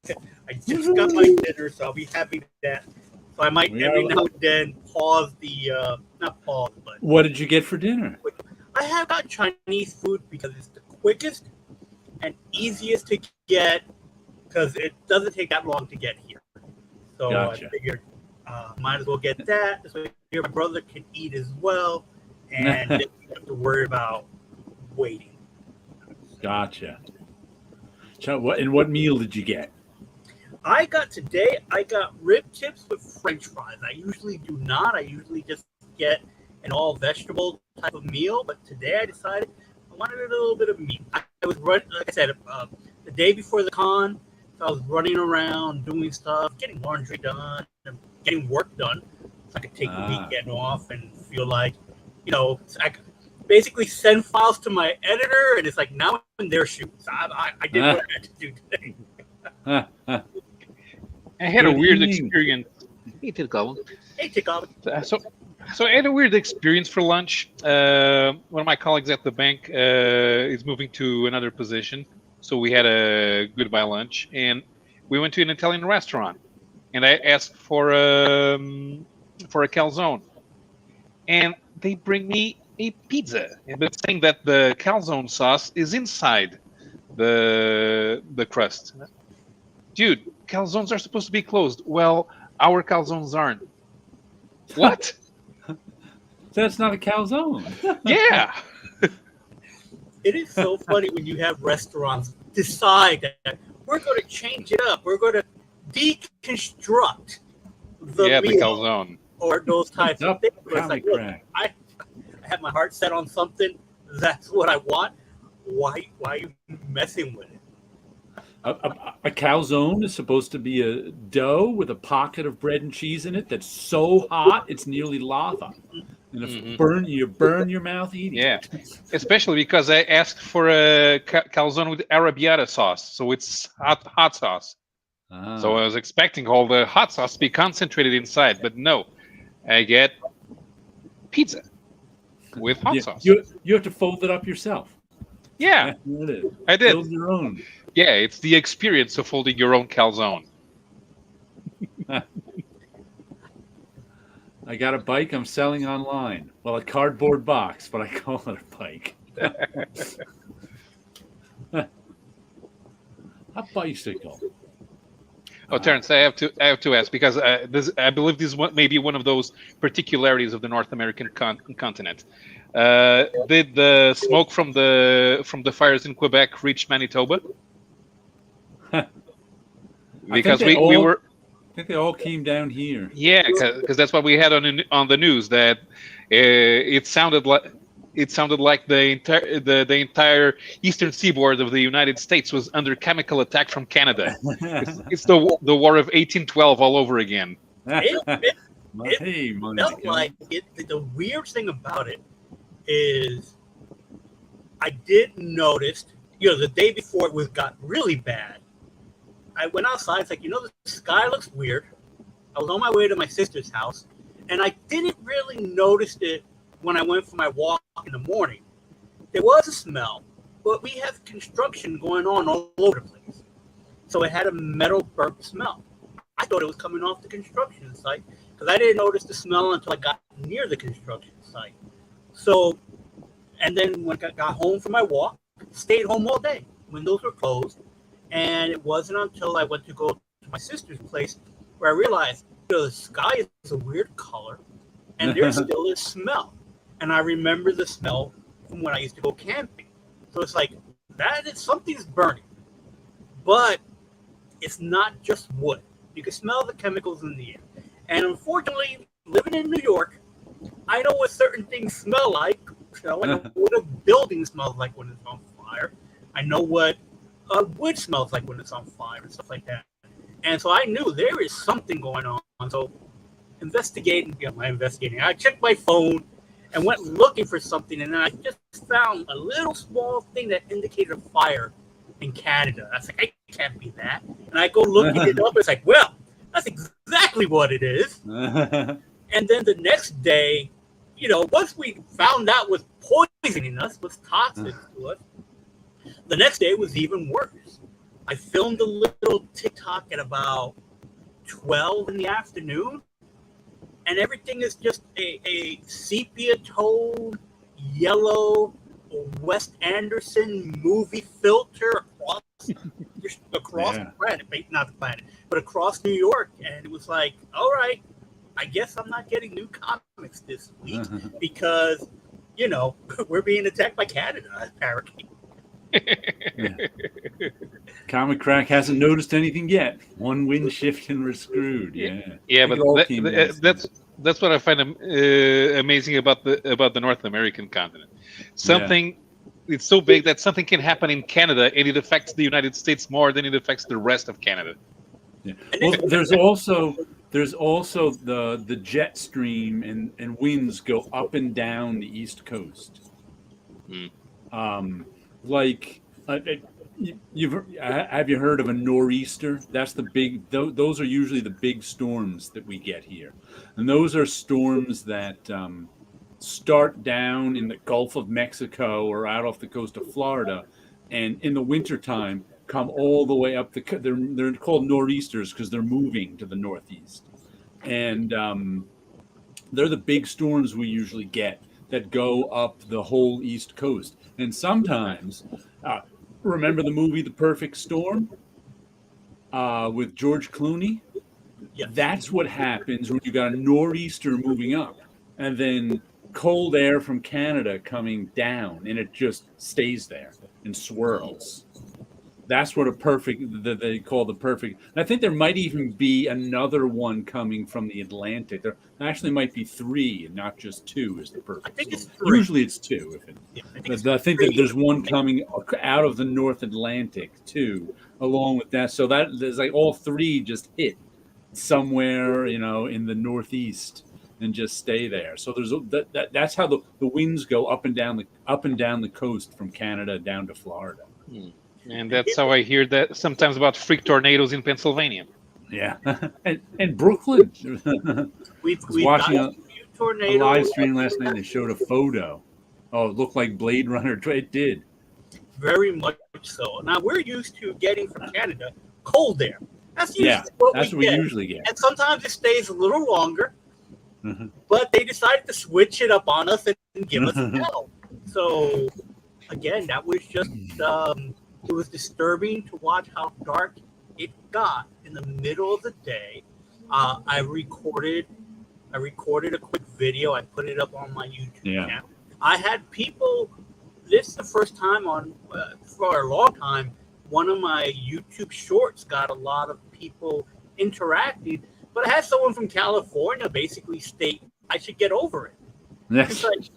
I just got my dinner, so I'll be happy with that. So I might every now and then pause not pause, but What did you get for dinner? I have got Chinese food because it's the quickest and easiest to get because it doesn't take that long to get here. So Gotcha. I figured might as well get that. So here my brother can eat as well, and didn't have to worry about waiting. Gotcha. So what meal did you get? I got rib tips with French fries. I usually do not. I usually just get an all vegetable type of meal, but today I decided I wanted a little bit of meat. I was running, like I said, the day before the con, so I was running around doing stuff, getting laundry done, and getting work done, so I could take the weekend off and feel like, I could basically send files to my editor, and it's like now I'm in their shoes. I did what I had to do today. I had a weird experience. Hey, Tilcom. Hey, Tilcom. So I had a weird experience for lunch. One of my colleagues at the bank is moving to another position, so we had a goodbye lunch, and we went to an Italian restaurant, and I asked for a calzone, and they bring me a pizza, but saying that the calzone sauce is inside the crust. Dude, calzones are supposed to be closed. Well, our calzones aren't. What? That's not a calzone. Yeah. It is so funny when you have restaurants decide that we're going to change it up. We're going to deconstruct the calzone or those types of things. It's like, look, I have my heart set on something. That's what I want. Why are you messing with it? A calzone is supposed to be a dough with a pocket of bread and cheese in it that's so hot it's nearly lava. And if you burn your mouth eating it. Especially because I asked for a calzone with arrabbiata sauce, so it's hot sauce. So I was expecting all the hot sauce to be concentrated inside, but no, I get pizza with hot sauce. You have to fold it up yourself. Yeah, I did. Build your own. Yeah, it's the experience of folding your own calzone. I got a bike I'm selling online. Well, a cardboard box, but I call it a bike. A bicycle. Oh, Terrence, I have to ask because I believe this may be one of those particularities of the North American continent. Did the smoke from the fires in Quebec reach Manitoba? Because we were. I think they all came down here. Yeah, because that's what we had on the news. That it sounded like the entire eastern seaboard of the United States was under chemical attack from Canada. It's the War of 1812 all over again. It felt like it. The weird thing about it is, I did notice. The day before it got really bad. I went outside. It's like, the sky looks weird. I was on my way to my sister's house, and I didn't really notice it when I went for my walk in the morning. There was a smell, but we have construction going on all over the place. So it had a metal burnt smell. I thought it was coming off the construction site because I didn't notice the smell until I got near the construction site. So, and then when I got home from my walk, stayed home all day. Windows were closed. And it wasn't until I went to go to my sister's place where I realized the sky is a weird color and there's still a smell. And I remember the smell from when I used to go camping. So it's like, something's burning. But it's not just wood. You can smell the chemicals in the air. And unfortunately, living in New York, I know what certain things smell like. I know what a building smells like when it's on fire. I know what wood smells like when it's on fire and stuff like that. And so I knew there is something going on. So investigating. I checked my phone and went looking for something, and then I just found a little small thing that indicated a fire in Canada. I was like, it can't be that. And I go looking it up. It's like, well, that's exactly what it is. And then the next day, once we found out was poisoning us, was toxic to us, the next day was even worse. I filmed a little TikTok at about 12 in the afternoon, and everything is just a sepia tone, yellow, Wes Anderson movie filter across the planet, not the planet, but across New York. And it was like, all right, I guess I'm not getting new comics this week because, we're being attacked by Canada, apparently. Comic Crack hasn't noticed anything yet. One wind shift and we're screwed. Yeah, but that's what I find amazing about the North American continent. It's so big that something can happen in Canada and it affects the United States more than it affects the rest of Canada. Yeah. Well, there's also the jet stream and winds go up and down the East Coast. Have you heard of a nor'easter? That's the big. Those are usually the big storms that we get here, and those are storms that start down in the Gulf of Mexico or out off the coast of Florida, and in the wintertime come all the way up they're called nor'easters because they're moving to the northeast, and they're the big storms we usually get that go up the whole East Coast. And sometimes, remember the movie The Perfect Storm with George Clooney? Yes. That's what happens when you got a nor'easter moving up and then cold air from Canada coming down, and it just stays there and swirls. That's what they call the perfect. And I think there might even be another one coming from the Atlantic. There actually might be 3 and not just 2 is the perfect. I think it's 3. Usually it's 2. I think that there's one coming out of the North Atlantic too, along with that. So that there's like all 3 just hit somewhere, in the Northeast and just stay there. So that's how the winds go up and down the coast from Canada down to Florida. And that's how I hear that sometimes about freak tornadoes in Pennsylvania. Yeah, and Brooklyn. We've watching a tornadoes. live stream last night. They showed a photo. Oh, it looked like Blade Runner. It did. Very much so. Now we're used to getting from Canada cold air. That's usually what we usually get. And sometimes it stays a little longer. But they decided to switch it up on us and give us hell. So again, that was just. It was disturbing to watch how dark it got in the middle of the day. I recorded a quick video. I put it up on my YouTube channel. I had people. This is the first time for a long time. One of my YouTube shorts got a lot of people interacting, but I had someone from California basically state I should get over it. It's like,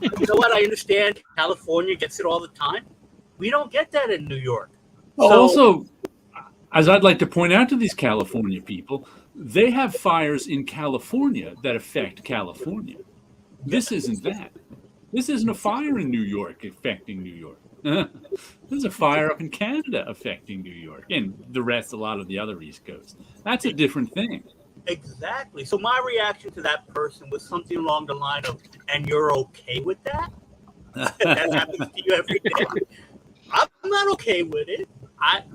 you know what? I understand California gets it all the time. We don't get that in New York. Also, as I'd like to point out to these California people, they have fires in California that affect California. This isn't that. This isn't a fire in New York affecting New York. There's a fire up in Canada affecting New York and a lot of the other East Coast. That's a different thing. Exactly. So my reaction to that person was something along the line of, and you're okay with that? That happens to you every day. I'm not okay with it. I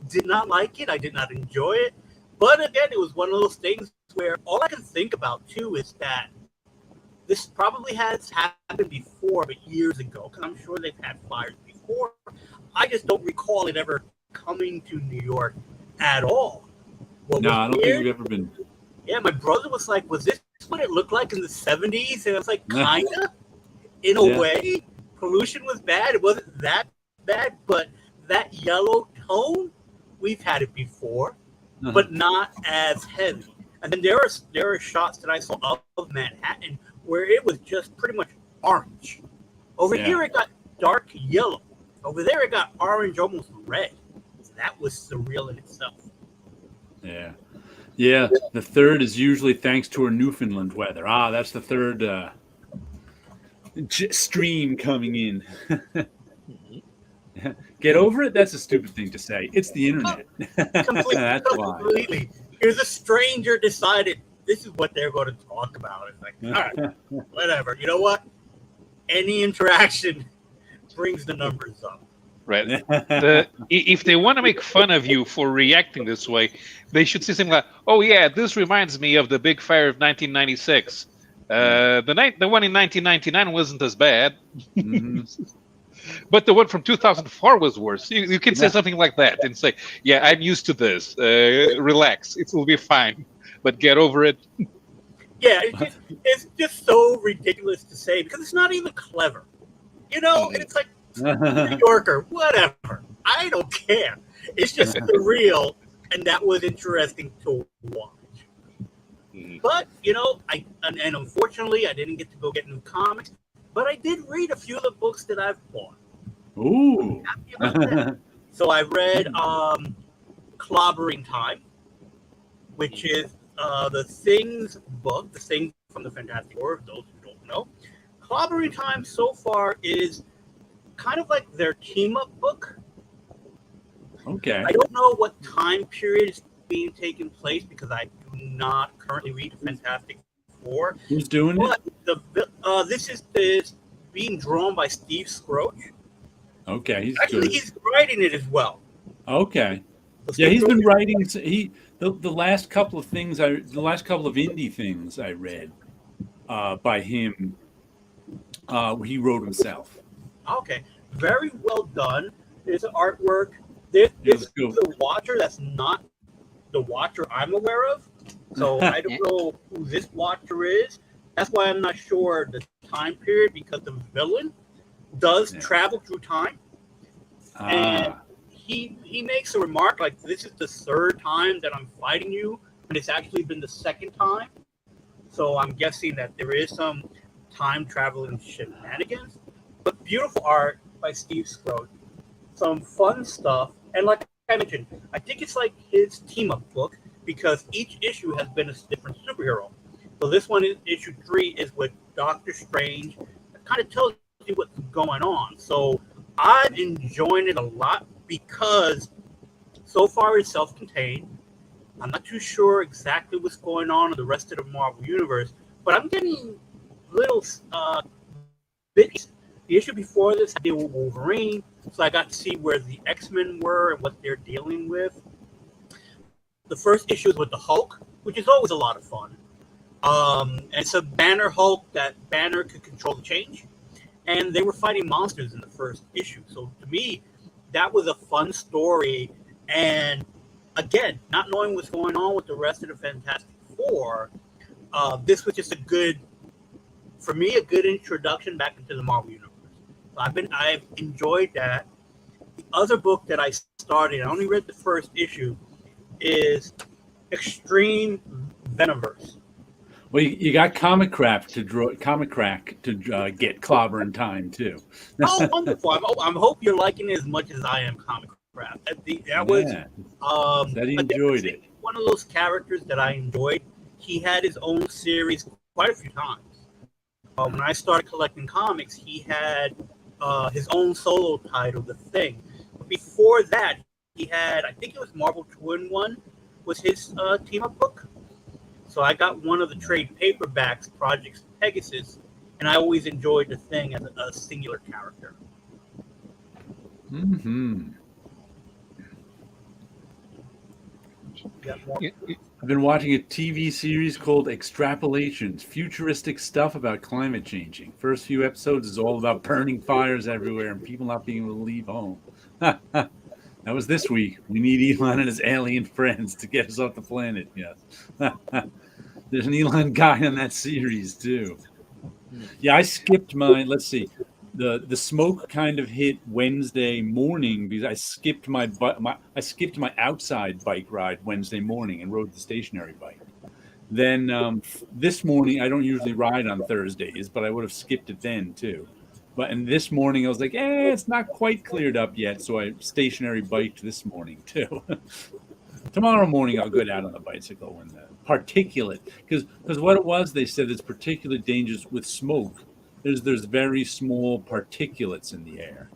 did not like it. I did not enjoy it. But again, it was one of those things where all I can think about too is that this probably has happened before, but years ago, because I'm sure they've had fires before. I just don't recall it ever coming to New York at all. I don't think we've ever been. Yeah, my brother was like, was this what it looked like in the 70s? And I was like, kinda, in a way. Pollution was bad. It wasn't that bad, but that yellow tone, we've had it before, but not as heavy. And then there are shots that I saw of Manhattan where it was just pretty much orange. Over here, it got dark yellow. Over there, it got orange, almost red. So that was surreal in itself. Yeah. Yeah. The third is usually thanks to our Newfoundland weather. That's the third stream coming in. Get over it? That's a stupid thing to say. It's the internet. That's why. Here's a stranger decided this is what they're going to talk about. It's like, all right, whatever. You know what? Any interaction brings the numbers up. Right. If they want to make fun of you for reacting this way, they should say something like, "Oh yeah, this reminds me of the big fire of 1996. The one in 1999 wasn't as bad, but the one from 2004 was worse." You can say something like that and say, "Yeah, I'm used to this. Relax, it will be fine, but get over it." Yeah, it's just so ridiculous to say because it's not even clever. You know, it's like New Yorker, whatever. I don't care. It's just surreal, and that was interesting to watch. But you know, and unfortunately, I didn't get to go get new comics, but I did read a few of the books that I've bought. Ooh! So I read Clobbering Time, which is the Things book, the Things from the Fantastic Four. Those who don't know, Clobbering Time so far is kind of like their team-up book. Okay. I don't know what time period is being taken place because I do not currently read the Fantastic Four. Who's doing it? This is being drawn by Steve Scroach. Okay, he's writing it as well. Okay. Yeah, he's been writing. The last couple of indie things I read by him, he wrote himself. Okay, very well done. There's an artwork. This is a Watcher that's not the Watcher I'm aware of. So I don't know who this Watcher is. That's why I'm not sure the time period because the villain does travel through time. And he makes a remark like, "This is the third time that I'm fighting you," and it's actually been the second time. So I'm guessing that there is some time traveling shenanigans. But beautiful art by Steve Scroach. Some fun stuff. And like I mentioned, I think it's like his team-up book because each issue has been a different superhero. So this one, issue 3, is with Doctor Strange. It kind of tells you what's going on. So I'm enjoying it a lot because so far it's self-contained. I'm not too sure exactly what's going on in the rest of the Marvel Universe, but I'm getting little bits. The issue before this, I did with Wolverine, so I got to see where the X-Men were and what they're dealing with. The first issue is with the Hulk, which is always a lot of fun. And it's a Banner Hulk that Banner could control the change. And they were fighting monsters in the first issue. So to me, that was a fun story. And again, not knowing what's going on with the rest of the Fantastic Four, this was just a good introduction back into the Marvel Universe. So I've enjoyed that. The other book that I started, I only read the first issue, is Extreme Venomverse. Well, you got Comic Crack to get Clobbering Time too. Oh, wonderful! I hope you're liking it as much as I am. Comic Crack. That was that he enjoyed it. One of those characters that I enjoyed. He had his own series quite a few times. When I started collecting comics, he had his own solo title, The Thing. But before that, he had, I think it was Marvel 2-in-1, was his team-up book. So I got one of the trade paperbacks, Project Pegasus, and I always enjoyed The Thing as a singular character. Mm-hmm. I've been watching a TV series called Extrapolations, futuristic stuff about climate changing. First few episodes is all about burning fires everywhere and people not being able to leave home. That was this week. We need Elon and his alien friends to get us off the planet. Yes. There's an Elon guy on that series too. Yeah, I skipped mine. Let's see. The smoke kind of hit Wednesday morning because I skipped my outside bike ride Wednesday morning and rode the stationary bike. Then this morning, I don't usually ride on Thursdays, but I would have skipped it then too. And this morning I was like, it's not quite cleared up yet, so I stationary biked this morning too. Tomorrow morning I'll go down on the bicycle when the particulate, because what it was, they said it's particularly dangerous with smoke. There's very small particulates in the air.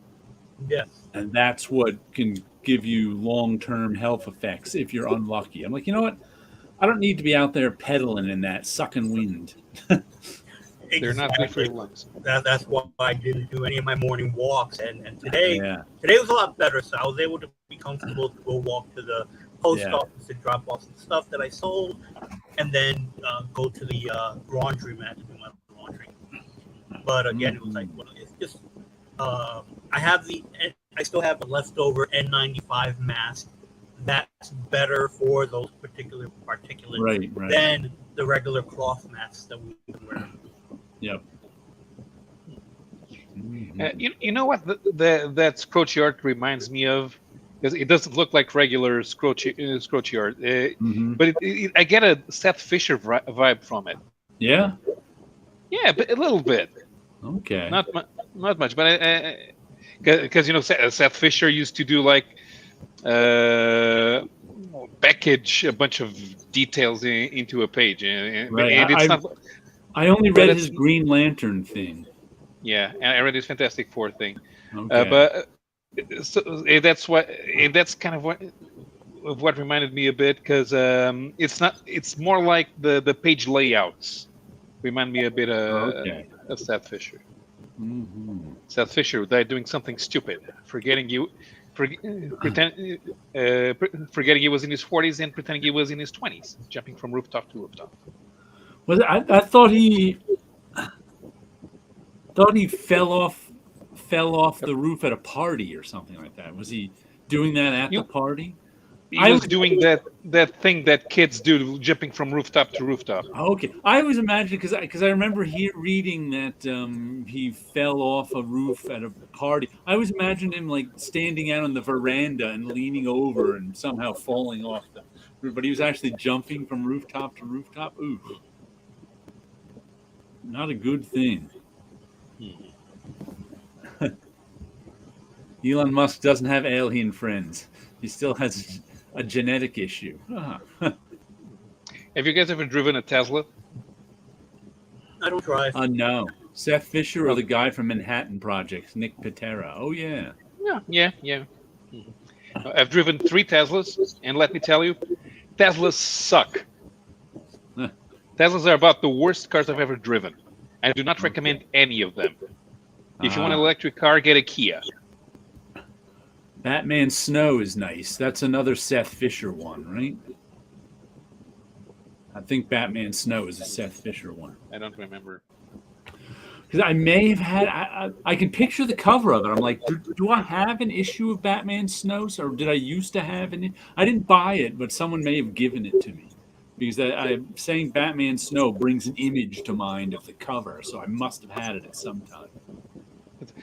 Yes. And that's what can give you long-term health effects if you're unlucky. I'm like, you know what? I don't need to be out there pedaling in that, sucking wind. They're not good for your lungs. That's why I didn't do any of my morning walks. And today was a lot better, so I was able to be comfortable to go walk to the post office and drop off some stuff that I sold, and then go to the laundromat to do my laundry. But again, it was like, well, it's just I still have a leftover N95 mask. That's better for those particular particulates than the regular cloth masks that we've been wearing. Yep. You know what that scrotchy art reminds me of? Because it doesn't look like regular scrotchy art, but I get a Seth Fisher vibe from it. Yeah. Yeah, but a little bit. Okay. Not much, but because Seth Fisher used to do like package a bunch of details into a page, and it's not. I only read his Green Lantern thing. Yeah, and I read his Fantastic Four thing. Okay. But so that's kind of what reminded me a bit, because it's more like the page layouts remind me a bit of Seth Fisher. Mm-hmm. Seth Fisher, they're doing something stupid, forgetting he was in his 40s and pretending he was in his 20s, jumping from rooftop to rooftop. Well, I thought he fell off the roof at a party or something like that. Was he doing that at the party? He was doing that thing that kids do, jumping from rooftop to rooftop. Okay, I was imagining because I remember reading that he fell off a roof at a party. I was imagining him like standing out on the veranda and leaning over and somehow falling off the roof, but he was actually jumping from rooftop to rooftop. Ooh, not a good thing. Elon Musk doesn't have alien friends. He still has a genetic issue. Have you guys ever driven a Tesla? I don't drive. No. Seth Fisher or the guy from Manhattan Project, Nick Patera. Oh, yeah. Yeah. I've driven 3 Teslas, and let me tell you, Teslas suck. Teslas are about the worst cars I've ever driven. I do not recommend any of them. If you want an electric car, get a Kia. Batman Snow is nice. That's another Seth Fisher one, right? I think Batman Snow is a Seth Fisher one. I don't remember. Because I may have had... I can picture the cover of it. I'm like, do I have an issue of Batman Snow? Or did I used to have it? I didn't buy it, but someone may have given it to me. Because I'm saying Batman Snow brings an image to mind of the cover, so I must have had it at some time.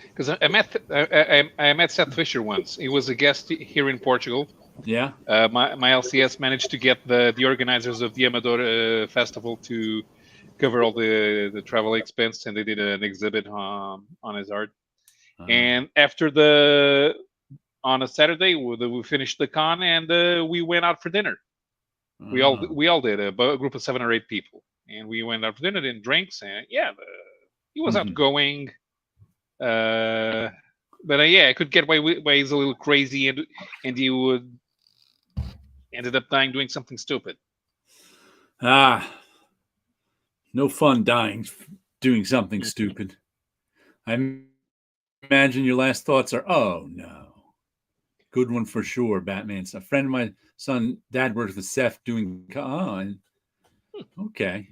Because I met Seth Fisher once. He was a guest here in Portugal. Yeah. My LCS managed to get the organizers of the Amador Festival to cover all the travel expense, and they did an exhibit on his art. And after on a Saturday, we finished the con, and we went out for dinner. We all did, a group of 7 or 8 people, and we went out for dinner and drinks, and he was outgoing. But I could get why he's a little crazy, and he would ended up dying doing something stupid. No fun dying doing something stupid. I imagine your last thoughts are, oh no. Good one for sure, Batman. A friend of my son, dad works with Seth doing. Okay.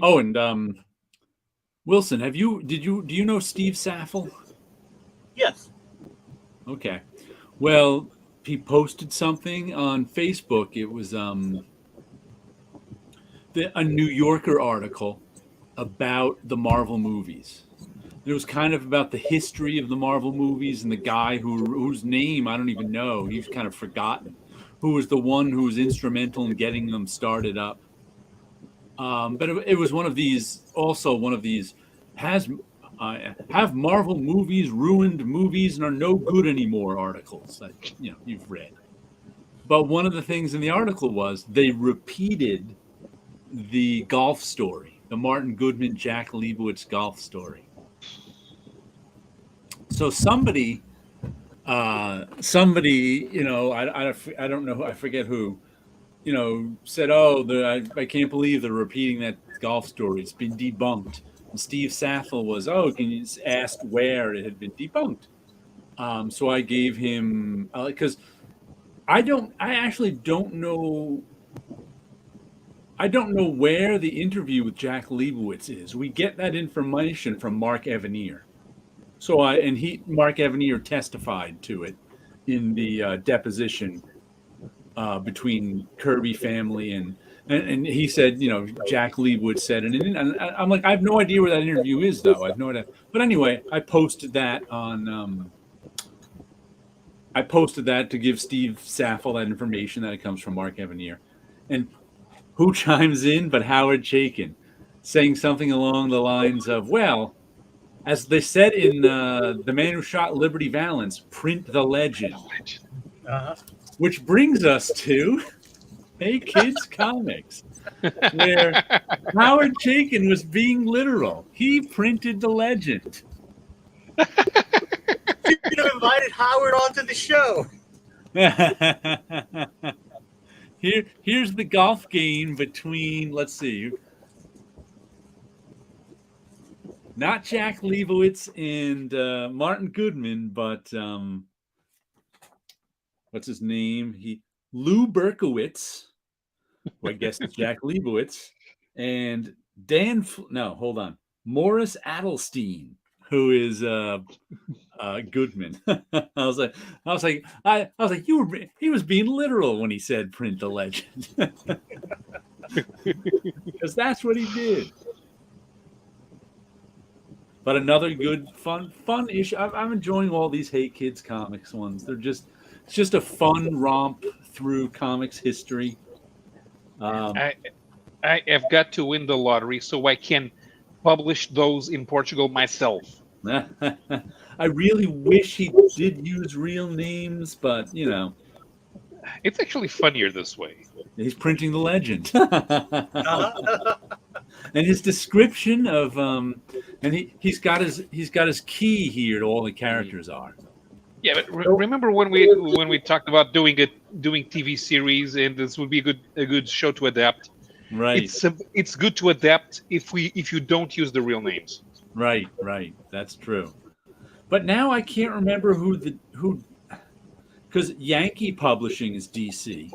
Oh, and Wilson, do you know Steve Saffel? Yes. Okay. Well, he posted something on Facebook. It was a New Yorker article about the Marvel movies. It was kind of about the history of the Marvel movies and the guy whose name I don't even know. He's kind of forgotten. Who was the one who was instrumental in getting them started up. But it was one of these. Have Marvel movies ruined movies and are no good anymore articles that you've read. But one of the things in the article was they repeated the golf story, the Martin Goodman, Jack Leibowitz golf story. So somebody, I don't know, I forget who, said, "Oh, I can't believe they're repeating that golf story. It's been debunked." And Steve Saffel was, "Oh, can you ask where it had been debunked?" So I gave him because I actually don't know. I don't know where the interview with Jack Leibowitz is. We get that information from Mark Evanier. So Mark Evanier testified to it in the deposition between Kirby family and he said, Jack Leibowitz said it. And I'm like, I have no idea where that interview is, though. I have no idea. But anyway, I posted that to give Steve Saffel that information that it comes from Mark Evanier. And who chimes in but Howard Chaykin, saying something along the lines of, well, as they said in The Man Who Shot Liberty Valance, print the legend. Uh-huh. Which brings us to Hey Kids Comics, where Howard Chaykin was being literal. He printed the legend. You could have invited Howard onto the show. Here's the golf game between, let's see, not Jack Leibowitz and Martin Goodman, but what's his name? Lou Berkowitz, who I guess is Jack Leibowitz, and Morris Adelstein, who is Goodman. I was like, he was being literal when he said print the legend, because that's what he did. But another good, fun issue. I'm enjoying all these Hey Kids Comics ones. It's just a fun romp through comics history. I have got to win the lottery so I can publish those in Portugal myself. I really wish he did use real names, but it's actually funnier this way. He's printing the legend. And his description of and he's got his key here to all the characters are. Yeah, but remember when we talked about doing TV series, and this would be a good show to adapt. Right. It's good to adapt if you don't use the real names. Right. That's true. But now I can't remember who because Yankee Publishing is DC.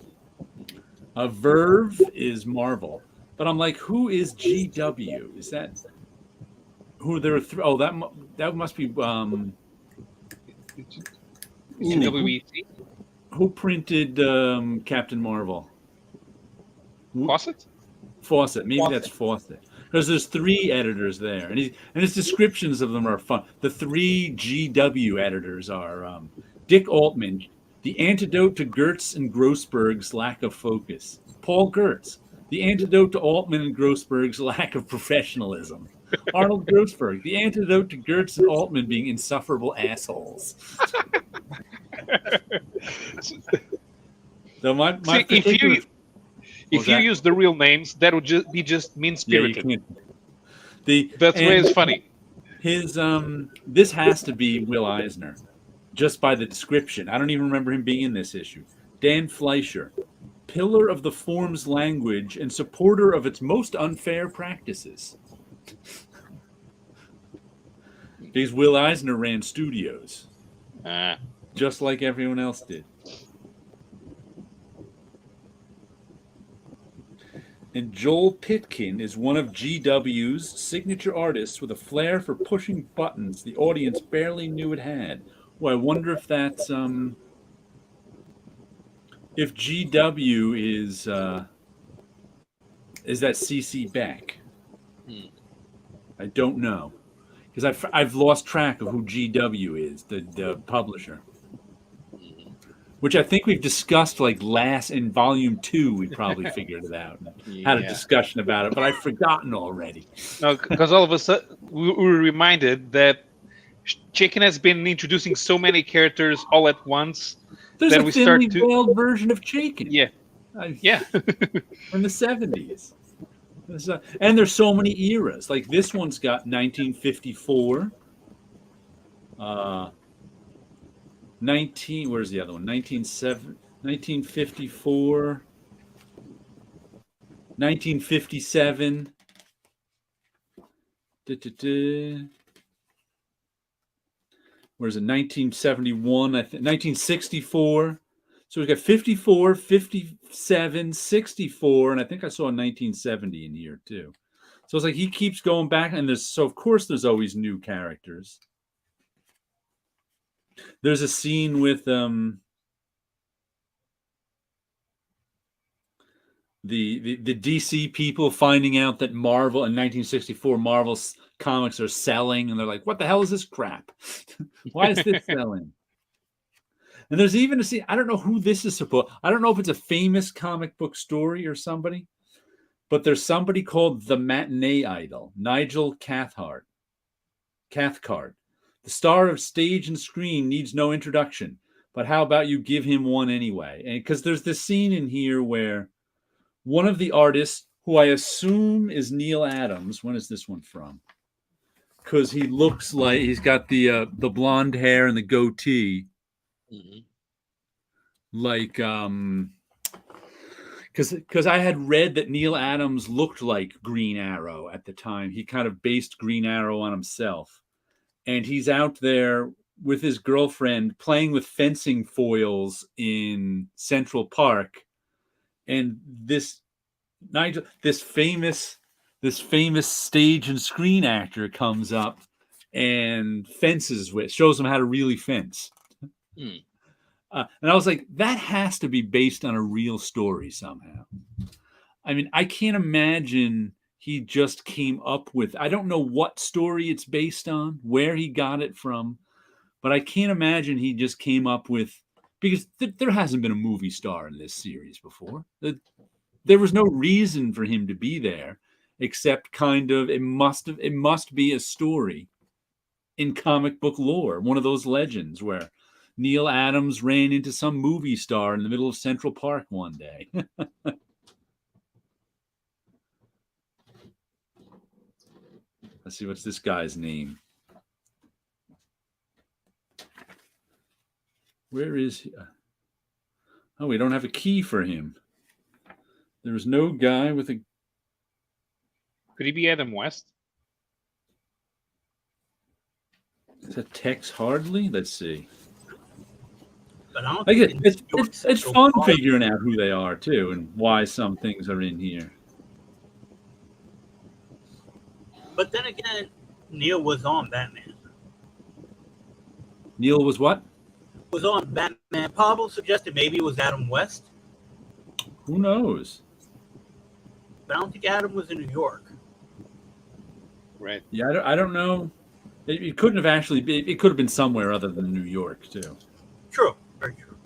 Verve is Marvel. But I'm like, who is GW? Is that who there are? That must be WEC. Who printed Captain Marvel? Fawcett. Maybe that's Fawcett. Because there's 3 editors there, and his descriptions of them are fun. The 3 GW editors are Dick Altman, the antidote to Gertz and Grossberg's lack of focus. Paul Gertz, the antidote to Altman and Grossberg's lack of professionalism. Arnold Grossberg, the antidote to Gertz and Altman being insufferable assholes. So if you use the real names, that would just mean-spirited. Yeah, that's why it's funny. His this has to be Will Eisner, just by the description. I don't even remember him being in this issue. Dan Fleischer, pillar of the form's language and supporter of its most unfair practices. Because Will Eisner ran studios, just like everyone else did. And Joel Pitkin is one of GW's signature artists with a flair for pushing buttons the audience barely knew it had. Well, I wonder if that's if GW is that CC Beck. I don't know, because I've lost track of who GW is, the publisher. Which I think we've discussed last in volume 2. We probably figured it out and had a discussion about it, but I've forgotten already. No, because all of a sudden we were reminded that Chicken has been introducing so many characters all at once. There's a thinly veiled version of Chicken. Yeah. In the 70s. And there's so many eras. Like this one's got 1954. Where's the other one? 1954. 1957. Where's it? 1971, I think 1964. So we got 54, 57, 64, and I think I saw a 1970 in here too. So it's like he keeps going back, and of course there's always new characters. There's a scene with the DC people finding out that Marvel in 1964 Marvel's comics are selling, and they're like, "What the hell is this crap? Why is this selling?" And there's even a scene. I don't know who this is supposed. I don't know if it's a famous comic book story or somebody, but there's somebody called the Matinee Idol, Nigel Cathcart. The star of stage and screen needs no introduction, but how about you give him one anyway? And because there's this scene in here where one of the artists, who I assume is Neil Adams. When is this one from? Because he looks like he's got the blonde hair and the goatee. Mm-hmm. Like because I had read that Neil Adams looked like Green Arrow at the time. He kind of based Green Arrow on himself, and he's out there with his girlfriend playing with fencing foils in Central Park, and this famous stage and screen actor comes up and shows him how to really fence. And I was like, that has to be based on a real story somehow. I mean, I can't imagine he just came up with, I don't know what story it's based on, where he got it from, but I can't imagine he just came up with, because there hasn't been a movie star in this series before. There was no reason for him to be there, except kind of, it must be a story in comic book lore, one of those legends where Neil Adams ran into some movie star in the middle of Central Park one day. Let's see, what's this guy's name? Where is he? Oh, we don't have a key for him. There's no guy with a... Could he be Adam West? Is that Tex Hardley? Let's see. But I don't it's fun figuring out who they are too, and why some things are in here. But then again, Neil was on Batman. Neil was what? Was on Batman. Paulo suggested maybe it was Adam West. Who knows? But I don't think Adam was in New York. Right. Yeah, I don't know. It couldn't have actually been. It could have been somewhere other than New York too. True. Very true.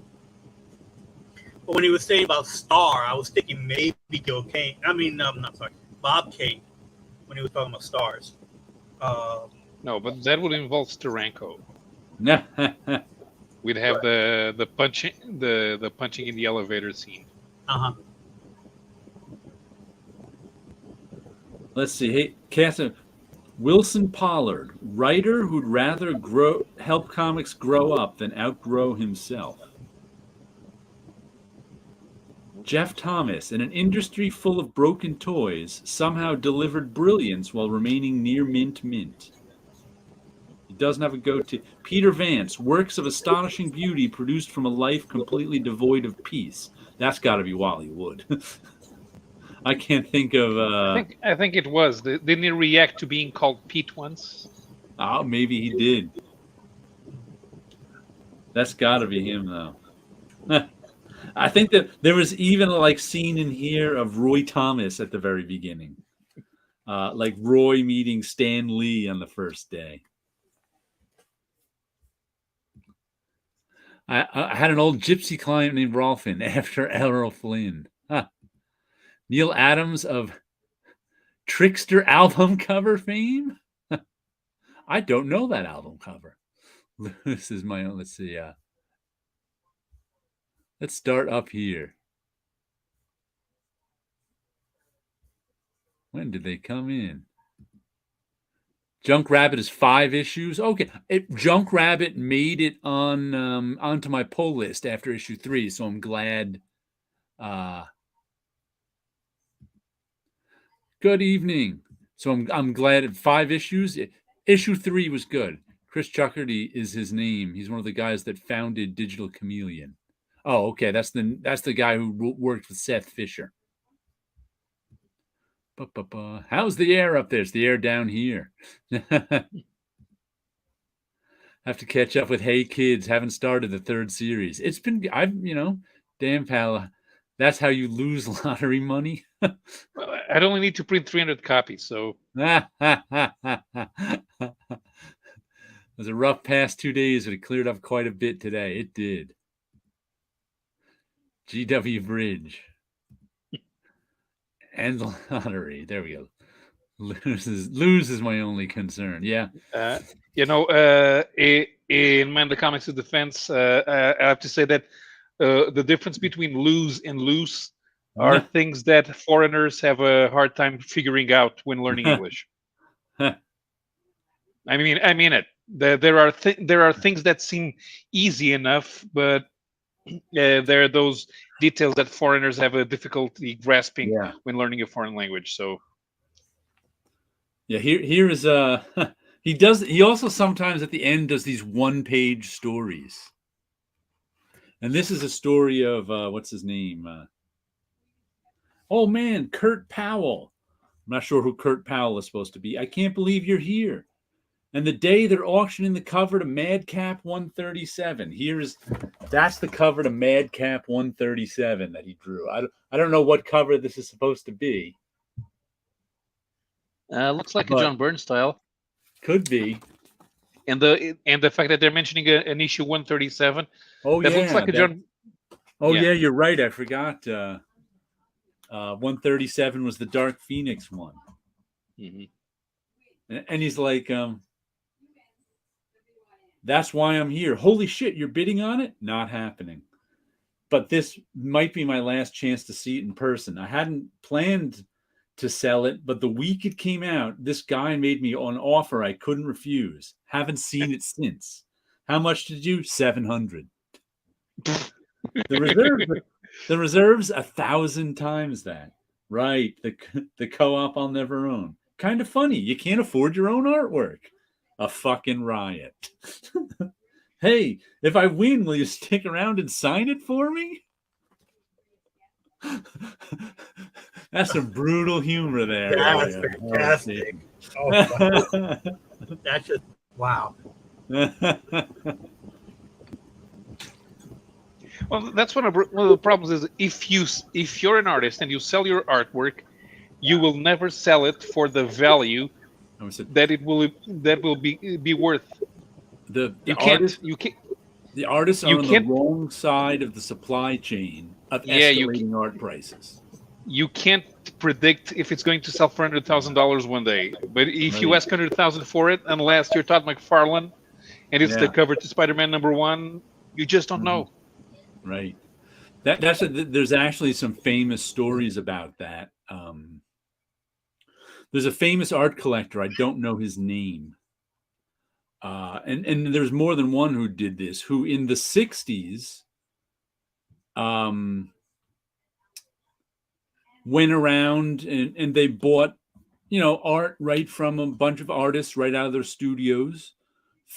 But when he was saying about Star, I was thinking maybe Bob Kane, when he was talking about stars. No, but that would involve Steranko. We'd have the punching in the elevator scene. Let's see. Hey, Catherine, Wilson Pollard, writer who'd rather help comics grow up than outgrow himself. Jeff Thomas, in an industry full of broken toys, somehow delivered brilliance while remaining near mint. He doesn't have a goatee. Peter Vance, works of astonishing beauty produced from a life completely devoid of peace. That's got to be Wally Wood. I can't think of... I think it was. Didn't he react to being called Pete once? Oh, maybe he did. That's got to be him, though. I think that there was even a scene in here of Roy Thomas at the very beginning. Like Roy meeting Stan Lee on the first day. I had an old gypsy client named Rolfin after Errol Flynn. Huh. Neil Adams of Trickster album cover fame? I don't know that album cover. This is my own. Let's see. Let's start up here. When did they come in? Junk Rabbit is 5 issues. Okay, Junk Rabbit made it on onto my pull list after issue 3, so I'm glad. Good evening. So I'm glad at 5 issues. Issue 3 was good. Chris Chuckerty is his name. He's one of the guys that founded Digital Chameleon. Oh, okay. That's the guy who worked with Seth Fisher. How's the air up there? It's the air down here. Have to catch up with Hey Kids. Haven't started the 3rd series. It's been, damn pal. That's how you lose lottery money. I'd only need to print 300 copies. So it was a rough past 2 days, but it cleared up quite a bit today. It did. GW Bridge and the lottery. There we go. Loses my only concern. Yeah. In Man the Comics' defense, I have to say that the difference between lose and loose are things that foreigners have a hard time figuring out when learning English. I mean it. There are things that seem easy enough, but there are those details that foreigners have a difficulty grasping when learning a foreign language. So, yeah, here is he also sometimes at the end does these 1-page stories, and this is a story of what's his name? Oh man, Kurt Powell. I'm not sure who Kurt Powell is supposed to be. I can't believe you're here. And the day they're auctioning the cover to Madcap 137. That's the cover to Madcap 137 that he drew. I don't know what cover this is supposed to be. Looks like a John Byrne style. Could be. And the fact that they're mentioning an issue 137. Oh, that looks like a John. Oh yeah, you're right. I forgot. 137 was the Dark Phoenix one. Mm-hmm. And he's like, that's why I'm here. Holy shit, you're bidding on it? Not happening. But this might be my last chance to see it in person. I hadn't planned to sell it, but the week it came out, this guy made me an offer I couldn't refuse. Haven't seen it since. How much did you? 700. The reserve's 1,000 times that. Right. The co-op I'll never own. Kind of funny. You can't afford your own artwork. A fucking riot. Hey, if I win, will you stick around and sign it for me? That's some brutal humor there. That's fantastic. Oh, wow. That's just wow. Well, that's one of the problems is if you're an artist and you sell your artwork, you will never sell it for the value that it will be worth. The artists are on the wrong side of the supply chain of escalating art prices. You can't predict if it's going to sell for $100,000 one day. But if you ask $100,000 for it, unless you're Todd McFarlane and it's the cover to Spider-Man #1, you just don't know. Right. There's actually some famous stories about that. There's a famous art collector. I don't know his name. And there's more than one who did this, who in the 60s went around and they bought, art right from a bunch of artists right out of their studios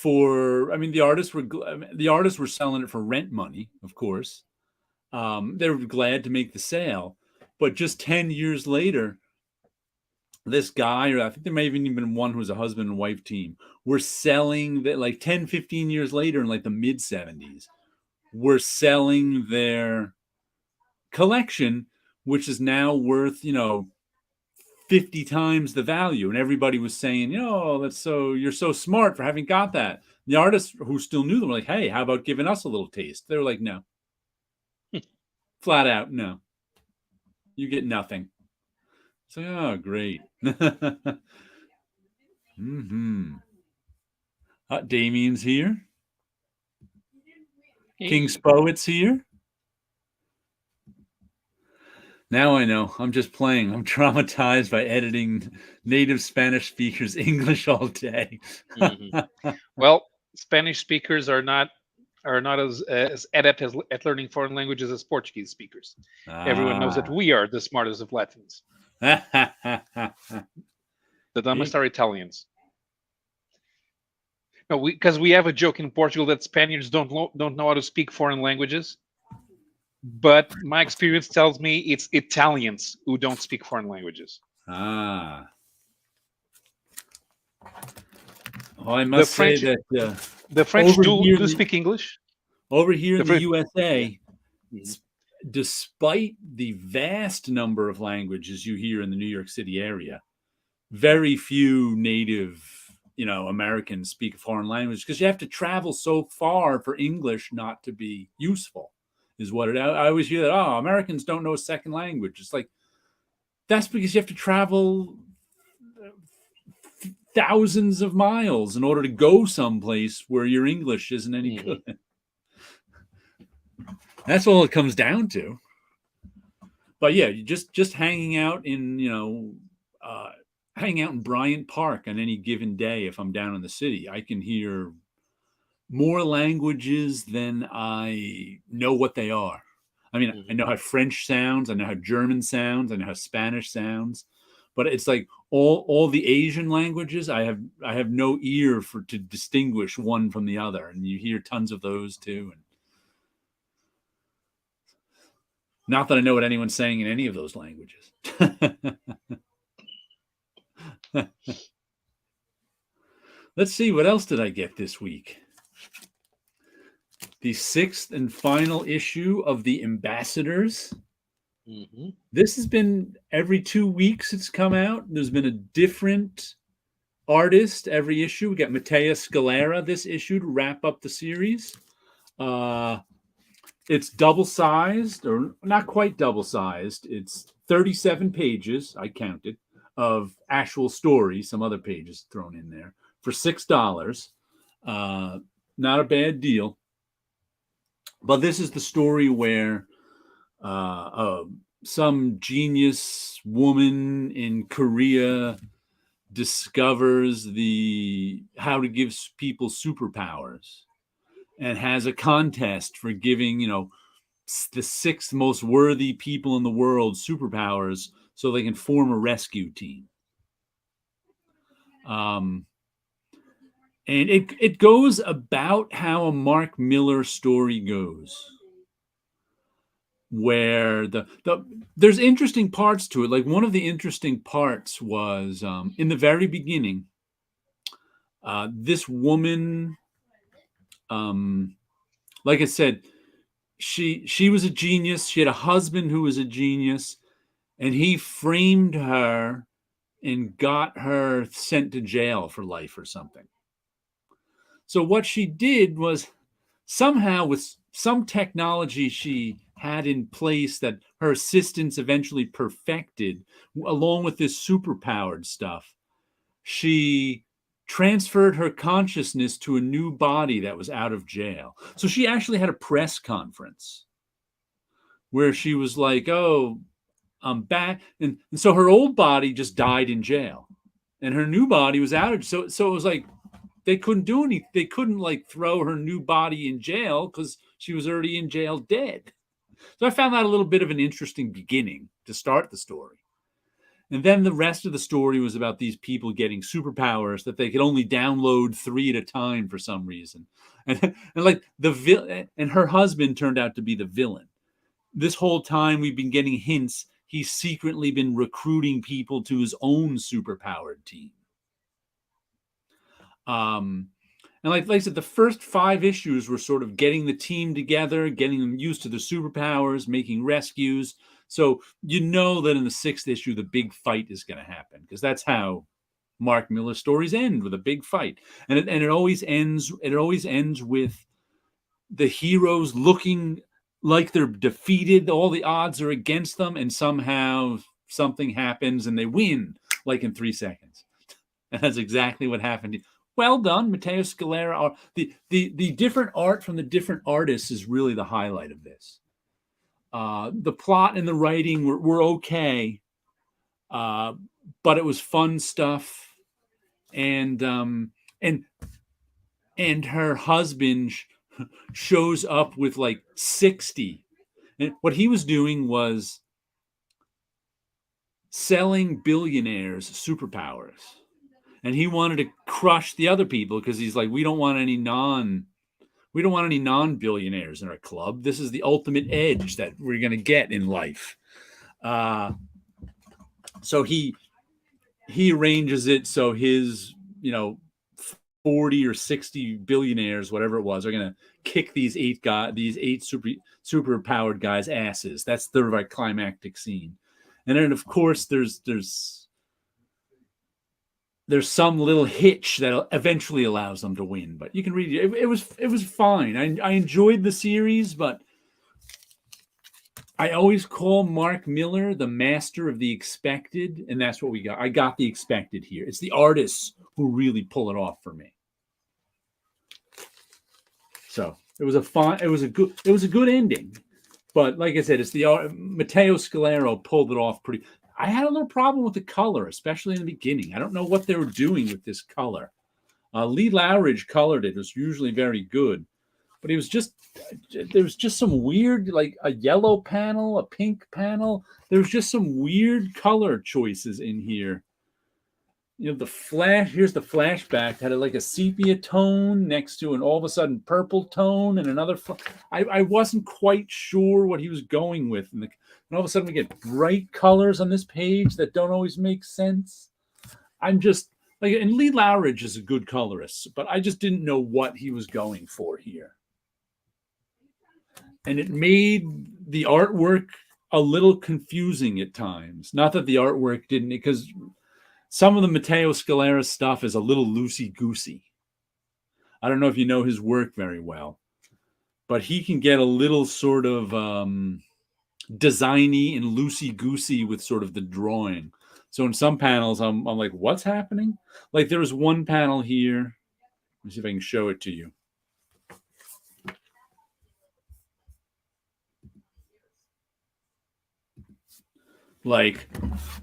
the artists were selling it for rent money, of course. They were glad to make the sale, but just 10 years later, this guy, or I think there may have even been one who was a husband and wife team, were selling that like 10, 15 years later in like the mid 70s, were selling their collection, which is now worth, 50 times the value. And everybody was saying, you're so smart for having got that. The artists who still knew them were like, hey, how about giving us a little taste? They were like, no. Flat out, no. You get nothing. So, oh, great. Damien's here. King's Poet's here. Now I know. I'm just playing. I'm traumatized by editing native Spanish speakers English all day. Well, Spanish speakers are not as adept at learning foreign languages as Portuguese speakers. Everyone knows that we are the smartest of Latins. The dumbest are Italians. No, because we have a joke in Portugal that Spaniards don't know how to speak foreign languages. But my experience tells me it's Italians who don't speak foreign languages. Ah. Oh, I must say that the French do speak English. Over here in the USA, despite the vast number of languages you hear in the New York City area, very few native, Americans speak a foreign language because you have to travel so far for English not to be useful, is what it. I always hear that, Americans don't know a second language. It's like, that's because you have to travel thousands of miles in order to go someplace where your English isn't any good. That's all it comes down to. But yeah, you just hanging out in Bryant Park on any given day. If I'm down in the city, I can hear more languages than I know what they are. I mean, I know how French sounds, I know how German sounds, I know how Spanish sounds, but it's like all the Asian languages, I have no ear to distinguish one from the other, and you hear tons of those too. And not that I know what anyone's saying in any of those languages. Let's see, what else did I get this week? The 6th and final issue of The Ambassadors. This has been every 2 weeks it's come out. There's been a different artist every issue. We got Matteo Scalera this issue to wrap up the series. It's double-sized, or not quite double-sized. It's 37 pages, I counted, of actual story, some other pages thrown in there, for $6. Not a bad deal. But this is the story where some genius woman in Korea discovers how to give people superpowers, and has a contest for giving, the 6 most worthy people in the world superpowers so they can form a rescue team. And it goes about how a Mark Millar story goes, where there's interesting parts to it. Like, one of the interesting parts was in the very beginning, this woman, like I said, she was a genius. She had a husband who was a genius, and he framed her and got her sent to jail for life or something. So what she did was, somehow with some technology she had in place that her assistants eventually perfected, along with this superpowered stuff, she transferred her consciousness to a new body that was out of jail. So she actually had a press conference where she was like, I'm back. And so her old body just died in jail, and her new body was out of jail. So it was like, they couldn't do anything. They couldn't throw her new body in jail because she was already in jail dead. So I found that a little bit of an interesting beginning to start the story. And then the rest of the story was about these people getting superpowers that they could only download 3 at a time for some reason. And her husband turned out to be the villain. This whole time we've been getting hints he's secretly been recruiting people to his own superpowered team. And like I said, the first 5 issues were sort of getting the team together, getting them used to the superpowers, making rescues. So that in the 6th issue, the big fight is going to happen, because that's how Mark Millar stories end, with a big fight. And it always ends with the heroes looking like they're defeated. All the odds are against them, and somehow something happens and they win, like in 3 seconds. And that's exactly what happened. Well done, Matteo Scalera. The different art from the different artists is really the highlight of this. The plot and the writing were okay, but it was fun stuff. And her husband shows up with 60. And what he was doing was selling billionaires superpowers. And he wanted to crush the other people because he's like, we don't want any non-billionaires in our club. This is the ultimate edge that we're going to get in life. So he arranges it so his, 40 or 60 billionaires, whatever it was, are going to kick these eight super powered guys' asses. That's the right climactic scene. And then, of course, there's some little hitch that eventually allows them to win. But you can read it. It was fine. I enjoyed the series, but I always call Mark Millar the master of the expected, and that's what we got. I got the expected here. It's the artists who really pull it off for me. So it was a good ending. But like I said, it's the Matteo Scalero pulled it off pretty. I had a little problem with the color, especially in the beginning. I don't know what they were doing with this color. Lee Lowridge colored it. It was usually very good. But there was just some weird, like a yellow panel, a pink panel. There was just some weird color choices in here. Here's the flashback, had like a sepia tone next to an all of a sudden purple tone and another. I wasn't quite sure what he was going with. And all of a sudden we get bright colors on this page that don't always make sense. I'm just like, and Lee Lowridge is a good colorist, but I just didn't know what he was going for here. And it made the artwork a little confusing at times. Not that the artwork didn't, because some of the Matteo Scalera stuff is a little loosey-goosey. I don't know if you know his work very well, but he can get a little sort of designy and loosey-goosey with sort of the drawing. So in some panels, I'm like, what's happening? Like there was one panel here. Let me see if I can show it to you. Like,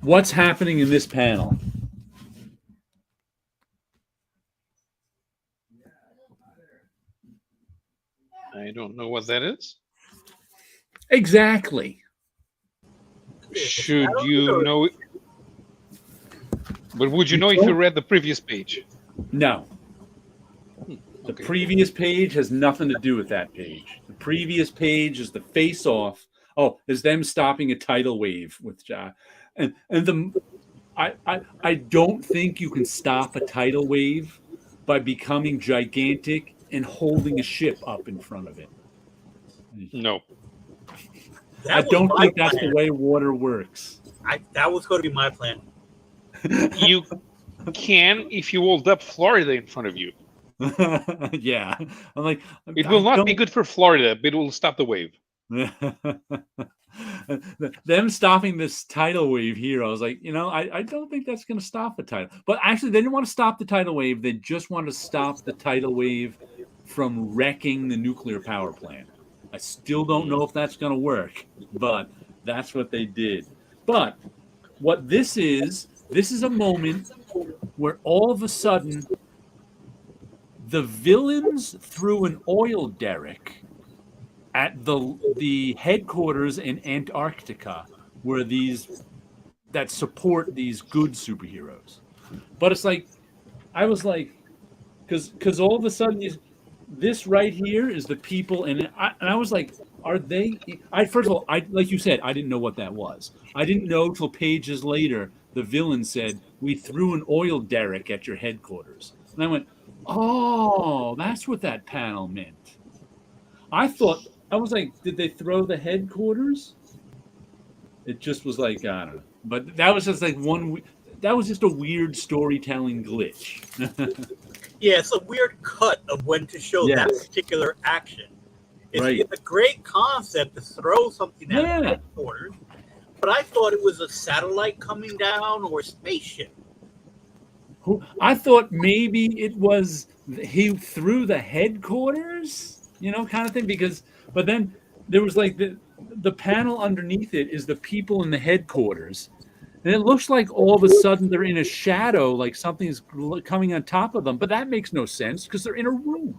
what's happening in this panel? I don't know what that is. Exactly. Should you know it? But would you know if you read the previous page? No. The previous page has nothing to do with that page. The previous page is the face-off. Oh, is them stopping a tidal wave with I don't think you can stop a tidal wave by becoming gigantic and holding a ship up in front of it. No. I don't think that's the way water works. That was going to be my plan. You can if you hold up Florida in front of you. Yeah. I'm like, it will not be good for Florida, but it will stop the wave. Them stopping this tidal wave here, I was like, I don't think that's going to stop the tidal. But actually, they didn't want to stop the tidal wave. They just wanted to stop the tidal wave from wrecking the nuclear power plant. I still don't know if that's going to work, but that's what they did. But what this is a moment where all of a sudden the villains threw an oil derrick at the headquarters in Antarctica, where that support these good superheroes. But it's like, I was like, because all of a sudden this right here is the people, and I was like, are they? First of all, like you said, I didn't know what that was. I didn't know till pages later the villain said, "We threw an oil derrick at your headquarters," and I went, "Oh, that's what that panel meant." I was like, did they throw the headquarters? It just was like, I don't know. But that was just like that was just a weird storytelling glitch. Yeah, it's a weird cut of when to show that particular action. It's a great concept to throw something at the headquarters, but I thought it was a satellite coming down or a spaceship. I thought maybe it was he threw the headquarters, kind of thing, but then there was like the panel underneath it is the people in the headquarters. And it looks like all of a sudden they're in a shadow, like something's coming on top of them. But that makes no sense because they're in a room.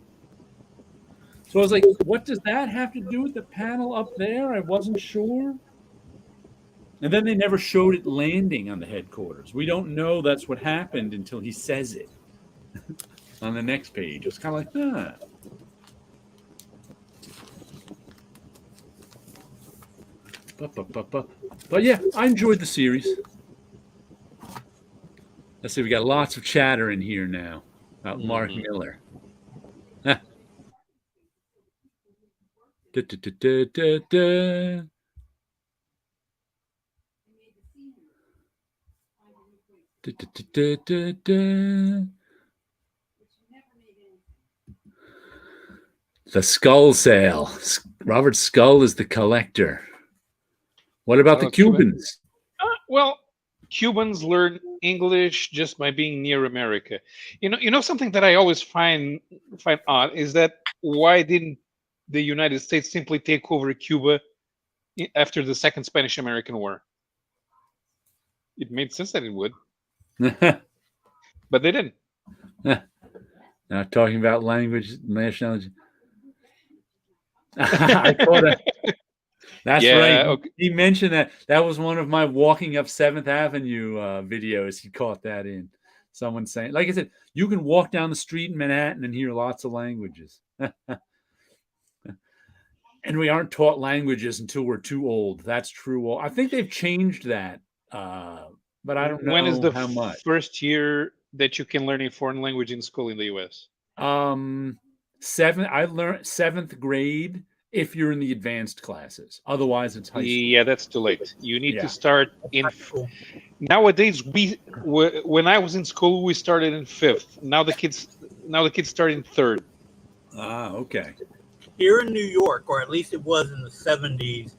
So I was like, what does that have to do with the panel up there? I wasn't sure. And then they never showed it landing on the headquarters. We don't know that's what happened until he says it on the next page. It's kind of like, But yeah, I enjoyed the series. Let's see, we got lots of chatter in here now about Mark Miller. The Skull Sale. Robert Skull is the collector. What about the Cubans? Well, Cubans learn English just by being near America. You know something that I always find odd is that why didn't the United States simply take over Cuba after the Second Spanish-American War? It made sense that it would, but they didn't. Now talking about language, nationality. I caught it. That's right. Okay. He mentioned that. That was one of my walking up 7th Avenue videos. He caught that in. Someone saying, like I said, you can walk down the street in Manhattan and hear lots of languages. And we aren't taught languages until we're too old. That's true. I think they've changed that. But I don't know when is the how much. First year that you can learn a foreign language in school in the U.S.? I learned 7th grade if you're in the advanced classes. Otherwise, it's high school. Yeah, that's too late. You need to start in nowadays. When I was in school, we started in 5th. Now the kids start in 3rd. Ah, okay. Here in New York, or at least it was in the 70s,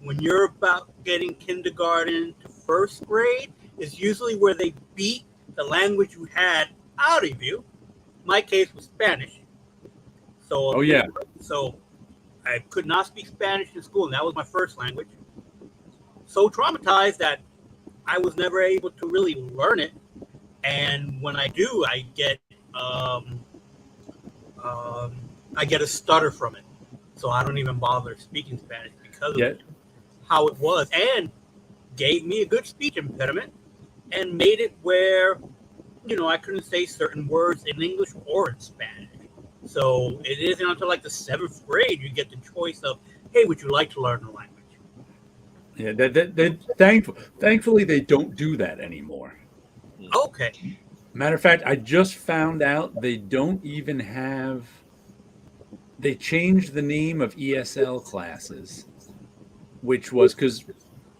when you're about getting kindergarten to 1st grade, is usually where they beat the language you had out of you. My case was Spanish. So, so I could not speak Spanish in school, and that was my first language. So traumatized that I was never able to really learn it. And when I do, I get a stutter from it. So I don't even bother speaking Spanish because of how it was, and gave me a good speech impediment and made it where, I couldn't say certain words in English or in Spanish. So it isn't until like the 7th grade you get the choice of, hey, would you like to learn the language? Yeah, thankfully they don't do that anymore. Okay. Matter of fact, I just found out they don't even have. They changed the name of ESL classes, which was because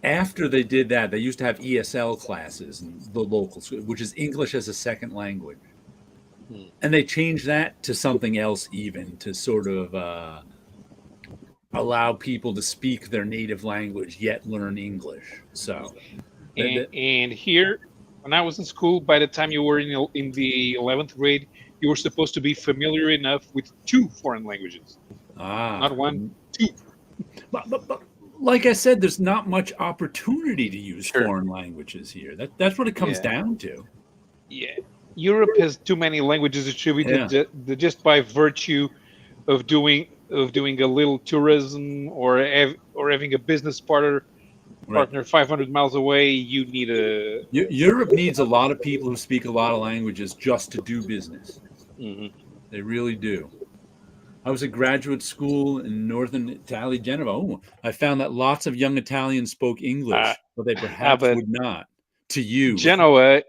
after they did that, they used to have ESL classes in the local school, which is English as a second language. And they changed that to something else, even to sort of allow people to speak their native language yet learn English. So, and here, when I was in school, by the time you were in the 11th grade, you were supposed to be familiar enough with 2 foreign languages. Not 1, 2. But like I said, there's not much opportunity to use foreign languages here. That's what it comes down to. Yeah. Europe has too many languages distributed just by virtue of doing a little tourism or having a business partner 500 miles away. You need a Europe needs a lot of people who speak a lot of languages just to do business. They really do. I was at graduate school in northern Italy, Genova. I found that lots of young Italians spoke English, but they perhaps would not. To you, Genoa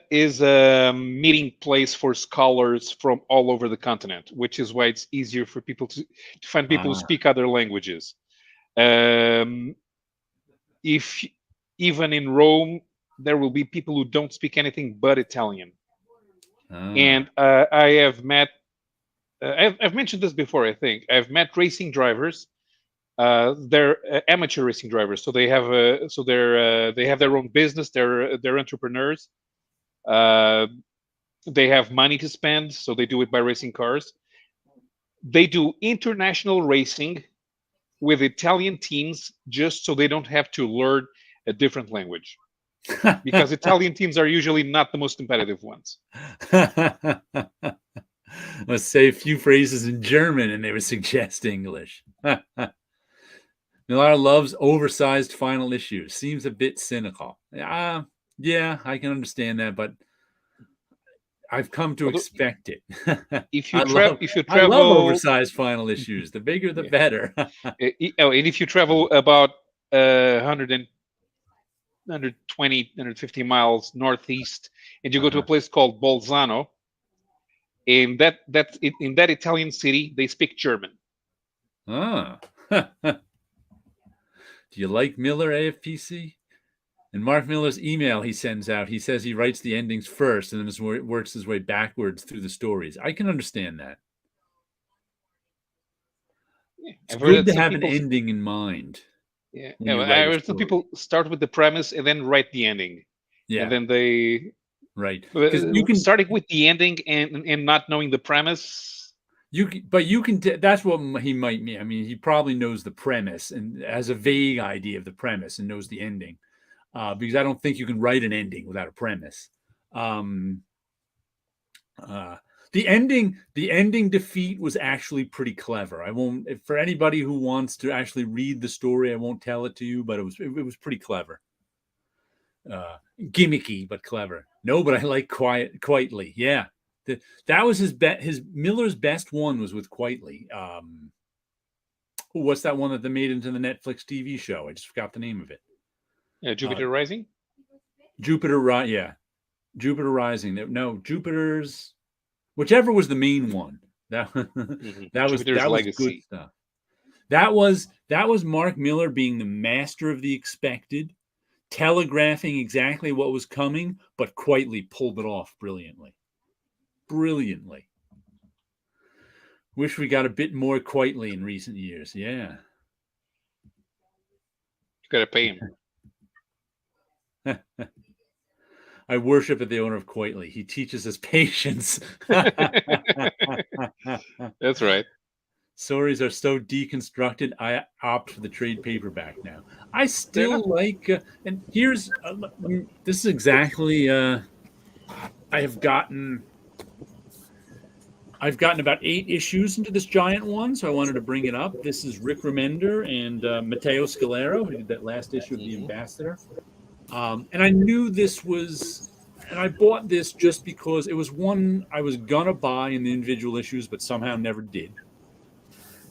is a meeting place for scholars from all over the continent, which is why it's easier for people to find people who speak other languages. If even in Rome, there will be people who don't speak anything but Italian. And I have met, I've mentioned this before, I think. I've met racing drivers. They're amateur racing drivers, so they have they have their own business. They're entrepreneurs. They have money to spend, so they do it by racing cars. They do international racing with Italian teams just so they don't have to learn a different language, because Italian teams are usually not the most competitive ones. Let's say a few phrases in German and they would suggest English. Millar loves oversized final issues. Seems a bit cynical. Yeah, I can understand that, but I've come to expect it. If you I love travel, oversized final issues. The bigger, the better. and if you travel about 120, 150 miles northeast, and you go to a place called Bolzano, and in that Italian city, they speak German. Ah. Do you like Miller, AFPC? In Mark Miller's email he sends out, he says he writes the endings first and then works his way backwards through the stories. I can understand that. It's good to have an ending in mind. Yeah, I heard some people start with the premise and then write the ending. Yeah, and then they because you can starting with the ending and not knowing the premise. That's what he might mean. I mean, he probably knows the premise and has a vague idea of the premise and knows the ending. Because I don't think you can write an ending without a premise. The ending defeat was actually pretty clever. I won't, for anybody who wants to actually read the story, I won't tell it to you, but it was pretty clever. Gimmicky but clever. No, but I like Quietly. Yeah, that was his Miller's best one was with Quietly. What's that one that they made into the Netflix TV show? I just forgot the name of it. Jupiter Rising. Jupiter Rising. No, Jupiter's. Whichever was the main one. That was good stuff. That was Mark Miller being the master of the expected, telegraphing exactly what was coming, but Quietly pulled it off brilliantly. Brilliantly. Wish we got a bit more Quietly in recent years. Yeah. You gotta pay him. I worship at the owner of Quietly. He teaches us patience. That's right. Stories are so deconstructed, I opt for the trade paperback now. I still like, and here's, this is exactly, I've gotten about 8 issues into this giant one, so I wanted to bring it up. This is Rick Remender and Matteo Scalero, who did that last issue of The Ambassador. And I knew this was, and I bought this just because it was one I was gonna buy in the individual issues, but somehow never did.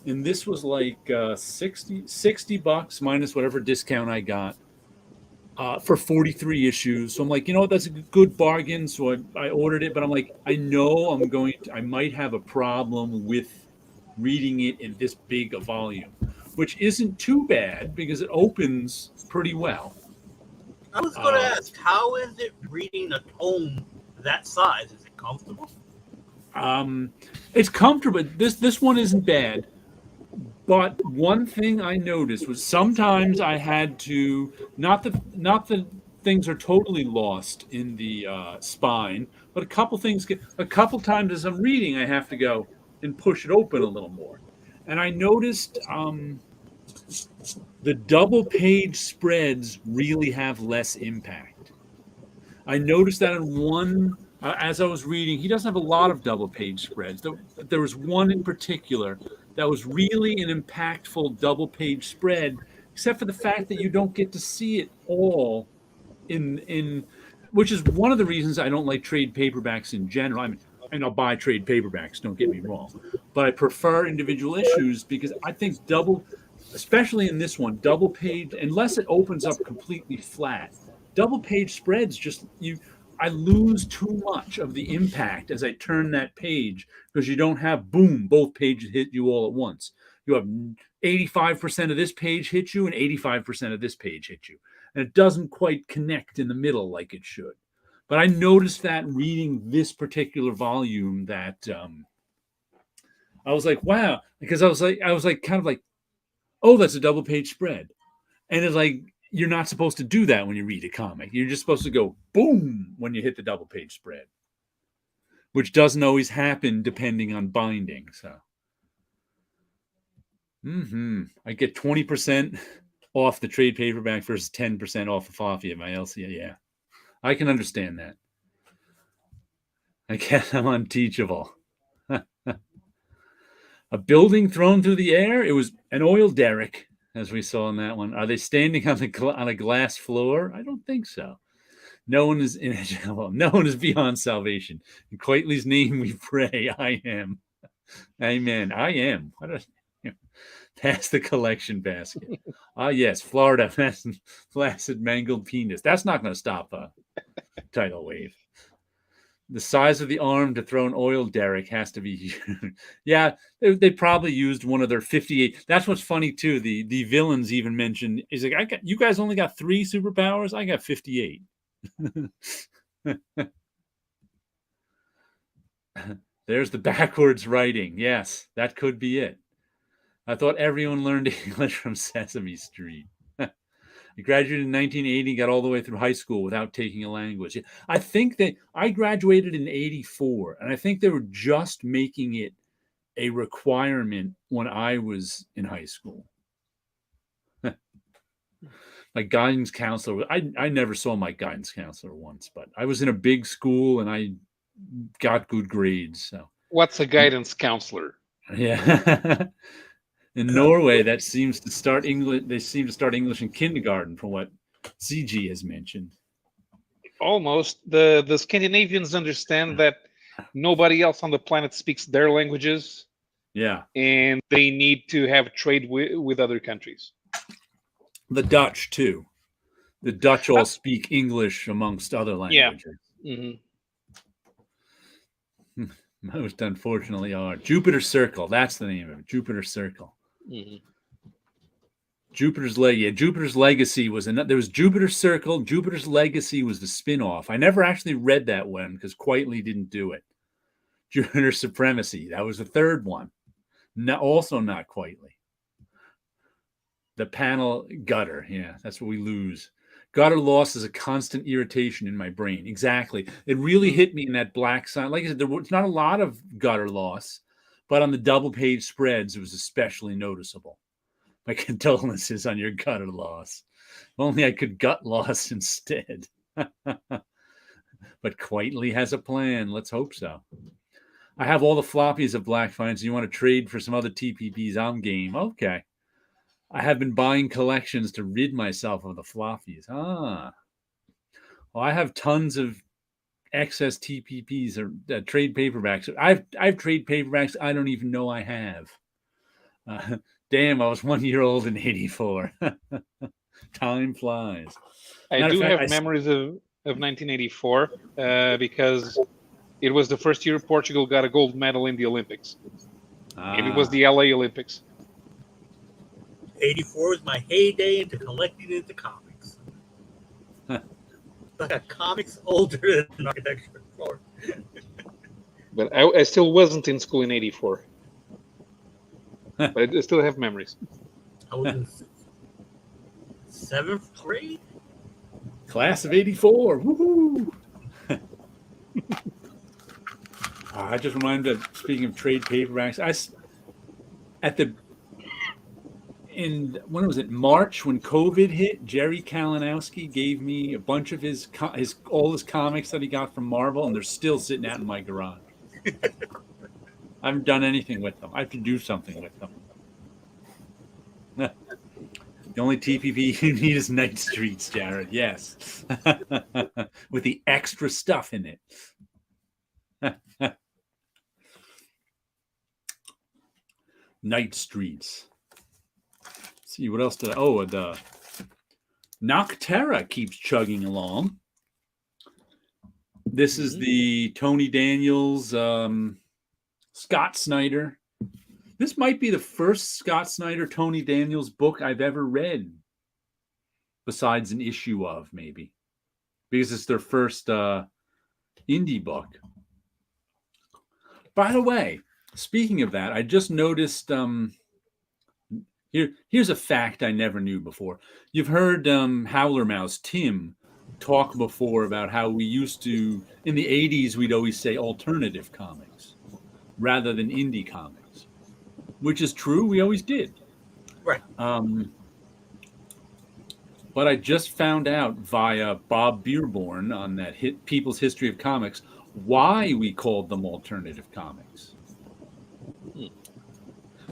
And this was like $60 minus whatever discount I got for 43 issues. So I'm like, you know what, that's a good bargain. So I ordered it, but I'm like, I know I might have a problem with reading it in this big a volume, which isn't too bad because it opens pretty well. I was going to ask, how is it reading a tome that size? Is it comfortable? It's comfortable. This one isn't bad. But one thing I noticed was sometimes I had to not the things are totally lost in the spine, but a couple times as I'm reading, I have to go and push it open a little more. And I noticed the double page spreads really have less impact. I noticed that in one, as I was reading, he doesn't have a lot of double page spreads. There was one in particular that was really an impactful double page spread, except for the fact that you don't get to see it all in which is one of the reasons I don't like trade paperbacks in general. I mean, and I'll buy trade paperbacks, don't get me wrong, but I prefer individual issues because I think especially in this one, double page, unless it opens up completely flat, double page spreads I lose too much of the impact as I turn that page because you don't have boom, both pages hit you all at once. You have 85% of this page hit you and 85% of this page hit you. And it doesn't quite connect in the middle like it should. But I noticed that reading this particular volume that I was like, wow, because I was like kind of like, oh, that's a double page spread. And it's like, you're not supposed to do that when you read a comic. You're just supposed to go boom when you hit the double page spread, which doesn't always happen depending on binding. So, I get 20% off the trade paperback versus 10% off of Fluffy at my LCA. Yeah, I can understand that. I guess I'm unteachable. A building thrown through the air. It was an oil derrick. as we saw in that one. Are they standing on a glass floor? I don't think so. No one is no one is beyond salvation. In Quitely's name we pray. I am. Amen. I am. Pass the collection basket. Yes, Florida, flaccid mangled penis. That's not going to stop a tidal wave. The size of the arm to throw an oil derrick has to be huge. Yeah, they probably used one of their 58. That's what's funny too. The villains even mentioned, is like, you guys only got 3 superpowers. I got 58. There's the backwards writing. Yes, that could be it. I thought everyone learned English from Sesame Street. I graduated in 1980, got all the way through high school without taking a language. I think that I graduated in 84, and I think they were just making it a requirement when I was in high school. My guidance counselor, I never saw my guidance counselor once, but I was in a big school and I got good grades. So what's a guidance counselor? Yeah. In Norway, that seems to start English. They seem to start English in kindergarten, from what CG has mentioned. Almost. The Scandinavians understand that nobody else on the planet speaks their languages. Yeah. And they need to have trade with other countries. The Dutch, too. The Dutch all speak English amongst other languages. Yeah. Mm-hmm. Most unfortunately are. Jupiter Circle. That's the name of it. Jupiter Circle. Mm-hmm. Jupiter's Legacy was another. There was Jupiter Circle. Jupiter's Legacy was the spin-off. I never actually read that one because Quitely didn't do it. Jupiter Supremacy. That was the third one. No, also not Quitely. The panel gutter. Yeah, that's what we lose. Gutter loss is a constant irritation in my brain. Exactly. It really hit me in that black sign. Like I said, there was not a lot of gutter loss, but on the double page spreads, it was especially noticeable. My condolences on your gutter loss. If only I could gut loss instead. But Quitely has a plan. Let's hope so. I have all the floppies of Black Finds. You want to trade for some other TPPs? I'm game. Okay. I have been buying collections to rid myself of the floppies. Well, I have tons of excess TPPs or trade paperbacks. I've trade paperbacks I don't even know I have. Damn, I was 1 year old in 84. Time flies. I do have memories of 1984 because it was the first year Portugal got a gold medal in the Olympics. And it was the LA Olympics. 84 was my heyday into collecting into comics. I got comics older than architecture. But I still wasn't in school in 84. But I still have memories. I was in 7th grade? Class of 84. Woohoo! I just reminded, speaking of trade paperbacks, when was it? March, when COVID hit, Jerry Kalinowski gave me a bunch of all his comics that he got from Marvel, and they're still sitting out in my garage. I haven't done anything with them. I have to do something with them. The only TPP you need is Night Streets, Jared. Yes. With the extra stuff in it. Night Streets. See, what else did I... Oh, the Nocterra keeps chugging along. This is the Tony Daniels, Scott Snyder. This might be the first Scott Snyder, Tony Daniels book I've ever read. Besides an issue of, maybe. Because it's their first indie book. By the way, speaking of that, I just noticed... Here's a fact I never knew before. You've heard Howler Mouse, Tim, talk before about how we used to, in the 80s, we'd always say alternative comics rather than indie comics, which is true. We always did. Right. But I just found out via Bob Beerborn on that People's History of Comics why we called them alternative comics,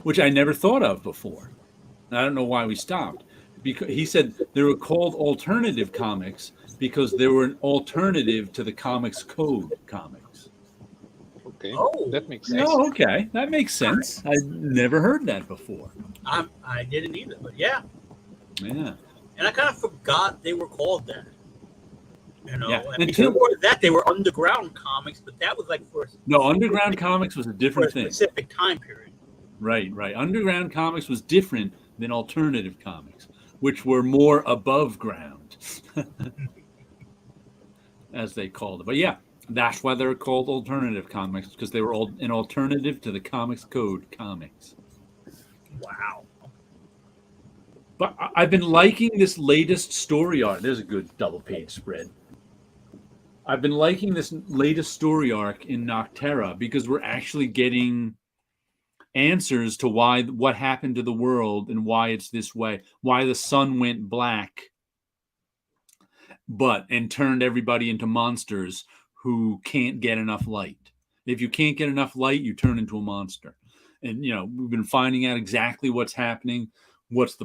which I never thought of before. I don't know why we stopped. Because he said they were called alternative comics because they were an alternative to the Comics Code comics. Okay, Oh. that makes sense. Oh, okay, that makes sense. I never heard that before. I didn't either, but yeah. Yeah. And I kind of forgot they were called that. You know, Yeah. and before that they were underground comics, but that was like Underground comics was a different thing. Specific time period. Right. Underground comics was different than alternative comics, which were more above ground, as they called it. But yeah, that's why they're called alternative comics, because they were an alternative to the Comics Code comics. Wow. But I've been liking this latest story arc. There's a good double page spread. I've been liking this latest story arc in Nocterra because we're actually getting answers to what happened to the world and why it's this way, why the sun went black and turned everybody into monsters who can't get enough light. If you can't get enough light, you turn into a monster. And we've been finding out exactly what's happening, what's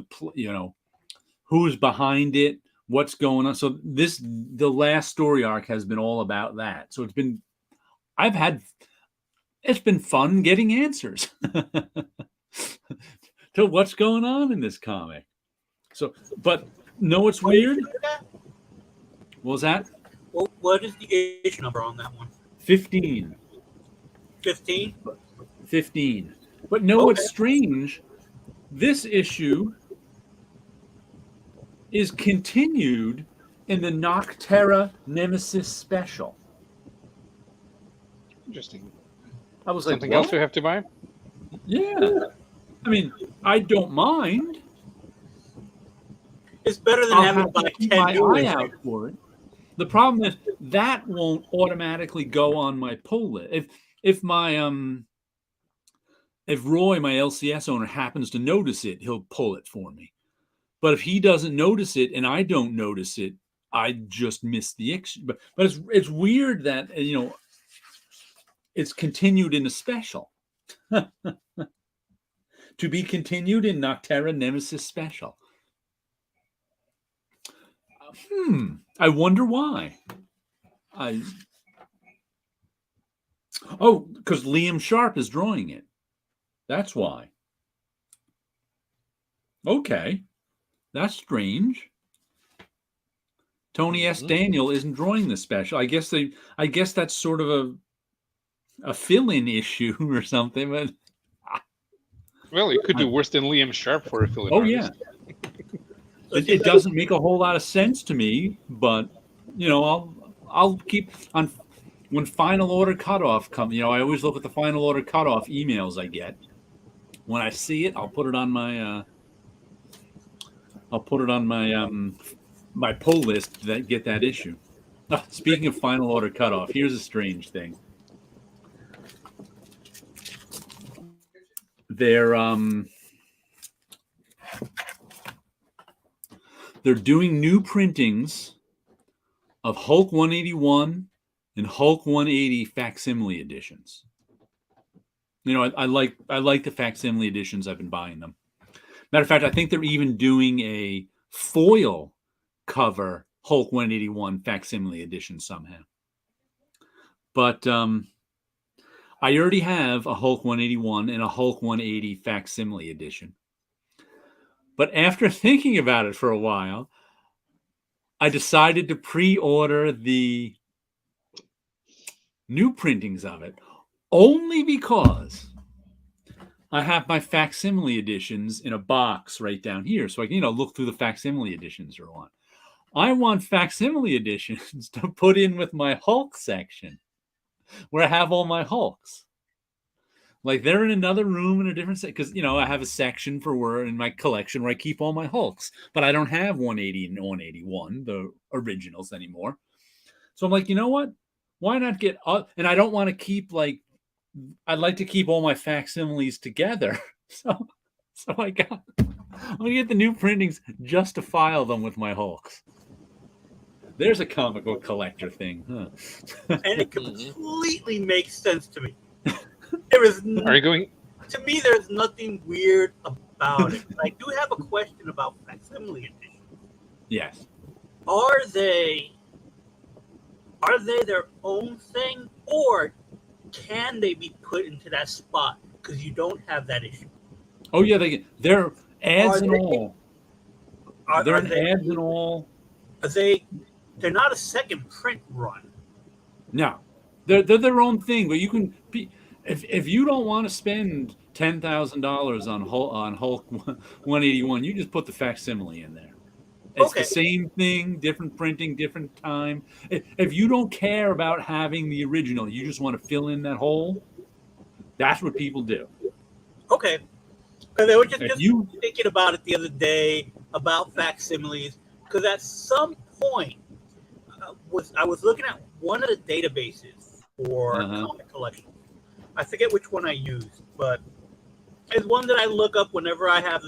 who's behind it, what's going on. So the last story arc has been all about that. So it's been fun getting answers to what's going on in this comic. So, but know what's weird? What was that? Well, what is the issue number on that one? 15. 15? 15. But know what's strange? This issue is continued in the Nocterra Nemesis special. Interesting. I was something like, else we have to buy? Yeah. I mean, I don't mind. It's better than having to buy 10 my new eye out for it. The problem is that won't automatically go on my pull list. If my if Roy, my LCS owner, happens to notice it, he'll pull it for me. But if he doesn't notice it and I don't notice it, I just miss the issue. But it's weird that it's continued in a special. To be continued in Nocterra Nemesis special. I wonder why. Because Liam Sharp is drawing it. That's why. Okay. That's strange. Tony S. Daniel isn't drawing this special. I guess that's sort of a fill-in issue or something. But well, it could do worse than Liam Sharp for a fill-in. Oh yeah. It doesn't make a whole lot of sense to me, but I'll keep on when final order cutoff comes. I always look at the final order cutoff emails I get. When I see it, I'll put it on my my pull list that get that issue. Speaking of final order cutoff, here's a strange thing. They're doing new printings of Hulk 181 and Hulk 180 facsimile editions. I like the facsimile editions. I've been buying them. Matter of fact, I think they're even doing a foil cover Hulk 181 facsimile edition somehow. But I already have a Hulk 181 and a Hulk 180 facsimile edition. But after thinking about it for a while, I decided to pre-order the new printings of it only because I have my facsimile editions in a box right down here. So I can, look through the facsimile editions or want. I want facsimile editions to put in with my Hulk section where I have all my Hulks. Like they're in another room in a different section because I have a section in my collection where I keep all my Hulks, but I don't have 180 and 181, the originals anymore. So I'm like, you know what? Why not get up? And I don't want to keep I'd like to keep all my facsimiles together. So I'm gonna get the new printings just to file them with my Hulks. There's a comic book collector thing, huh? And it completely makes sense to me. Are you going? To me, there's nothing weird about it. I do have a question about facsimile editions. Yes. Are they their own thing, or can they be put into that spot because you don't have that issue? Oh yeah, they're ads Are and they- all. Are They're they? ads and all. They're not a second print run. No, they're their own thing. But you can be if you don't want to spend $10,000 on Hulk 181, you just put the facsimile in there. It's Okay. the same thing, different printing, different time. If you don't care about having the original, you just want to fill in that hole. That's what people do. Okay. Because I was just If you thinking about it the other day about facsimiles. Because at some point, I was looking at one of the databases for comic collections. I forget which one I used, but it's one that I look up whenever I have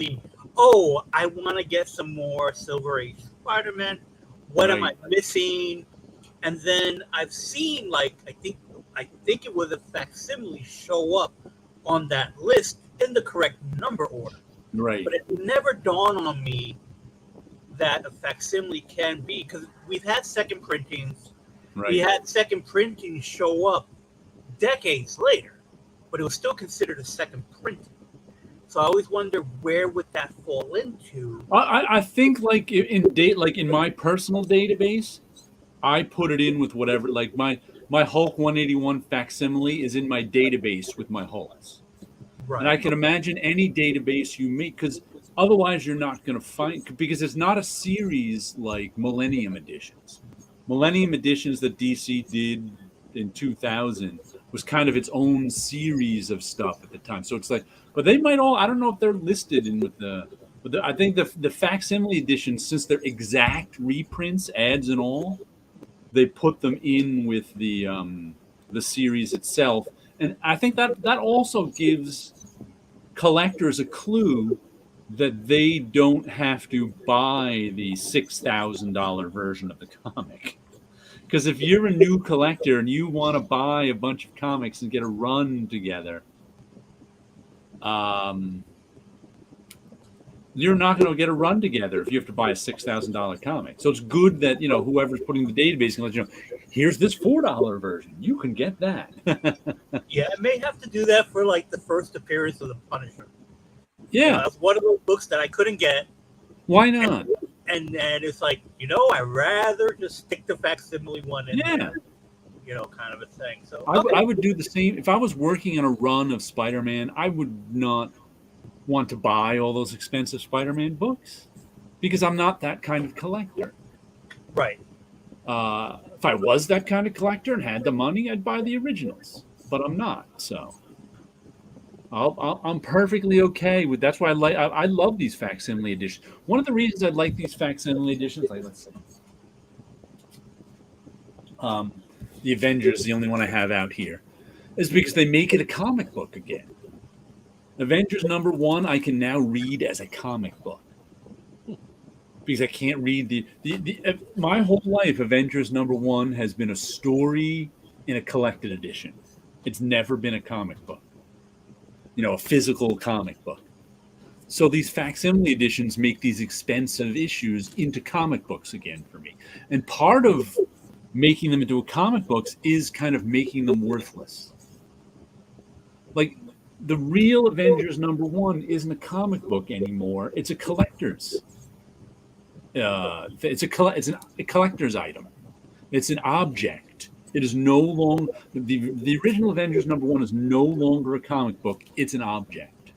I want to get some more Silver Age Spider-Man. What am I missing? And then I've seen I think it was a facsimile show up on that list in the correct number order. right, But it never dawned on me that a facsimile can be, because we've had second printings. right. We had second printings show up decades later, but it was still considered a second printing. So I always wonder where would that fall into. I think in my personal database, I put it in with whatever. Like my Hulk 181 facsimile is in my database with my Hulks, Right. and I can imagine any database you make, because otherwise you're not going to find, because it's not a series like Millennium Editions. Millennium Editions that DC did in 2000 was kind of its own series of stuff at the time. So it's like, but they might all, I don't know if they're listed in with I think the facsimile editions, since they're exact reprints, ads and all, they put them in with the series itself. And I think that also gives collectors a clue that they don't have to buy the $6,000 version of the comic. Because if you're a new collector and you want to buy a bunch of comics and get a run together, you're not going to get a run together if you have to buy a $6,000 comic. So it's good that, whoever's putting the database can let you know, here's this $4 version. You can get that. Yeah, I may have to do that for the first appearance of the Punisher. Yeah. That's one of those books that I couldn't get. Why not? And it's I'd rather just stick the facsimile one in there, kind of a thing. So I would do the same. If I was working on a run of Spider-Man, I would not want to buy all those expensive Spider-Man books because I'm not that kind of collector. Right. If I was that kind of collector and had the money, I'd buy the originals, but I'm not. So I'm perfectly okay with. That's why I love these facsimile editions. One of the reasons I like these facsimile editions, let's see, the Avengers, the only one I have out here, is because they make it a comic book again. Avengers #1, I can now read as a comic book because I can't read my whole life. Avengers #1 has been a story in a collected edition. It's never been a comic book. A physical comic book. So these facsimile editions make these expensive issues into comic books again for me. And part of making them into comic books is kind of making them worthless. Like the real Avengers #1 isn't a comic book anymore. It's a collector's. It's a collector's item. It's an object. It is no longer the original Avengers #1 is no longer a comic book. It's an object.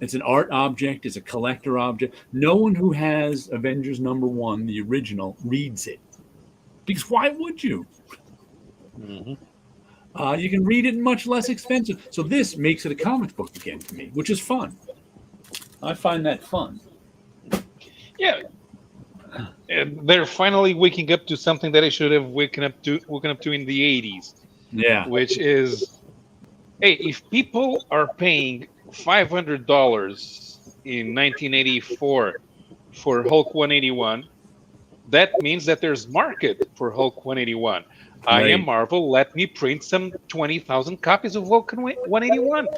It's an art object. It's a collector object. No one who has Avengers #1, the original, reads it because why would you? Mm-hmm. You can read it much less expensive. So this makes it a comic book again for me, which is fun. I find that fun. Yeah. And they're finally waking up to something that they should have woken up to in the 80s. Yeah. Which is, hey, if people are paying $500 in 1984 for Hulk 181, that means that there's market for Hulk 181. I am Marvel. Let me print some 20,000 copies of Hulk 181.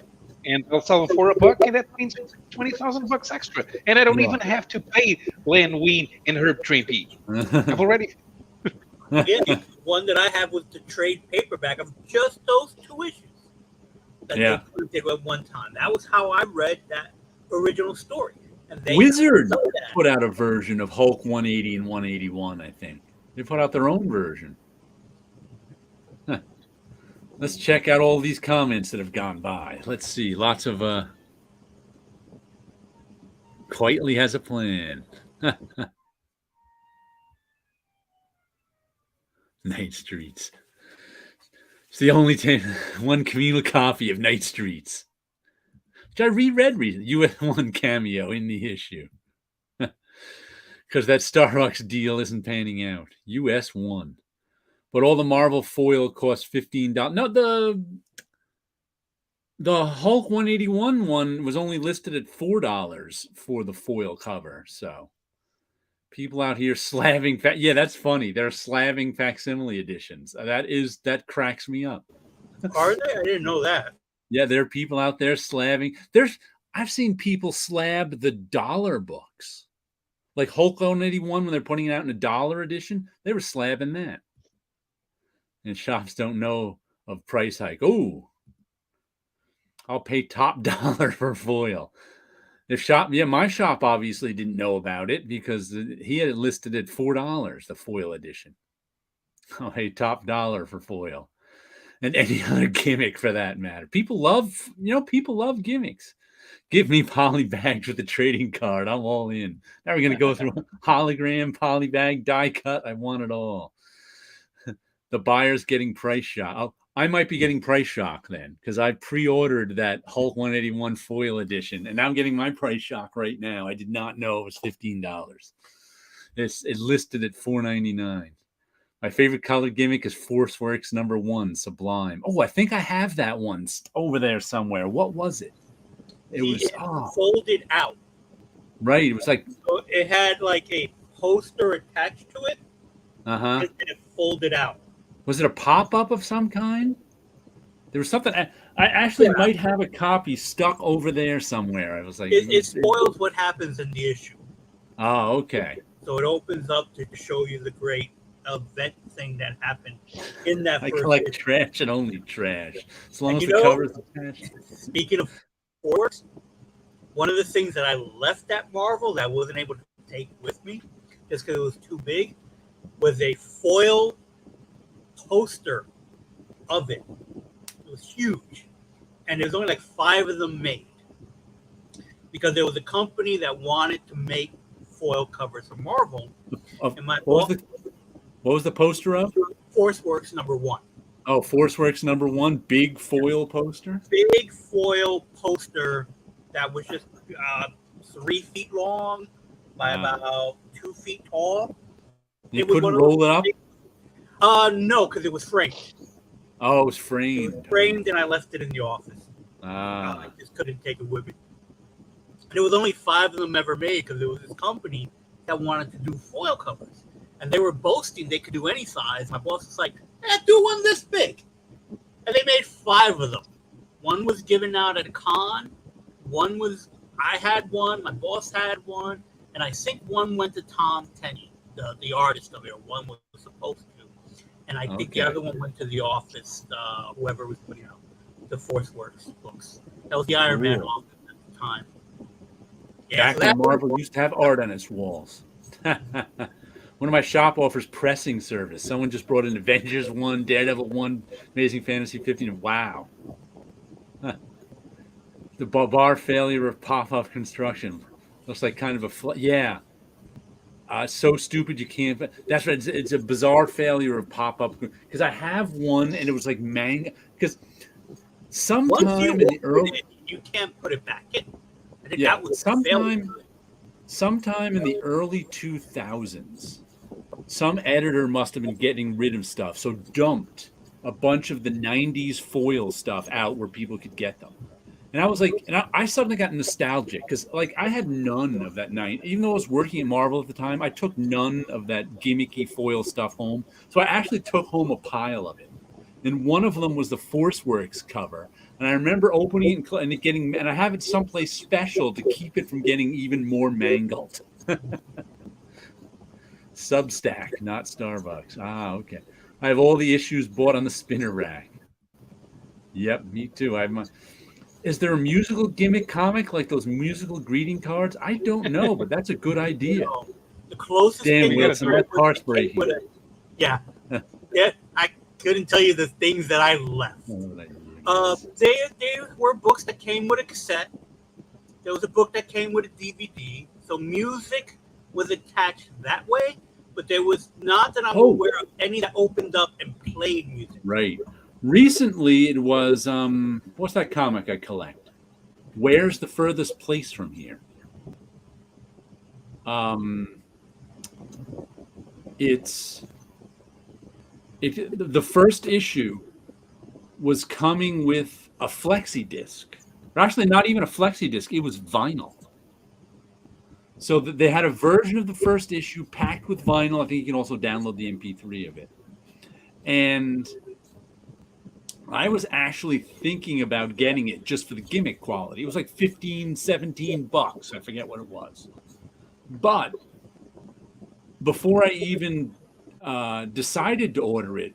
and they'll sell them for $1, and that means $20,000 extra. And I don't even have to pay Len Wein and Herb Trimpe. I've already. Yeah, the one that I have was the trade paperback of just those 2 issues that they printed at one time. That was how I read that original story. And they Wizard put out a version of Hulk 180 and 181, I think. They put out their own version. Huh. Let's check out all these comments that have gone by. Let's see. Lots of Quietly has a plan. Night Streets. It's the only one communal copy of Night Streets, which I reread recently. US1 cameo in the issue. Because that Starbucks deal isn't panning out. US1. But all the Marvel foil cost $15. No, the Hulk 181 one was only listed at $4 for the foil cover. So people out here slabbing. Yeah, that's funny. They're slabbing facsimile editions. That cracks me up. Are they? I didn't know that. Yeah, there are people out there slabbing. I've seen people slab the dollar books. Like Hulk 181, when they're putting it out in a $1 edition, they were slabbing that. And shops don't know of price hike. Oh, I'll pay top dollar for foil. My shop obviously didn't know about it because he had it listed at $4, the foil edition. I'll pay top dollar for foil. And any other gimmick for that matter. People love gimmicks. Give me poly bags with a trading card. I'm all in. Now we're going to go through hologram, poly bag, die cut. I want it all. The buyer's getting price shock. I might be getting price shock then because I pre-ordered that Hulk 181 foil edition, and I'm getting my price shock right now. I did not know it was $15. It listed at $4.99. My favorite color gimmick is Forceworks #1, Sublime. Oh, I think I have that one over there somewhere. What was it? It was folded out. Right. It was like it had like a poster attached to it. And it folded out. Was it a pop-up of some kind? There was something. I actually might have a copy stuck over there somewhere. I was like, it spoils what happens in the issue. Oh, okay. So it opens up to show you the great event thing that happened in that. I collect trash and only trash, as long as the cover's attached. Speaking of force, one of the things that I left at Marvel that I wasn't able to take with me just because it was too big was a foil poster of it. It was huge, and there's only like 5 of them made because there was a company that wanted to make foil covers for Marvel. What was the poster of? Forceworks #1. Oh, Forceworks #1, big foil poster. Big foil poster that was just 3 feet long by about 2 feet tall. You couldn't roll it up? No, because it was framed. Oh, it was framed. It was framed, and I left it in the office. Ah. I just couldn't take it with me. There was only 5 of them ever made because there was this company that wanted to do foil covers. And they were boasting they could do any size. My boss was like, do one this big. And they made 5 of them. One was given out at a con. I had one, my boss had one, and I think one went to Tom Tenney, the artist of it. One was supposed to. And I think the other one went to the office, whoever was putting out the Forceworks books. That was the Iron Man office at the time. Yeah, back when Marvel used to have art on its walls. One of my shop offers pressing service. Someone just brought in Avengers 1, Daredevil 1, Amazing Fantasy 15. Wow. The bar failure of pop-up construction. Looks like kind of a... so stupid you can't... That's right. It's a bizarre failure of pop-up. Because I have one, and it was like manga. Because sometime in the early... You can't put it back in. I think yeah, that was sometime in the early 2000s, some editor must have been getting rid of stuff, so dumped a bunch of the 90s foil stuff out where people could get them. And I was like, I suddenly got nostalgic because, like, I had none of that night. Even though I was working at Marvel at the time, I took none of that gimmicky foil stuff home. So I actually took home a pile of it. And one of them was the Forceworks cover. And I remember opening it and it getting, and I have it someplace special to keep it from getting even more mangled. Substack, not Starbucks. Ah, okay. I have all the issues bought on the spinner rack. Yep, me too. Is there a musical gimmick comic like those musical greeting cards? I don't know, but that's a good idea. No. The closest Damn, thing Wilson, that's heartbreaking. Yeah. I couldn't tell you the things that I left. They were books that came with a cassette. There was a book that came with a DVD. So music was attached that way, but there was not that I'm aware of any that opened up and played music. Right. Recently, it was what's that comic I collect? Where's the Furthest Place from Here? The first issue was coming with a flexi disc. Or actually, not even a flexi disc. It was vinyl. So they had a version of the first issue packed with vinyl. I think you can also download the MP3 of it. And I was actually thinking about getting it just for the gimmick quality. It was like $15-17. I forget what it was. But before I even decided to order it,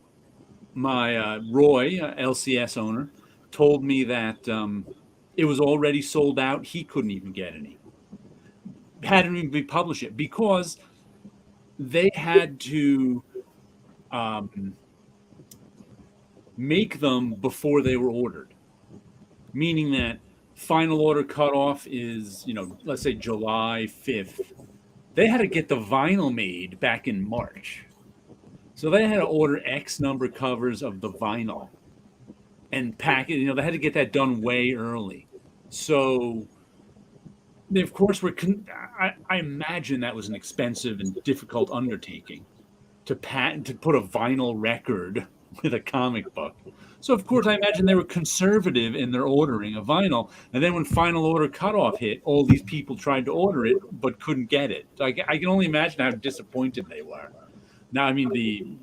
my Roy, LCS owner, told me that it was already sold out. He couldn't even get any. Hadn't even been published yet because they had to make them before they were ordered, meaning that final order cutoff is, let's say July 5th. They had to get the vinyl made back in March. So they had to order X number of covers of the vinyl and pack it. They had to get that done way early. So they, of course, I imagine that was an expensive and difficult undertaking to put a vinyl record with a comic book. So, of course, I imagine they were conservative in their ordering of vinyl. And then when final order cutoff hit, all these people tried to order it but couldn't get it. So I can only imagine how disappointed they were. Now, I mean,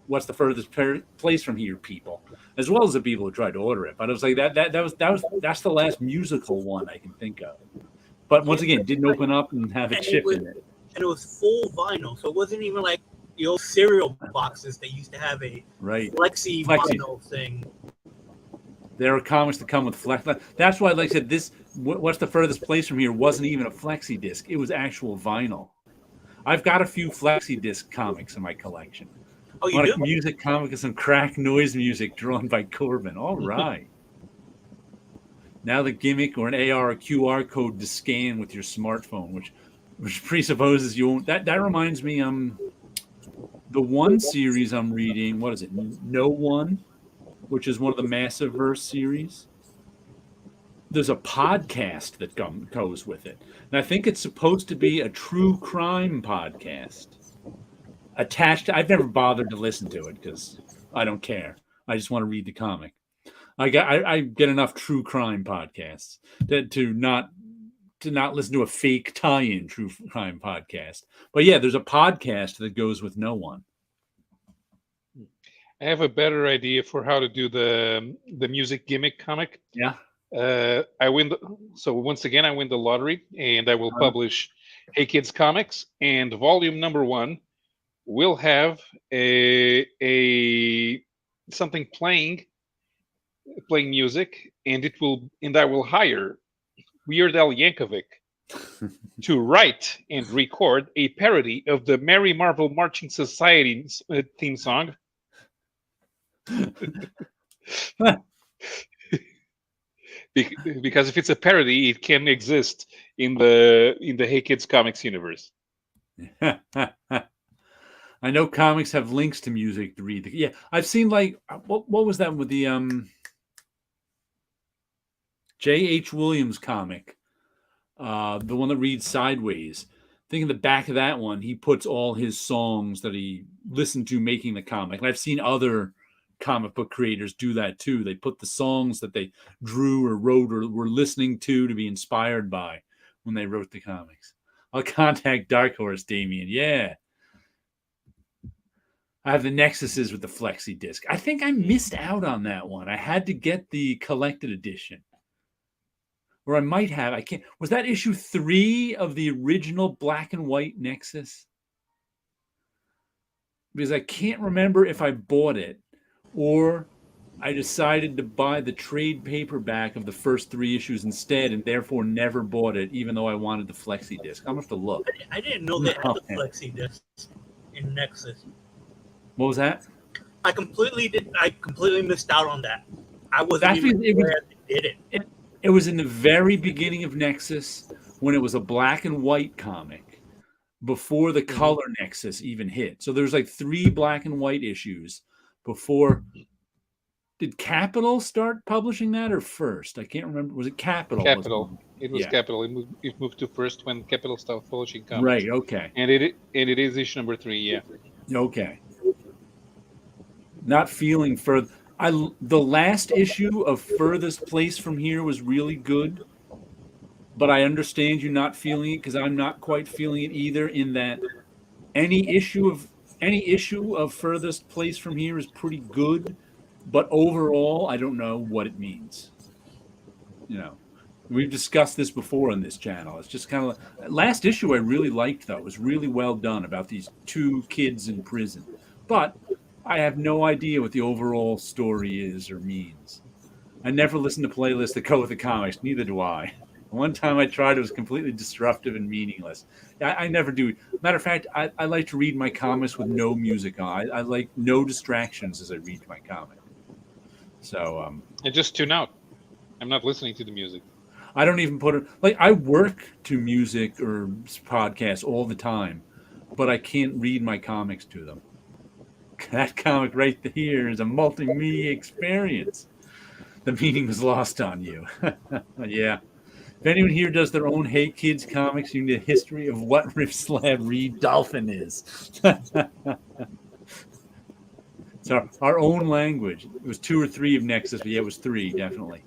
what's the furthest place from here, people, as well as the people who tried to order it. But it was like that's the last musical one I can think of. But once again, didn't open up and have a chip in it. And it was full vinyl, so it wasn't even like the old cereal boxes that used to have a flexi vinyl thing. There are comics that come with flex. That's why, like I said, this what's the furthest place from here wasn't even a flexi disc. It was actual vinyl. I've got a few flexi disc comics in my collection. Oh, you do? Music comic and some crack noise music drawn by Corbin. All right. Now the gimmick or an AR or QR code to scan with your smartphone, which presupposes you won't. That reminds me, the one series I'm reading, what is it? No One, which is one of the Massive Verse series. There's a podcast that goes with it. And I think it's supposed to be a true crime podcast attached. I've never bothered to listen to it because I don't care. I just want to read the comic. I get enough true crime podcasts to not listen to a fake tie-in true crime podcast. But yeah, there's a podcast that goes with No One. I have a better idea for how to do the music gimmick comic. Yeah. So once again, I win the lottery, and I will publish Hey Kids Comics, and volume number 1 will have a something playing music, and I will hire Weird Al Yankovic to write and record a parody of the Merry Marvel Marching Society theme song. Because if it's a parody, it can exist in the Hey Kids Comics universe. I know comics have links to music to read. Yeah, I've seen like what was that with the J.H. Williams comic, the one that reads sideways. I think in the back of that one, he puts all his songs that he listened to making the comic. And I've seen other comic book creators do that too. They put the songs that they drew or wrote or were listening to be inspired by when they wrote the comics. I'll contact Dark Horse, Damien. Yeah. I have the Nexuses with the flexi disc. I think I missed out on that one. I had to get the collected edition. Or I might have. I can't. Was that issue 3 of the original black and white Nexus? Because I can't remember if I bought it or I decided to buy the trade paperback of the first 3 issues instead and therefore never bought it, even though I wanted the flexi disc. I'm going to have to look. I didn't know they had the flexi disc in Nexus. What was that? I completely missed out on that. I wasn't even aware they did it. It was in the very beginning of Nexus when it was a black and white comic before the color Nexus even hit. So there's like 3 black and white issues before. Did Capital start publishing that or first? I can't remember. Was it Capital? It was Capital. It moved to first when Capital stopped publishing comics. Right. Okay. And it is issue number 3. Yeah. Okay. Not feeling further. The last issue of Furthest Place from Here was really good, but I understand you not feeling it because I'm not quite feeling it either. In that any issue of Furthest Place from Here is pretty good, but overall, I don't know what it means. We've discussed this before on this channel. It's just kind of last issue I really liked though. It was really well done about these 2 kids in prison, but I have no idea what the overall story is or means. I never listen to playlists that go with the comics. Neither do I. One time I tried, it was completely disruptive and meaningless. I never do. Matter of fact, I like to read my comics with no music on. I like no distractions as I read my comic. So I just tune out. I'm not listening to the music. I don't even put it. Like I work to music or podcasts all the time, but I can't read my comics to them. That comic right here is a multimedia experience. The meaning was lost on you. Yeah. If anyone here does their own Hey Kids comics, you need a history of what Riff Slab Reed Dolphin is. It's our own language. It was 2 or 3 of Nexus, but yeah, it was 3, definitely.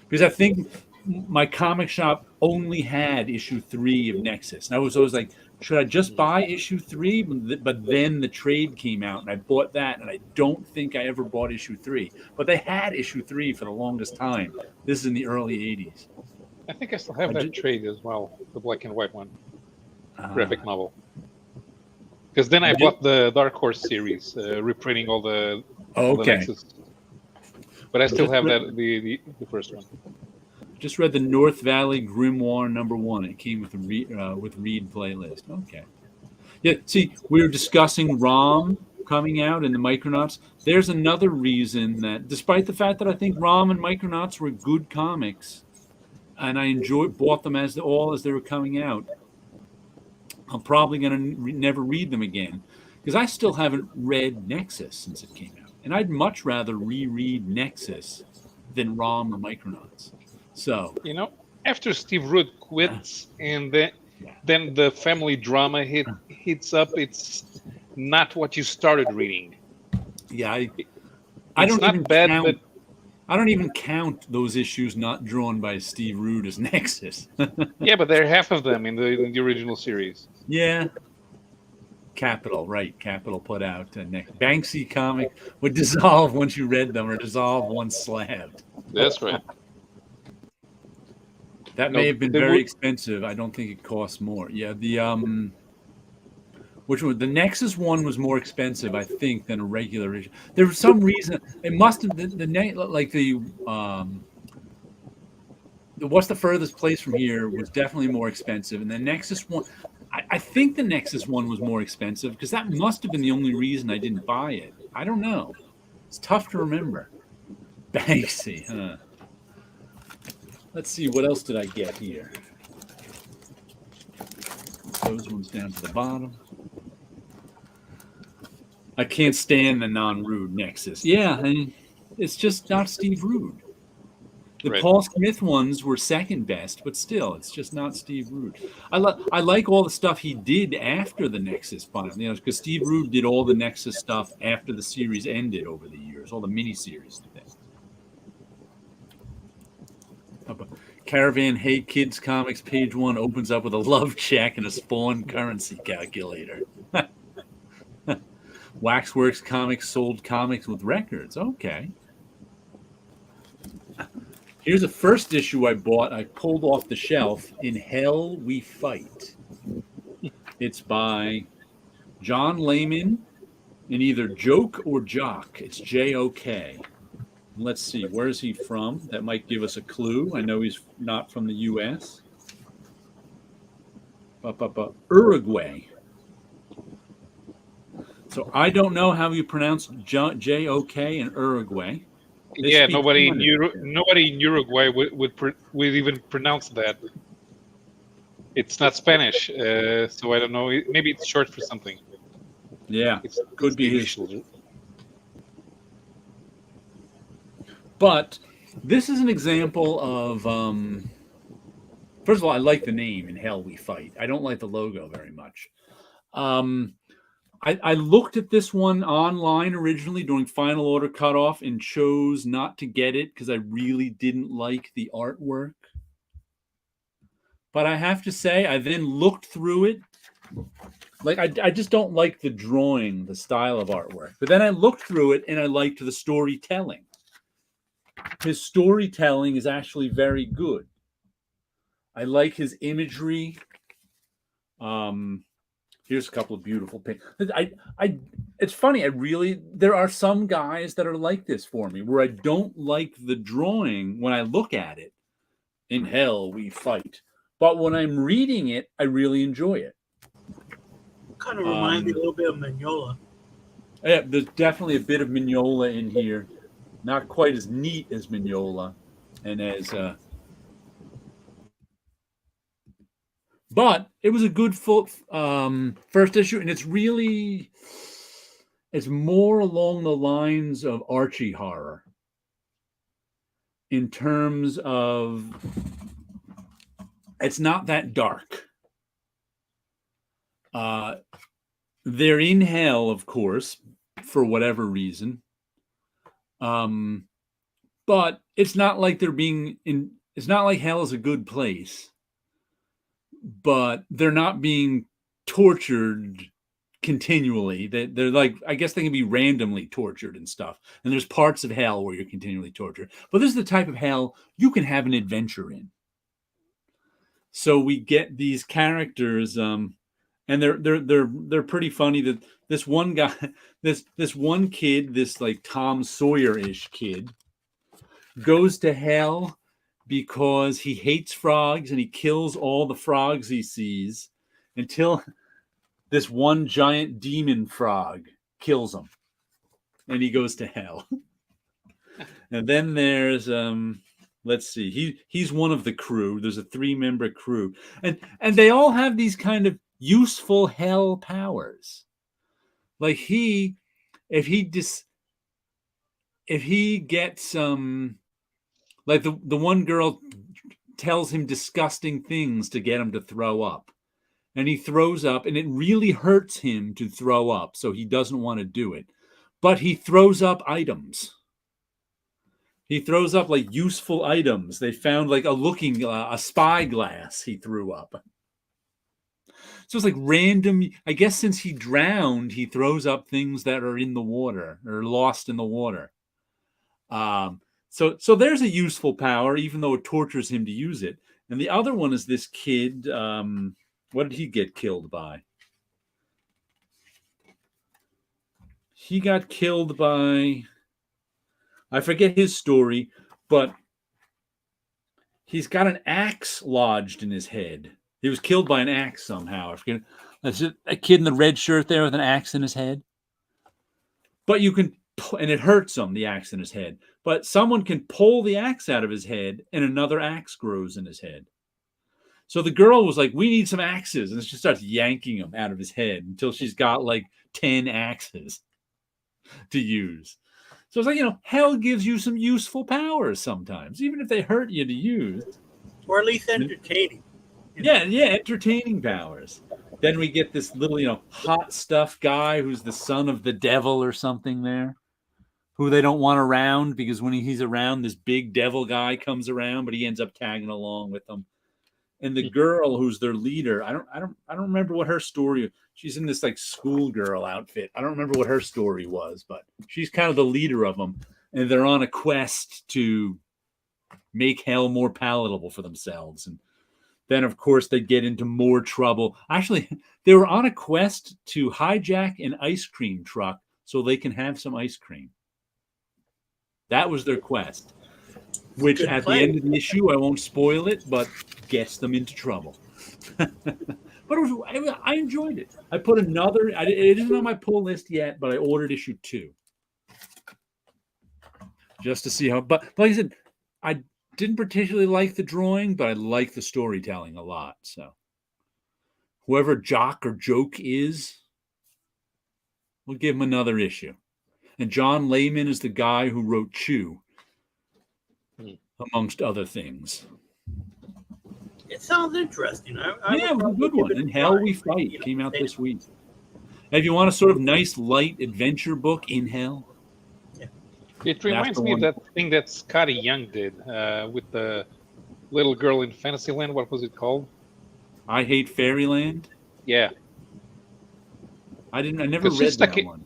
Because I think my comic shop only had issue 3 of Nexus. And I was always like, should I just buy issue 3? But then the trade came out, and I bought that, and I don't think I ever bought issue 3. But they had issue 3 for the longest time. This is in the early 80s. I think I still have that trade as well, the black and white one, graphic novel. Because then I bought the Dark Horse series, reprinting all the Nexus. But I still have that the first one. Just read the North Valley Grimoire #1. It came with Reed playlist. Okay. Yeah, see, we were discussing ROM coming out and the Micronauts. There's another reason that, despite the fact that I think ROM and Micronauts were good comics, and I bought them as they were coming out, I'm probably going to never read them again because I still haven't read Nexus since it came out. And I'd much rather reread Nexus than ROM or Micronauts. So, after Steve Root quits and then the family drama hits up, it's not what you started reading. Yeah, I don't not even bad, count, but I don't even count those issues not drawn by Steve Root as Nexus. yeah, but there are half of them in the original series. Yeah. Capital, right. Capital put out Banksy comic would dissolve once you read them or dissolve once slabbed. That's right. That may have been very expensive. I don't think it costs more. Yeah, which one? The Nexus one was more expensive, I think, than a regular issue. There was some reason it must have What's the Furthest Place from Here was definitely more expensive, and the Nexus one. I think the Nexus one was more expensive because that must have been the only reason I didn't buy it. I don't know. It's tough to remember. Banksy, huh? Let's see, what else did I get here? Those ones down to the bottom. I can't stand the non-Rude Nexus. Yeah, and it's just not Steve Rude. The Right. Paul Smith ones were second best, but still, it's just not Steve Rude. I like all the stuff he did after the Nexus final, because Steve Rude did all the Nexus stuff after the series ended over the years, all the miniseries and things. Caravan Hey Kids Comics page 1 opens up with a love check and a Spawn currency calculator. Waxworks Comics sold comics with records. Okay. Here's the first issue I bought. I pulled off the shelf. In Hell We Fight. It's by John Layman in either Joke or Jock. It's J-O-K. Let's see. Where is he from? That might give us a clue. I know he's not from the U.S. Uruguay. So I don't know how you pronounce J-O-K in Uruguay. Yeah, nobody in Uruguay would even pronounce that. It's not Spanish, so I don't know. Maybe it's short for something. Yeah, could be his. But this is an example of. First of all, I like the name "In Hell We Fight." I don't like the logo very much. I looked at this one online originally during final order cutoff and chose not to get it because I really didn't like the artwork. But I have to say, I then looked through it. Like, I just don't like the drawing, the style of artwork. But then I looked through it and I liked the storytelling. His storytelling is actually very good. I like his imagery. Here's a couple of beautiful pictures. It's funny. There are some guys that are like this for me, where I don't like the drawing when I look at it. In Hell We Fight. But when I'm reading it, I really enjoy it. Kind of reminds me a little bit of Mignola. Yeah, there's definitely a bit of Mignola in here. Not quite as neat as Mignola, and as. But it was a good first issue, and it's more along the lines of Archie horror in terms of it's not that dark. They're in hell, of course, for whatever reason. But it's not like it's not like hell is a good place. But they're not being tortured continually. They're like, I guess they can be randomly tortured and stuff. And there's parts of hell where you're continually tortured. But this is the type of hell you can have an adventure in. So we get these characters, and they're pretty funny. That this one guy, this one kid, this like Tom Sawyer-ish kid, goes to hell because he hates frogs and he kills all the frogs he sees until this one giant demon frog kills him, and he goes to hell. And then there's let's see, he's one of the crew. There's a 3-member crew, and they all have these kind of useful hell powers. Like if he gets like the one girl tells him disgusting things to get him to throw up, and he throws up, and it really hurts him to throw up, so he doesn't want to do it, but he throws up items. He throws up like useful items. They found like a spyglass he threw up. So it's like random. I guess since he drowned, he throws up things that are in the water or lost in the water. So there's a useful power, even though it tortures him to use it. And the other one is this kid. What did he get killed by? He got killed by, I forget his story, but he's got an axe lodged in his head. He was killed by an axe somehow. I forget. That's a kid in the red shirt there with an axe in his head. But you can, and it hurts him, the axe in his head. But someone can pull the axe out of his head, and another axe grows in his head. So the girl was like, we need some axes. And she starts yanking them out of his head until she's got like 10 axes to use. So it's like, hell gives you some useful powers sometimes, even if they hurt you to use. Or at least entertaining. Yeah, entertaining powers. Then we get this little, hot stuff guy who's the son of the devil or something there, who they don't want around because when he's around, this big devil guy comes around, but he ends up tagging along with them. and the girl who's their leader, I don't remember what her story. She's in this like schoolgirl outfit. I don't remember what her story was, but she's kind of the leader of them, and they're on a quest to make hell more palatable for themselves. And then, of course, they get into more trouble. Actually, they were on a quest to hijack an ice cream truck so they can have some ice cream. That was their quest, which at the end of the issue, I won't spoil it, but gets them into trouble. But I enjoyed it. I put another, it isn't on my pull list yet, but I ordered issue 2. Just to see how, but like I said, I didn't particularly like the drawing, but I like the storytelling a lot. So whoever Jock or Joke is, we'll give him another issue. And John Layman is the guy who wrote Chew, amongst other things. It sounds interesting. Yeah, it was a good one. In Hell We Fight came out this week. If you want a sort of nice, light adventure book, In Hell. Yeah. It reminds me of that thing that Scotty Young did with the little girl in Fantasyland. What was it called? I Hate Fairyland? Yeah. I never read that one.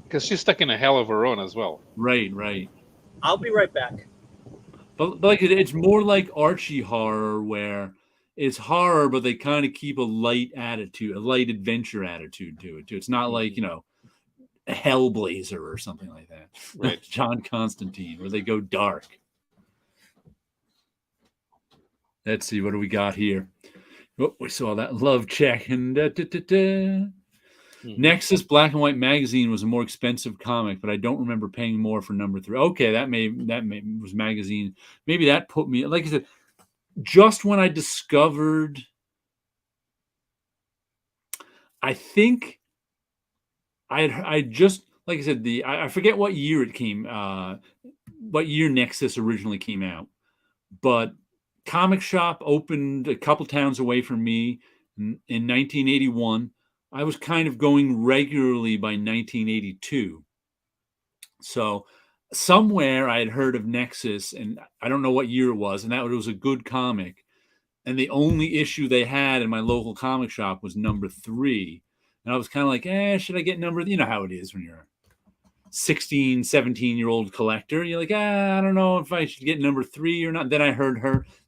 Because she's stuck in a hell of her own as well. Right. I'll be right back. But like it's more like Archie horror, where it's horror, but they kind of keep a light attitude, a light adventure attitude to it too. It's not like, Hellblazer or something like that. Right. John Constantine, where they go dark. Let's see, what do we got here? Oh, we saw that love check. And Nexus Black and White Magazine was a more expensive comic, but I don't remember paying more for number 3. Okay, that was magazine. Maybe that put me, like I said, just when I discovered, I think I just, like I said, I forget what year it came, what year Nexus originally came out, but Comic Shop opened a couple towns away from me in 1981. I was kind of going regularly by 1982. So somewhere I had heard of Nexus, and I don't know what year it was, and that it was a good comic. And the only issue they had in my local comic shop was number 3. And I was kind of like, should I get number? You know how it is when you're a 16, 17-year-old collector. You're like, I don't know if I should get number 3 or not. Then I heard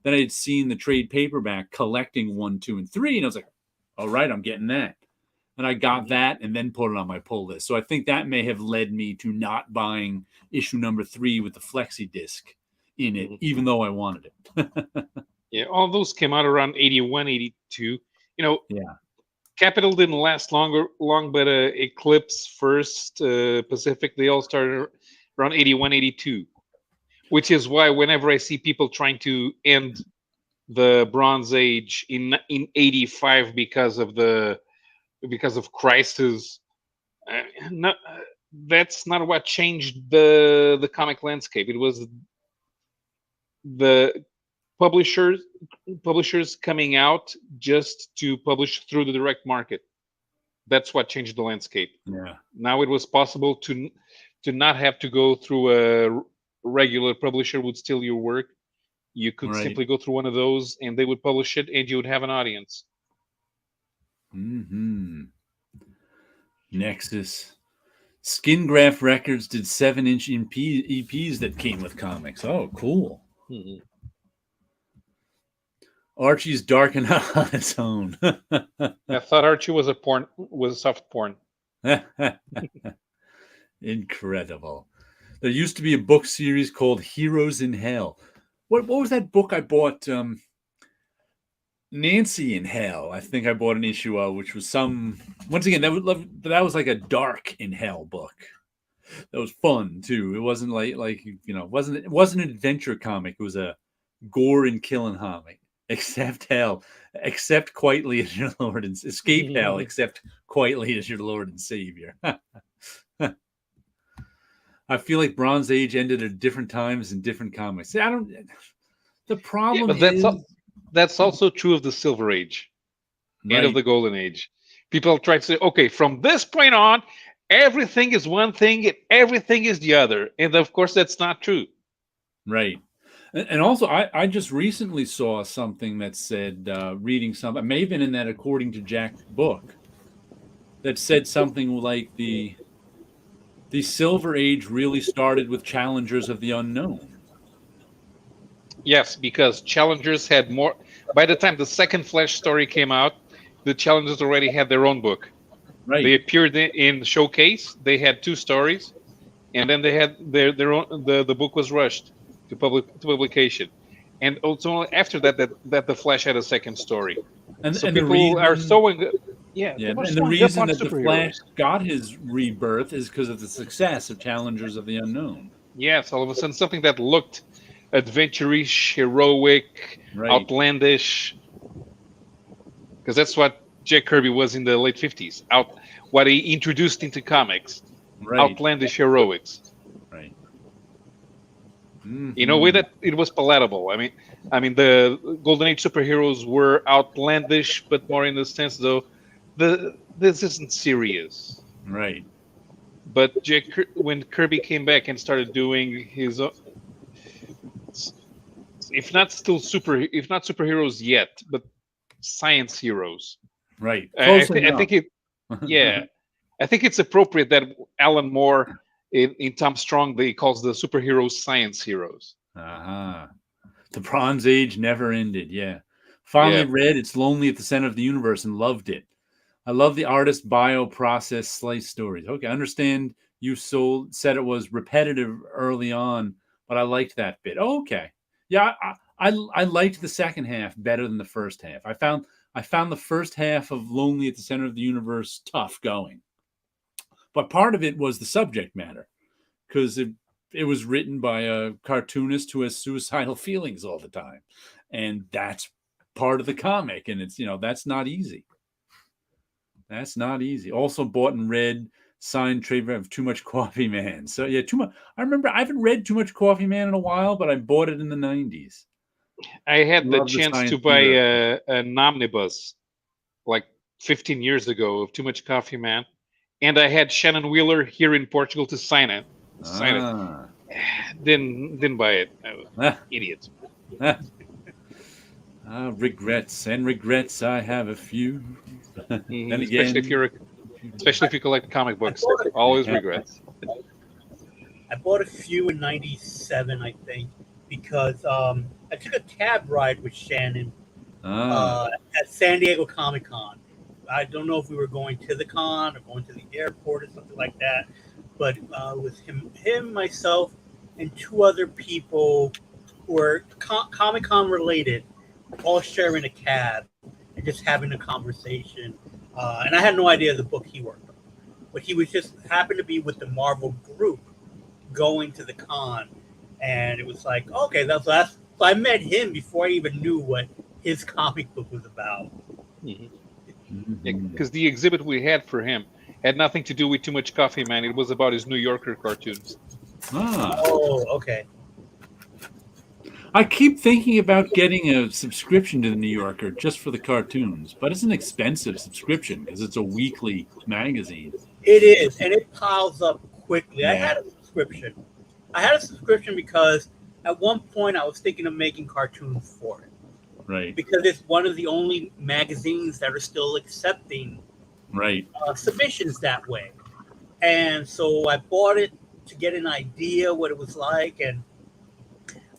then I had seen the trade paperback collecting 1, 2, and 3. And I was like, all right, I'm getting that. And I got that and then put it on my pull list. So I think that may have led me to not buying issue number 3 with the flexi disc in it, even though I wanted it. Yeah, all those came out around 81, 82. Yeah. Capital didn't last long, but Eclipse, First, Pacific, they all started around 81, 82. Which is why whenever I see people trying to end the Bronze Age in 85 because of Christ's, that's not what changed the comic landscape. It was the publishers coming out just to publish through the direct market. That's what changed the landscape. Yeah. Now it was possible to not have to go through a regular publisher would steal your work. You could simply go through one of those and they would publish it and you would have an audience. Nexus. Skin Graft Records did 7-inch EPs that came with comics. Oh, cool. Archie's darkened out on its own. I thought Archie was a soft porn. Incredible. There used to be a book series called Heroes in Hell. What was that book I bought? Nancy in Hell. I think I bought an issue of, which was once again, that was like a dark in hell book. That was fun too. It wasn't it wasn't an adventure comic. It was a gore and killing comic. Accept hell, accept quietly as your Lord and escape hell, accept quietly as your Lord and Savior. I feel like Bronze Age ended at different times in different comics. The problem is that's also true of the Silver Age and of the Golden Age. People try to say, okay, from this point on, everything is one thing and everything is the other. And of course, that's not true. Right. And also, I just recently saw something that said, reading something, it may have been in that According to Jack book, that said something like the Silver Age really started with Challengers of the Unknown. Yes, because Challengers had more. By the time the second Flash story came out, the Challengers already had their own book. Right. They appeared in Showcase. They had 2 stories, and then they had their own. The book was rushed to publication, and also after that the Flash had a second story. And So and the people reason, are sewing. yeah, People are and the sewing up reason on that the superheroes. Flash got his rebirth is because of the success of Challengers of the Unknown. Yes, all of a sudden something that looked adventurous, heroic, Right. outlandish, because that's what Jack Kirby was in the late 50s. What he introduced into comics, Right. outlandish heroics. Right. In a way that it was palatable. I mean, the Golden Age superheroes were outlandish, but more in the sense though, this isn't serious. Right. But when Kirby came back and started doing his own, if not superheroes yet, but science heroes. Right. I think it. Yeah, I think it's appropriate that Alan Moore in Tom Strong he calls the superheroes science heroes. The Bronze Age never ended. Yeah. Finally read It's Lonely at the Center of the Universe and loved it. I love the artist bio process slice stories. Okay, I understand you said it was repetitive early on, but I liked that bit. Oh, okay. Yeah, I liked the second half better than the first half. I found the first half of Lonely at the Center of the Universe tough going. But part of it was the subject matter, because it was written by a cartoonist who has suicidal feelings all the time. And that's part of the comic. And it's, that's not easy. That's not easy. Also bought and read signed trade of Too Much Coffee Man. So yeah, too much. I remember I haven't read Too Much Coffee Man in a while, but I bought it in the 90s. I had the chance to buy an omnibus like 15 years ago of Too Much Coffee Man, and I had Shannon Wheeler here in Portugal to sign it. Didn't buy it. Idiot. Regrets and regrets. I have a few. Then again, especially if you collect comic books, always regrets. I bought a few in '97, I think, because I took a cab ride with Shannon at San Diego Comic-Con. I don't know if we were going to the con or going to the airport or something like that, but with him, myself, and 2 other people who were Comic-Con related, all sharing a cab and just having a conversation. And I had no idea the book he worked on, but he was just happened to be with the Marvel group going to the con, and it was like, okay, so I met him before I even knew what his comic book was about. Because the exhibit we had for him had nothing to do with Too Much Coffee Man. It was about his New Yorker cartoons. Oh, okay. I keep thinking about getting a subscription to the New Yorker just for the cartoons, but it's an expensive subscription because it's a weekly magazine. It is, and it piles up quickly. Yeah. I had a subscription because at one point I was thinking of making cartoons for it. Right. Because it's one of the only magazines that are still accepting submissions that way. And so I bought it to get an idea what it was like, and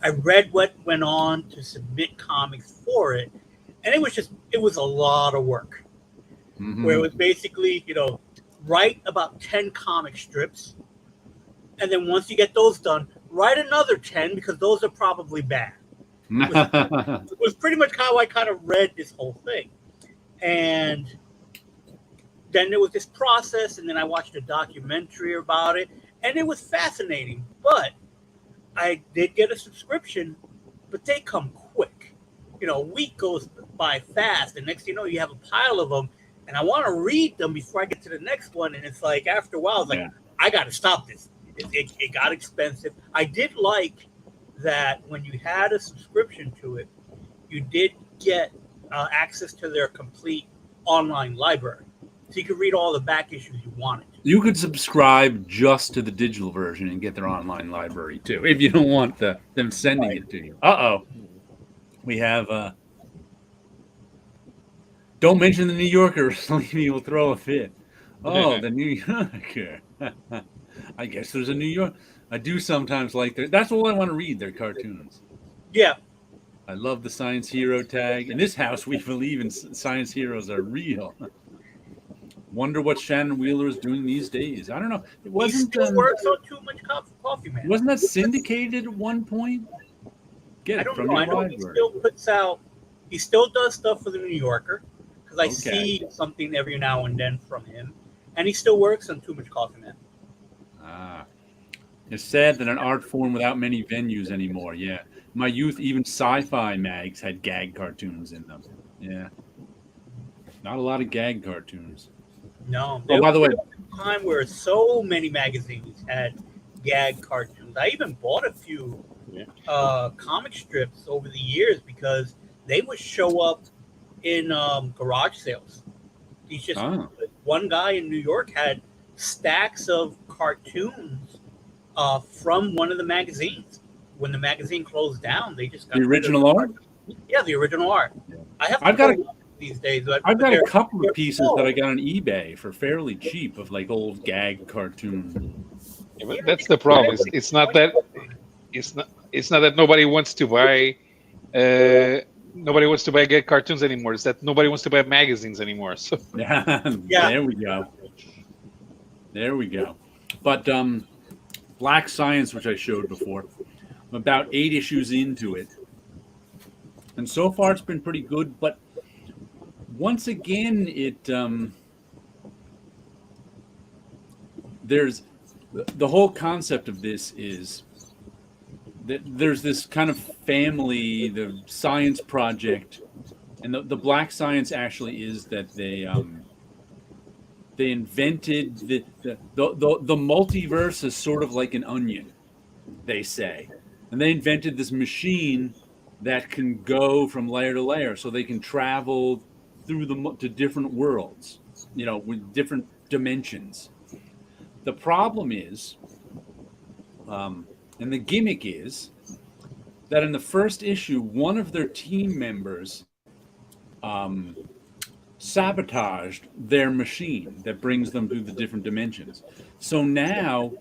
I read what went on to submit comics for it, and it was a lot of work. Where it was basically, write about 10 comic strips, and then once you get those done, write another 10 because those are probably bad. It was pretty much how I kind of read this whole thing. And then there was this process, and then I watched a documentary about it, and it was fascinating. But I did get a subscription, but they come quick. A week goes by fast, and next thing you know, you have a pile of them, and I want to read them before I get to the next one. And it's like, after a while, it's like, I got to stop this. It got expensive. I did like that when you had a subscription to it, you did get access to their complete online library. So you could read all the back issues you wanted. You could subscribe just to the digital version and get their online library too, if you don't want them sending it to you. We have. Don't mention the New Yorker, Sleepy will throw a fit. Oh, the New Yorker. I guess there's a New York. I do sometimes like their. That's all I want to read. Their cartoons. Yeah. I love the science hero tag. In this house, we believe in science heroes are real. Wonder what Shannon Wheeler is doing these days. I don't know. It wasn't. He still works on Too Much Coffee, man. Wasn't that syndicated at one point? I don't know. I know he still puts out. He still does stuff for the New Yorker because I see something every now and then from him, and he still works on Too Much Coffee, man. It's sad that an art form without many venues anymore. Yeah. My youth, even sci-fi mags had gag cartoons in them. Yeah. Not a lot of gag cartoons. No. Oh, by the way, there was a time where so many magazines had gag cartoons. I even bought a few comic strips over the years because they would show up in garage sales. He's just one guy in New York had stacks of cartoons from one of the magazines. When the magazine closed down, they just got the original art. Yeah, the original art. Yeah. I've got these days. I've got a couple of pieces that I got on eBay for fairly cheap of like old gag cartoons. Yeah, but that's the problem. It's not that nobody wants to buy gag cartoons anymore. It's that nobody wants to buy magazines anymore. So there we go. There we go. But Black Science, which I showed before, I'm about 8 issues into it, and so far it's been pretty good. But once again, there's the whole concept of this is that there's this kind of family, the science project, and the Black Science actually is that they invented the multiverse is sort of like an onion, they say, and they invented this machine that can go from layer to layer, so they can travel through to different worlds, with different dimensions. The problem is, and the gimmick is, that in the first issue, one of their team members sabotaged their machine that brings them through the different dimensions. So now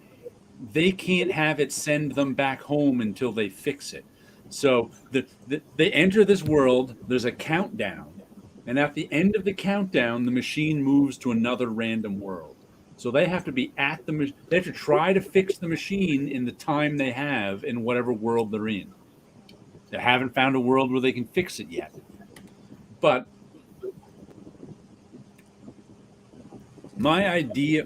they can't have it send them back home until they fix it. So they enter this world, there's a countdown, and at the end of the countdown, the machine moves to another random world. So they have to be they have to try to fix the machine in the time they have in whatever world they're in. They haven't found a world where they can fix it yet. But my idea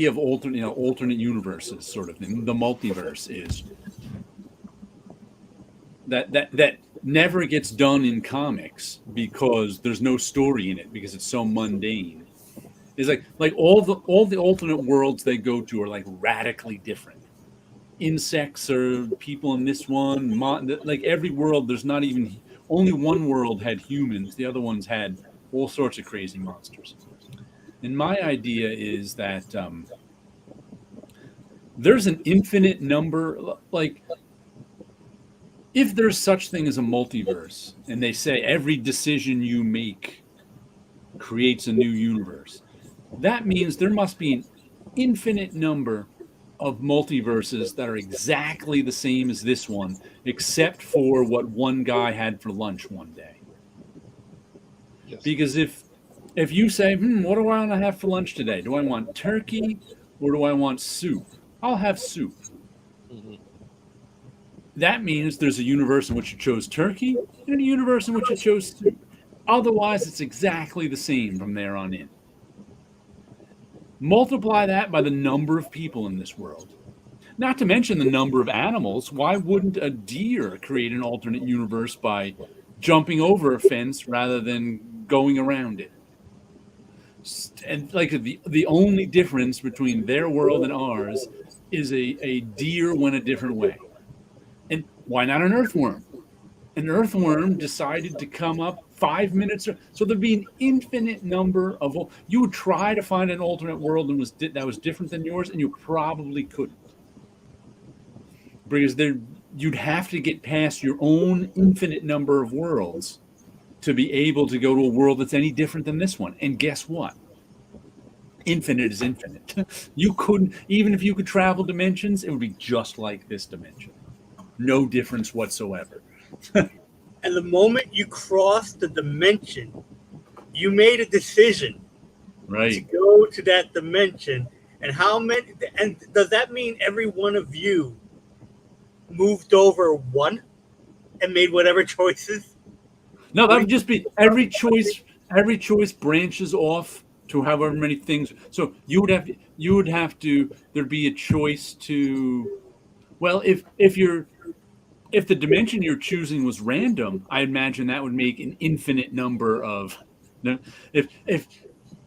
of alternate universes, sort of thing, the multiverse, is that never gets done in comics because there's no story in it because it's so mundane. It's like all the alternate worlds they go to are like radically different. Insects or people in this one, like every world, there's not even only one world had humans. The other ones had all sorts of crazy monsters. And my idea is that there's an infinite number, like if there's such thing as a multiverse, and they say every decision you make creates a new universe, that means there must be an infinite number of multiverses that are exactly the same as this one, except for what one guy had for lunch one day. Yes. Because if you say, what do I want to have for lunch today? Do I want turkey or do I want soup? I'll have soup. Mm-hmm. That means there's a universe in which you chose turkey and a universe in which you chose soup. Otherwise, it's exactly the same from there on in. Multiply that by the number of people in this world. Not to mention the number of animals. Why wouldn't a deer create an alternate universe by jumping over a fence rather than going around it? And like the only difference between their world and ours is a deer went a different way. And why not an earthworm? An earthworm decided to come up 5 minutes. So there'd be an infinite number of. You would try to find an alternate world that was different than yours, and you probably couldn't, because you'd have to get past your own infinite number of worlds to be able to go to a world that's any different than this one. And guess what? Infinite is infinite. You couldn't, even if you could travel dimensions, it would be just like this dimension. No difference whatsoever. And the moment you cross the dimension, you made a decision to go to that dimension. And how many? And does that mean every one of you moved over one and made whatever choices? No, that would just be every choice. Every choice branches off to however many things. So you would have to. There'd be a choice to. Well, if the dimension you're choosing was random, I imagine that would make an infinite number of. If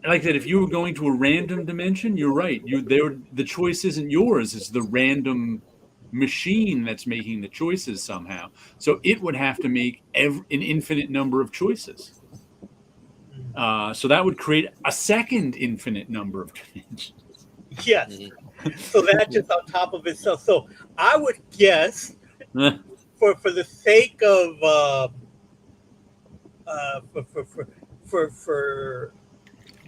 like I said, if you were going to a random dimension, you're right. The choice isn't yours; it's the random machine that's making the choices somehow. So it would have to make an infinite number of choices. So that would create a second infinite number of dimensions. Yes. So that's just on top of itself. So I would guess, for the sake of for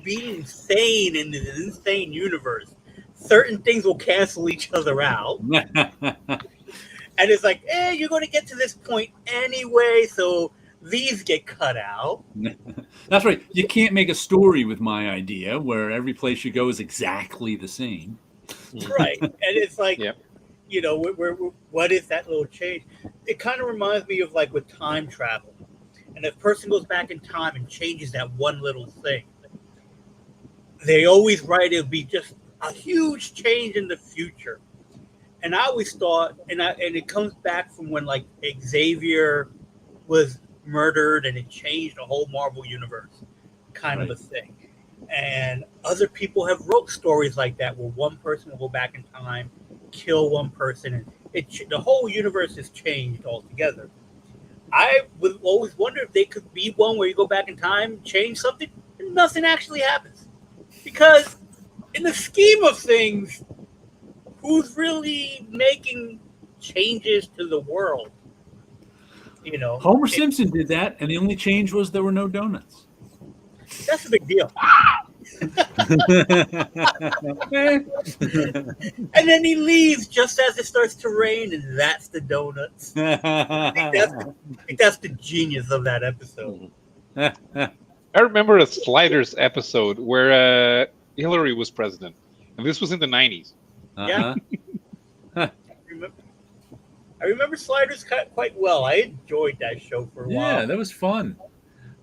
being sane in this insane universe, certain things will cancel each other out. And it's like, you're going to get to this point anyway, so these get cut out. That's right. You can't make a story with my idea where every place you go is exactly the same. Right. And it's like, what is that little change? It kind of reminds me of like with time travel. And if a person goes back in time and changes that one little thing, they always write it'll be just a huge change in the future. And I always thought, and it comes back from when like Xavier was murdered and it changed the whole Marvel universe, kind of a thing. And other people have wrote stories like that where one person will go back in time, kill one person, and the whole universe has changed altogether. I would always wonder if they could be one where you go back in time, change something, and nothing actually happens. Because in the scheme of things, who's really making changes to the world? Homer Simpson did that, and the only change was there were no donuts. That's a big deal. And then he leaves just as it starts to rain, and that's the donuts. I think that's the genius of that episode. I remember a Sliders episode where Hillary was president, and this was in the 90s. Yeah. I remember Sliders quite well. I enjoyed that show for a while. Yeah, that was fun.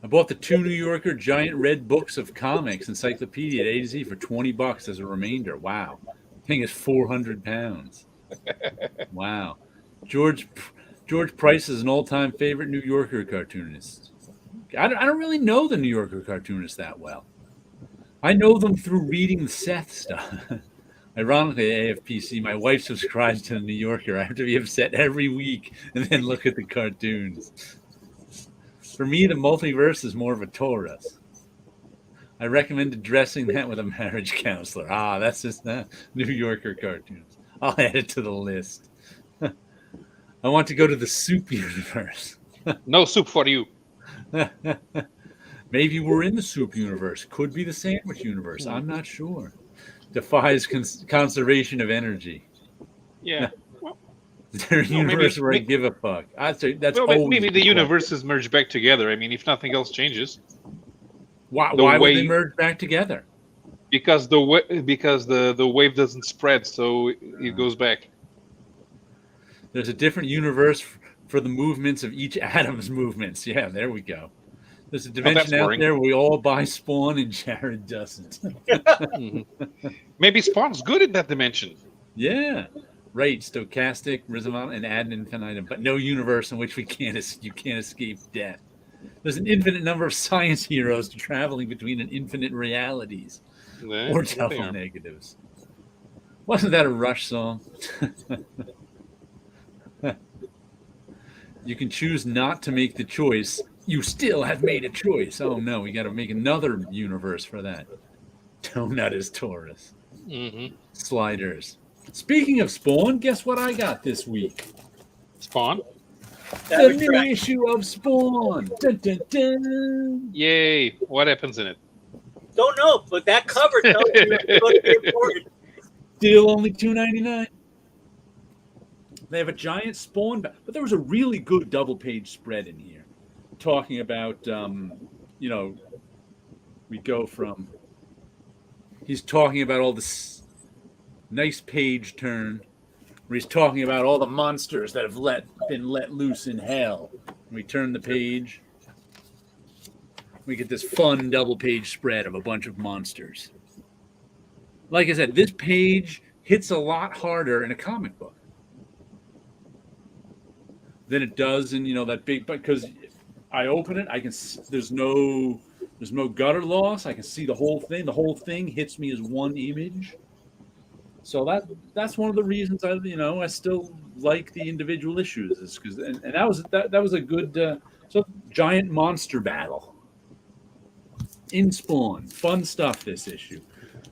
I bought the 2 New Yorker giant red books of comics encyclopedia at A to Z for $20 as a remainder. Wow. The thing is 400 pounds. Wow. George Price is an all-time favorite New Yorker cartoonist. I don't really know the New Yorker cartoonists that well. I know them through reading Seth stuff. Ironically, AFPC, my wife subscribes to the New Yorker. I have to be upset every week and then look at the cartoons. For me, the multiverse is more of a Taurus. I recommend addressing that with a marriage counselor. That's just New Yorker cartoons. I'll add it to the list. I want to go to the soup universe. No soup for you. Maybe we're in the soup universe. Could be the sandwich universe. I'm not sure. Defies conservation of energy. Yeah. Is there a universe where I give a fuck? I'd say that's maybe the universes merge back together. I mean, if nothing else changes. Why would they merge back together? Because the wave doesn't spread, so it goes back. There's a different universe for the movements of each atom's movements. Yeah, there we go. There's a dimension out there where we all buy Spawn and Jared doesn't. Maybe Spawn's good in that dimension. Yeah. Right, stochastic, Rizomon, and ad infinitum, but no universe in which you can't escape death. There's an infinite number of science heroes traveling between an infinite realities, or double negatives. Wasn't that a Rush song? You can choose not to make the choice, You still have made a choice. Oh no, we got to make another universe for that. Donut is Taurus. Mm-hmm. Sliders. Speaking of Spawn, guess what I got this week? Spawn. The new issue of Spawn. Dun, dun, dun. Yay! What happens in it? Don't know, but that cover tells you it's going to be important. Still only $2.99. They have a giant Spawn, but there was a really good double-page spread in here, talking about, we go from. He's talking about all this nice page turn, where he's talking about all the monsters that have been let loose in hell. We turn the page. We get this fun double-page spread of a bunch of monsters. Like I said, this page hits a lot harder in a comic book than it does in that big. Because I open it, I can. There's no gutter loss. I can see the whole thing. The whole thing hits me as one image. So that's one of the reasons I still like the individual issues, is because and that was a good giant monster battle in Spawn. Fun stuff this issue.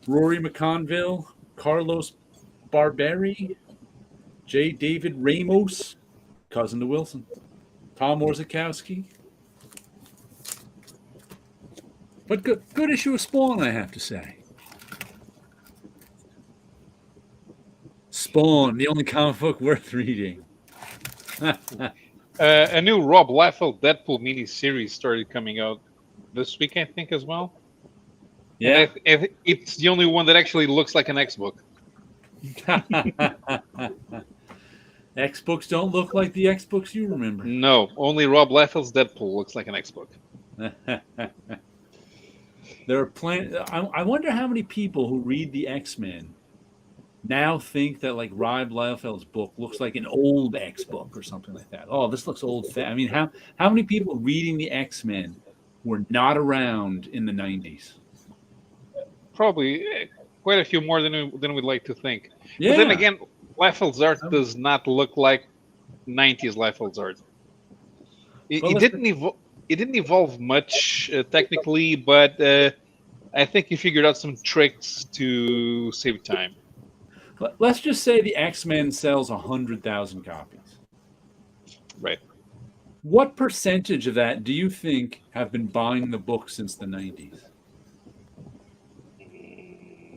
Rory McConville, Carlos Barberi, J. David Ramos, cousin to Wilson, Tom Orzechowski. But good issue of Spawn, I have to say. Spawn, the only comic book worth reading. A new Rob Liefeld Deadpool miniseries started coming out this week, I think, as well. Yeah. And it's the only one that actually looks like an X-book. X-books don't look like the X-books you remember. No, only Rob Liefeld's Deadpool looks like an X-book. There are I wonder how many people who read the X-Men now think that like Rob Liefeld's book looks like an old X-book or something like that. Oh, this looks old. I mean, how many people reading the X-Men were not around in the 90s? Probably quite a few more than we'd like to think. Yeah. But then again, Liefeld's art does not look like 90s Liefeld's art. It didn't evolve much technically, but I think he figured out some tricks to save time. Let's just say the X-Men sells 100,000 copies. Right. What percentage of that do you think have been buying the book since the 90s?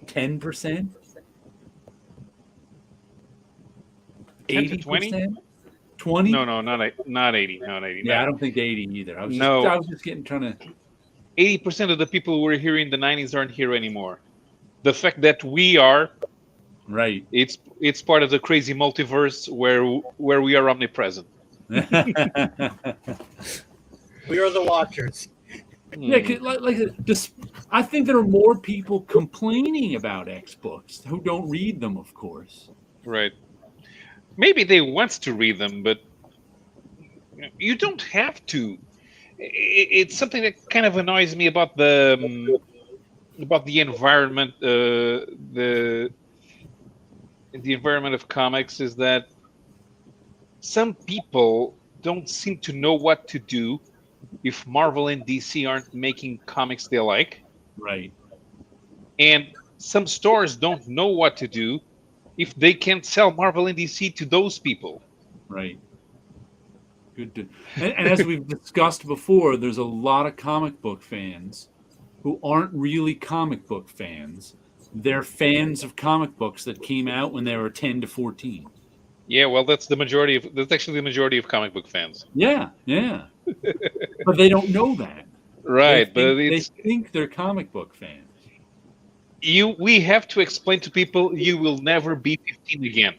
10%? 80%? 20? No, not 80. Not 80. Yeah, I don't think 80 either. I was just trying to. 80% of the people who were here in the 90s aren't here anymore. The fact that we are, right? It's part of the crazy multiverse where we are omnipresent. We are the Watchers. Yeah, I think there are more people complaining about X-books who don't read them, of course. Right. Maybe they want to read them, but you don't have to. It's something that kind of annoys me about the environment. The environment of comics is that some people don't seem to know what to do if Marvel and DC aren't making comics they like. Right. And some stores don't know what to do if they can't sell Marvel and DC to those people. Right. Good. And as we've discussed before, there's a lot of comic book fans who aren't really comic book fans. They're fans of comic books that came out when they were 10 to 14. Yeah, well, that's actually the majority of comic book fans. Yeah. But they don't know that. Right, they think they're comic book fans. We have to explain to people you will never be 15 again.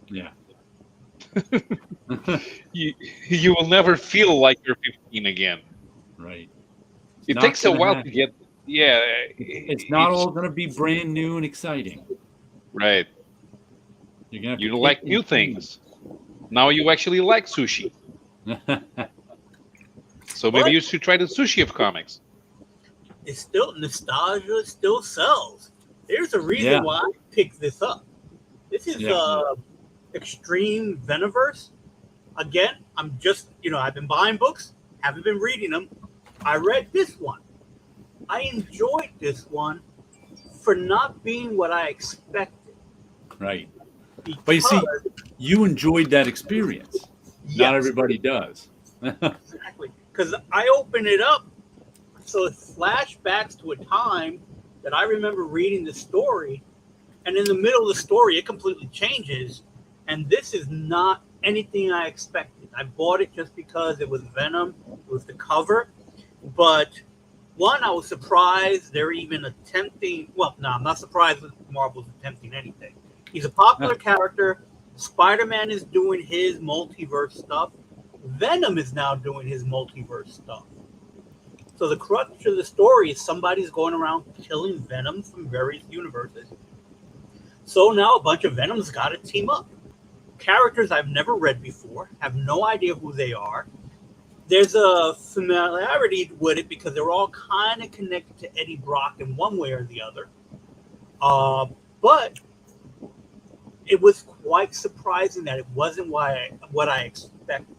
Yeah. you will never feel like you're 15 again. Right. It takes a while to get. Yeah. It's not all going to be brand new and exciting. Right. You like new things. Now you actually like sushi. So maybe you should try the sushi of comics. It's still nostalgia. Still sells. There's a reason why I picked this up. This is Extreme Venomverse. Again, I'm just I've been buying books. haven't been reading them. I read this one. I enjoyed this one for not being what I expected. Right. But you see, you enjoyed that experience. Yes, not everybody does. Exactly. Because I open it up, so it flashbacks to a time that I remember reading the story, and in the middle of the story, it completely changes. And this is not anything I expected. I bought it just because it was Venom, it was the cover. But one, I was surprised they're even attempting. Well, no, I'm not surprised that Marvel's attempting anything. He's a popular character. Spider-Man is doing his multiverse stuff. Venom is now doing his multiverse stuff. So the crux of the story is somebody's going around killing Venom from various universes. So now a bunch of Venoms got to team up. Characters I've never read before, have no idea who they are. There's a familiarity with it because they're all kind of connected to Eddie Brock in one way or the other. But it was quite surprising that it wasn't what I expected.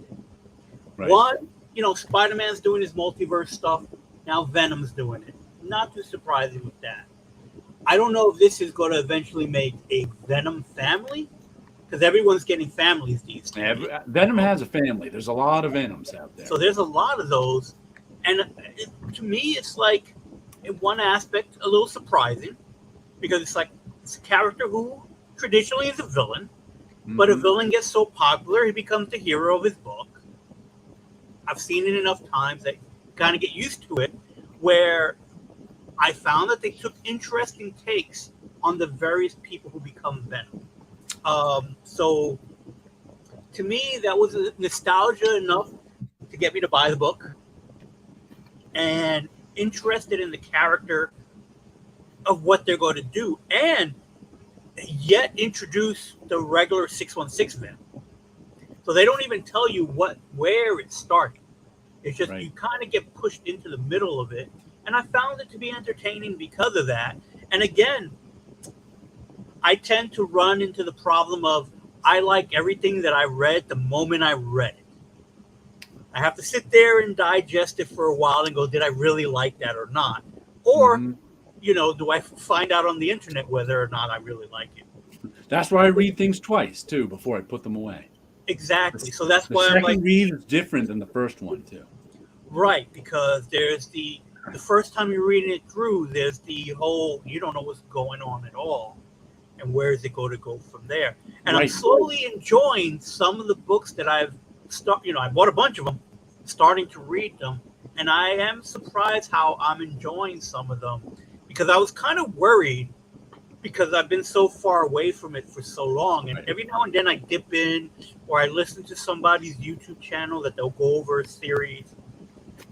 Right. One, Spider-Man's doing his multiverse stuff. Now Venom's doing it. Not too surprising with that. I don't know if this is going to eventually make a Venom family, because everyone's getting families these days. Yeah, Venom has a family. There's a lot of Venoms out there. So there's a lot of those. And to me, it's like, in one aspect, a little surprising, because it's a character who traditionally is a villain, but a villain gets so popular, he becomes the hero of his book. I've seen it enough times that you kind of get used to it, where I found that they took interesting takes on the various people who become Venom. So to me, that was nostalgia enough to get me to buy the book, and interested in the character of what they're going to do, and yet introduce the regular 616 Venom. So they don't even tell you where it started. It's just you kind of get pushed into the middle of it, and I found it to be entertaining because of that. And again, I tend to run into the problem of I like everything that I read the moment I read it. I have to sit there and digest it for a while and go, did I really like that or not? Or, do I find out on the internet whether or not I really like it? That's why I read things twice, too, before I put them away. Exactly. So that's why the I'm like... second read is different than the first one, too. Right, because there's the first time you're reading it through, there's the whole, you don't know what's going on at all. And where is it going to go from there? And I'm slowly enjoying some of the books that I bought a bunch of them, starting to read them. And I am surprised how I'm enjoying some of them, because I was kind of worried because I've been so far away from it for so long. And every now and then I dip in, or I listen to somebody's YouTube channel that they'll go over a series.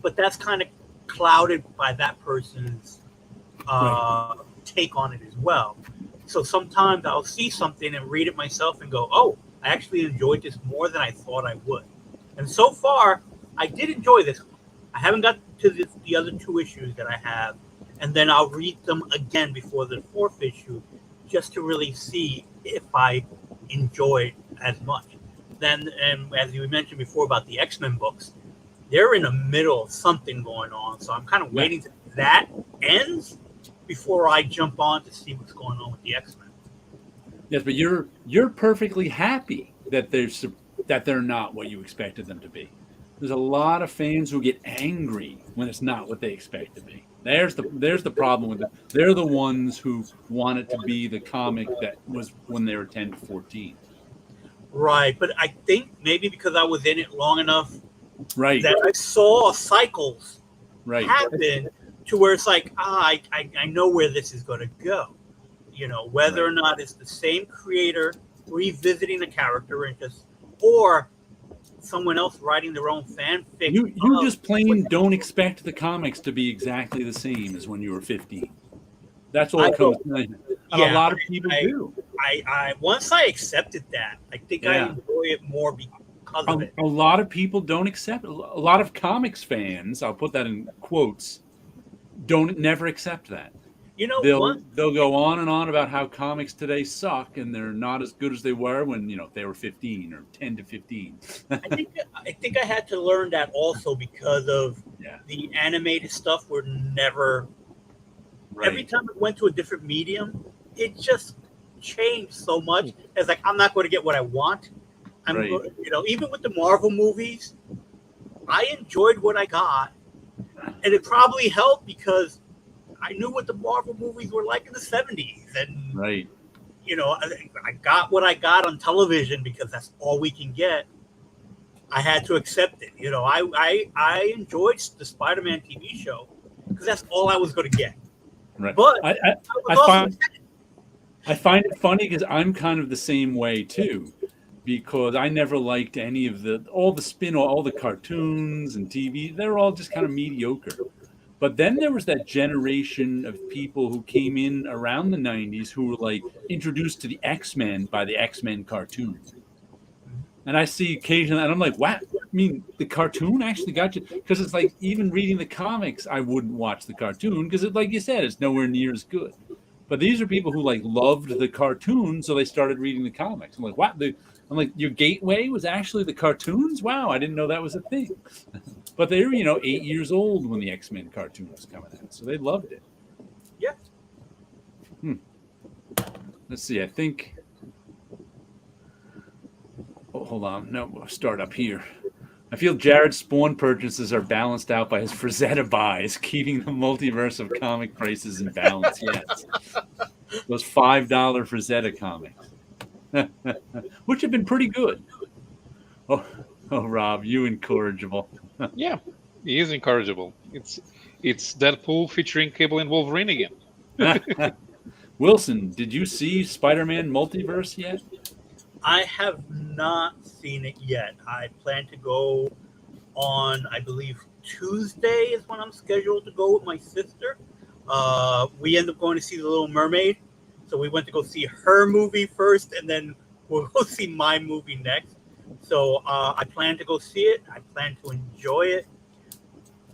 But that's kind of clouded by that person's take on it as well. So sometimes I'll see something and read it myself and go, oh, I actually enjoyed this more than I thought I would. And so far, I did enjoy this. I haven't got to the other two issues that I have. And then I'll read them again before the fourth issue, just to really see if I enjoyed as much. Then, and as you mentioned before about the X-Men books, they're in the middle of something going on. So I'm kind of waiting till that ends before I jump on to see what's going on with the X-Men. Yes, but you're perfectly happy that they're not what you expected them to be. There's a lot of fans who get angry when it's not what they expect to be. There's the problem with that. They're the ones who want it to be the comic that was when they were 10 to 14. Right, but I think maybe because I was in it long enough, that I saw cycles happen to where it's like, I know where this is going to go. Whether or not it's the same creator revisiting a character or someone else writing their own fanfic. You just plain don't expect the comics to be exactly the same as when you were 15. That's all it comes to. And a lot of people do. I once I accepted that, I think I enjoy it more because of it. A lot of people don't accept it. A lot of comics fans, I'll put that in quotes, never accept that. You know what? they'll go on and on about how comics today suck and they're not as good as they were when they were 15 or 10 to 15. I think I had to learn that also because of Yeah, the animated stuff were never. Every right, time it went to a different medium, it just changed so much. It's like I'm not going to get what I want. right, Even with the Marvel movies, I enjoyed what I got, and it probably helped because I knew what the Marvel movies were like in the '70s, and right. I got what I got on television because that's all we can get. I had to accept it. I enjoyed the Spider-Man TV show because that's all I was going to get. Right. But I, I, I was I also find I find it funny because I'm kind of the same way too, because I never liked any of all the all the cartoons and TV. They're all just kind of mediocre. But then there was that generation of people who came in around the '90s who were like introduced to the X-Men by the X-Men cartoon. And I see occasionally, and I'm like, wow. I mean, the cartoon actually got you because it's like even reading the comics, I wouldn't watch the cartoon because, like you said, it's nowhere near as good. But these are people who like loved the cartoon, so they started reading the comics. I'm like, what? I'm like, your gateway was actually the cartoons? Wow, I didn't know that was a thing. But they were, 8 years old when the X-Men cartoon was coming out, so they loved it. yeah. Let's see. I think. Oh, hold on. No, we'll start up here. I feel Jared's Spawn purchases are balanced out by his Frazetta buys, keeping the multiverse of comic prices in balance. Yes. Those $5 Frazetta comics, which have been pretty good. Oh, Rob, you incorrigible. Yeah, he is incorrigible. It's Deadpool featuring Cable and Wolverine again. Wilson, did you see Spider-Man Multiverse yet? I have not seen it yet. I plan to go on, I believe, Tuesday is when I'm scheduled to go with my sister. We end up going to see The Little Mermaid. So we went to go see her movie first, and then we'll go see my movie next. So I plan to go see it. I plan to enjoy it.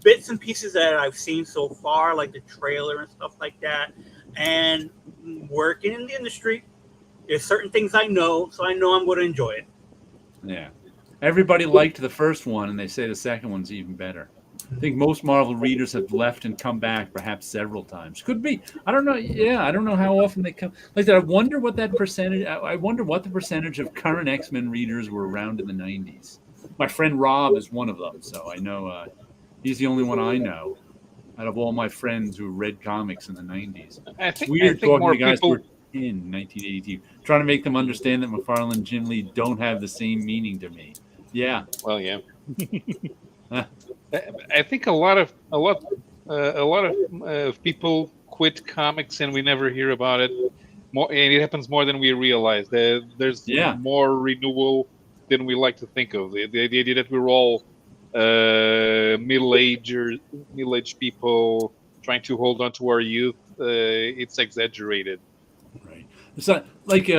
Bits and pieces that I've seen so far, like the trailer and stuff like that. And working in the industry, there's certain things I know, so I know I'm going to enjoy it. Yeah. Everybody liked the first one, and they say the second one's even better. I think most Marvel readers have left and come back perhaps several times. Could be. I don't know. Yeah, I don't know how often they come. Like that, I wonder what that percentage. I wonder what the percentage of current X-Men readers were around in the '90s. My friend Rob is one of them, so I know he's the only one I know out of all my friends who read comics in the '90s. It's weird talking to guys who were in 1982, trying to make them understand that McFarlane and Jim Lee don't have the same meaning to me. Yeah. Well, yeah. I think a lot of people quit comics and we never hear about it. More, and it happens more than we realize. There's more renewal than we like to think of. The idea that we're all middle-aged people trying to hold on to our youth, it's exaggerated. Right. It's not like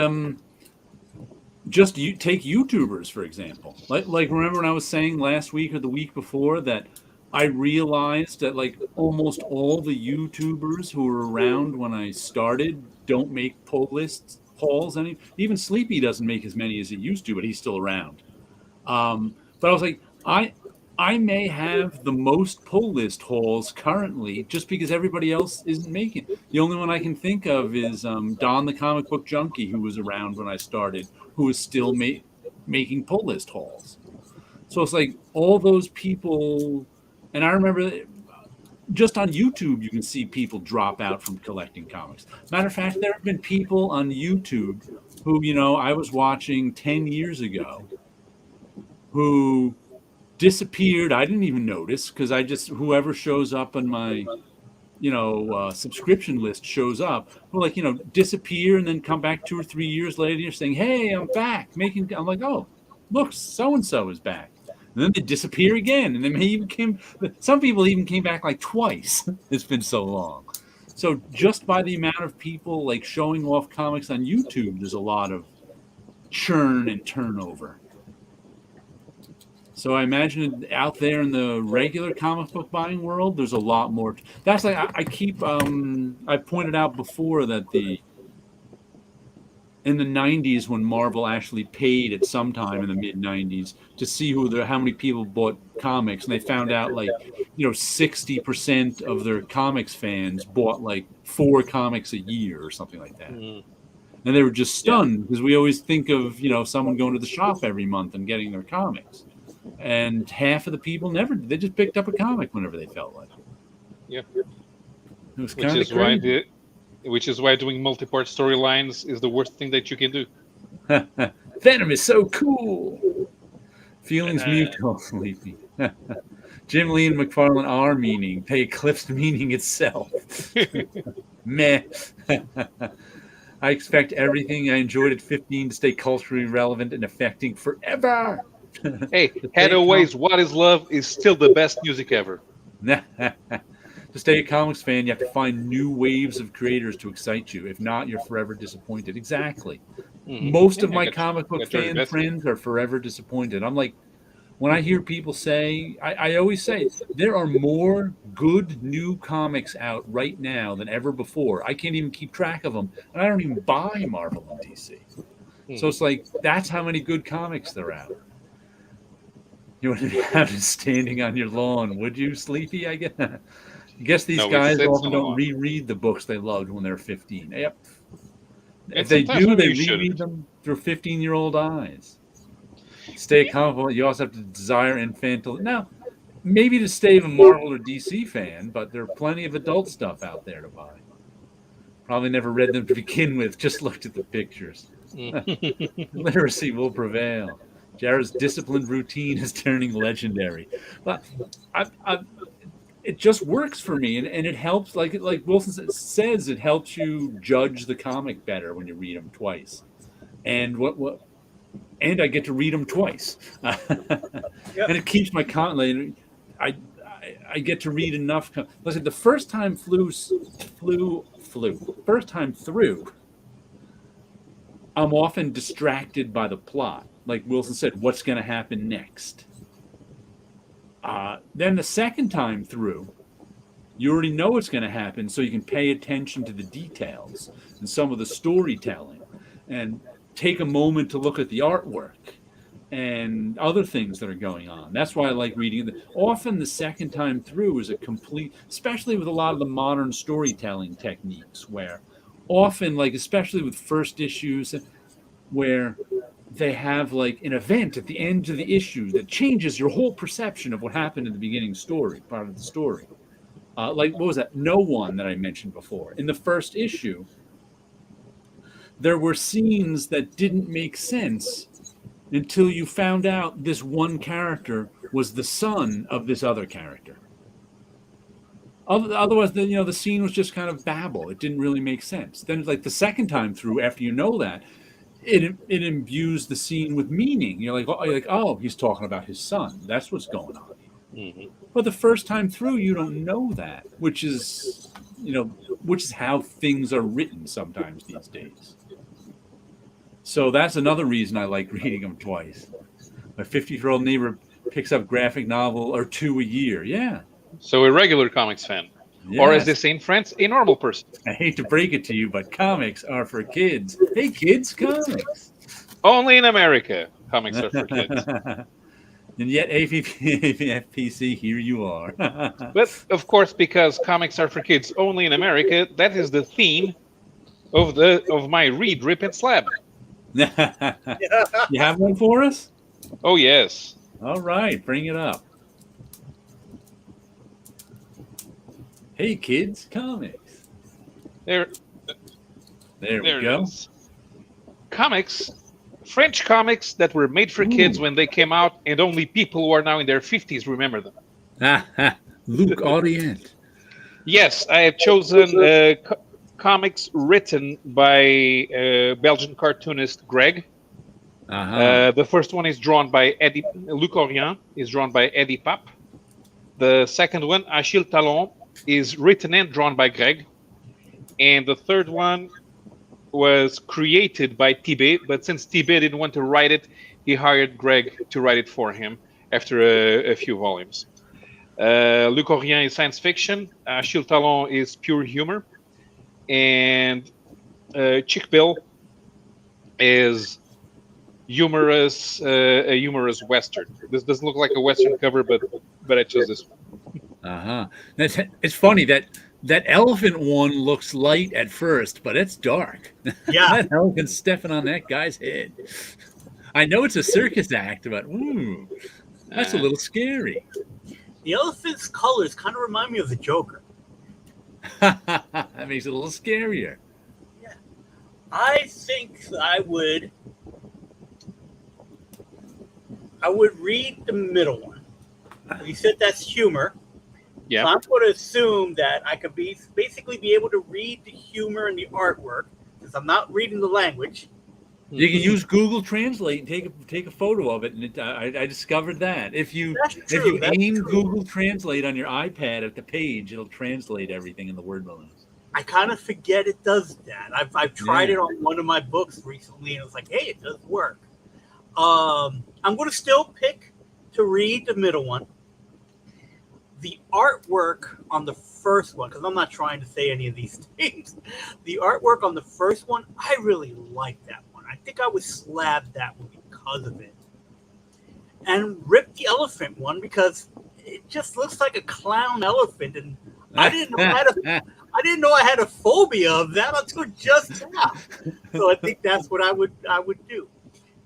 just you take YouTubers for example. Like remember when I was saying last week or the week before that I realized that like almost all the YouTubers who were around when I started don't make pull lists hauls any. Even Sleepy doesn't make as many as he used to, but he's still around. But I was like, I may have the most pull list hauls currently just because everybody else isn't making. The only one I can think of is Don the Comic Book Junkie, who was around when I started, who is still making pull list hauls. So it's like all those people, and I remember just on YouTube you can see people drop out from collecting comics. Matter of fact, there have been people on YouTube who, I was watching 10 years ago who disappeared. I didn't even notice because whoever shows up on my subscription list shows up, who disappear and then come back 2 or 3 years later saying, hey, I'm back I'm like, oh, look, so and so is back. And then they disappear again, and then some people even came back like twice. It's been so long. So just by the amount of people like showing off comics on YouTube, there's a lot of churn and turnover. So I imagine out there in the regular comic book buying world, there's a lot more. That's like I keep. I pointed out before that in the 90s when Marvel actually paid at some time in the mid 90s to see how many people bought comics, and they found out 60% of their comics fans bought like 4 comics a year or something like that. And they were just stunned because we always think of someone going to the shop every month and getting their comics, and half of the people never did. They just picked up a comic whenever they felt like it. Yeah, it was kind of crazy. Which is why doing multi-part storylines is the worst thing that you can do. Venom is so cool. Feelings mutual, Sleepy. Jim Lee and McFarlane are meaning. They eclipsed meaning itself. Meh. I expect everything I enjoyed at 15 to stay culturally relevant and affecting forever. Hey, Hathaway's What Is Love is still the best music ever. To stay a comics fan, you have to find new waves of creators to excite you. If not, you're forever disappointed. Exactly. Most of my comic book fan friends are forever disappointed. I'm like, when I hear people say, I always say, there are more good new comics out right now than ever before. I can't even keep track of them. And I don't even buy Marvel and DC. So it's like, that's how many good comics there are out. You wouldn't have it standing on your lawn, would you, Sleepy? I guess these guys often don't reread the books they loved when they're 15. Yep. If they do, they reread them through 15-year-old eyes. Stay comfortable. You also have to desire infantile. Now, maybe to stay a Marvel or DC fan, but there are plenty of adult stuff out there to buy. Probably never read them to begin with, just looked at the pictures. Literacy will prevail. Jared's disciplined routine is turning legendary. But it just works for me, and it helps. Like Wilson says, it helps you judge the comic better when you read them twice. And and I get to read them twice, and it keeps my I get to read enough. Listen, the first time first time through, I'm often distracted by the plot. Like Wilson said, what's going to happen next? Then the second time through, you already know what's going to happen, so you can pay attention to the details and some of the storytelling, and take a moment to look at the artwork and other things that are going on. That's why I like reading it. Often the second time through is a complete, especially with a lot of the modern storytelling techniques, where often, like especially with first issues, where they have like an event at the end of the issue that changes your whole perception of what happened in the beginning story, part of the story. Like, what was that? No One that I mentioned before. In the first issue, there were scenes that didn't make sense until you found out this one character was the son of this other character. Otherwise, the scene was just kind of babble. It didn't really make sense. Then, like the second time through, after you know that, it imbues the scene with meaning. You're like, oh, he's talking about his son. That's what's going on. But the first time through, you don't know that, which is how things are written sometimes these days. So that's another reason I like reading them twice. My 50-year-old neighbor picks up graphic novel or 2 a year. Yeah. So a regular comics fan. Yes. Or as they say in France, a normal person. I hate to break it to you, but comics are for kids. Hey, kids, comics. Only in America, comics are for kids. And yet, AFPC, here you are. But, of course, because comics are for kids only in America, that is the theme of my read, Rip and Slab. You have one for us? Oh, yes. All right, bring it up. Hey, kids, comics. There we go. Is. Comics, French comics that were made for kids when they came out, and only people who are now in their 50s remember them. Luc Orient. Yes, I have chosen comics written by Belgian cartoonist Greg. The first one is drawn by Luc Orient, is drawn by Eddie Papp. The second one, Achille Talon, is written and drawn by Greg. And the third one was created by Tibet, but since Tibet didn't want to write it, he hired Greg to write it for him. after a few volumes. Le Corrien is science fiction. Achille Talon is pure humor, and Chick Bill is humorous, a humorous western. This doesn't look like a western cover, but I chose this one. It's funny that elephant one looks light at first, but it's dark. Yeah. That elephant's stepping on that guy's head. I know it's a circus act, but that's a little scary. The elephant's colors kind of remind me of the Joker. That makes it a little scarier. Yeah. I think I would read the middle one. You said that's humor. Yeah. So I'm going to assume that I could basically be able to read the humor and the artwork, since I'm not reading the language. You can use Google Translate and take a photo of it, and I discovered that if you aim Google Translate on your iPad at the page, it'll translate everything in the word balloons. I kind of forget it does that. I've tried it on one of my books recently, and it was like, hey, it does work. I'm going to still pick to read the middle one. The artwork on the first one, because I'm not trying to say any of these things, the artwork on the first one, I really like that one. I think I would slab that one because of it. And rip the elephant one because it just looks like a clown elephant, and I didn't know I had a phobia of that until just now. So I think that's what I would do.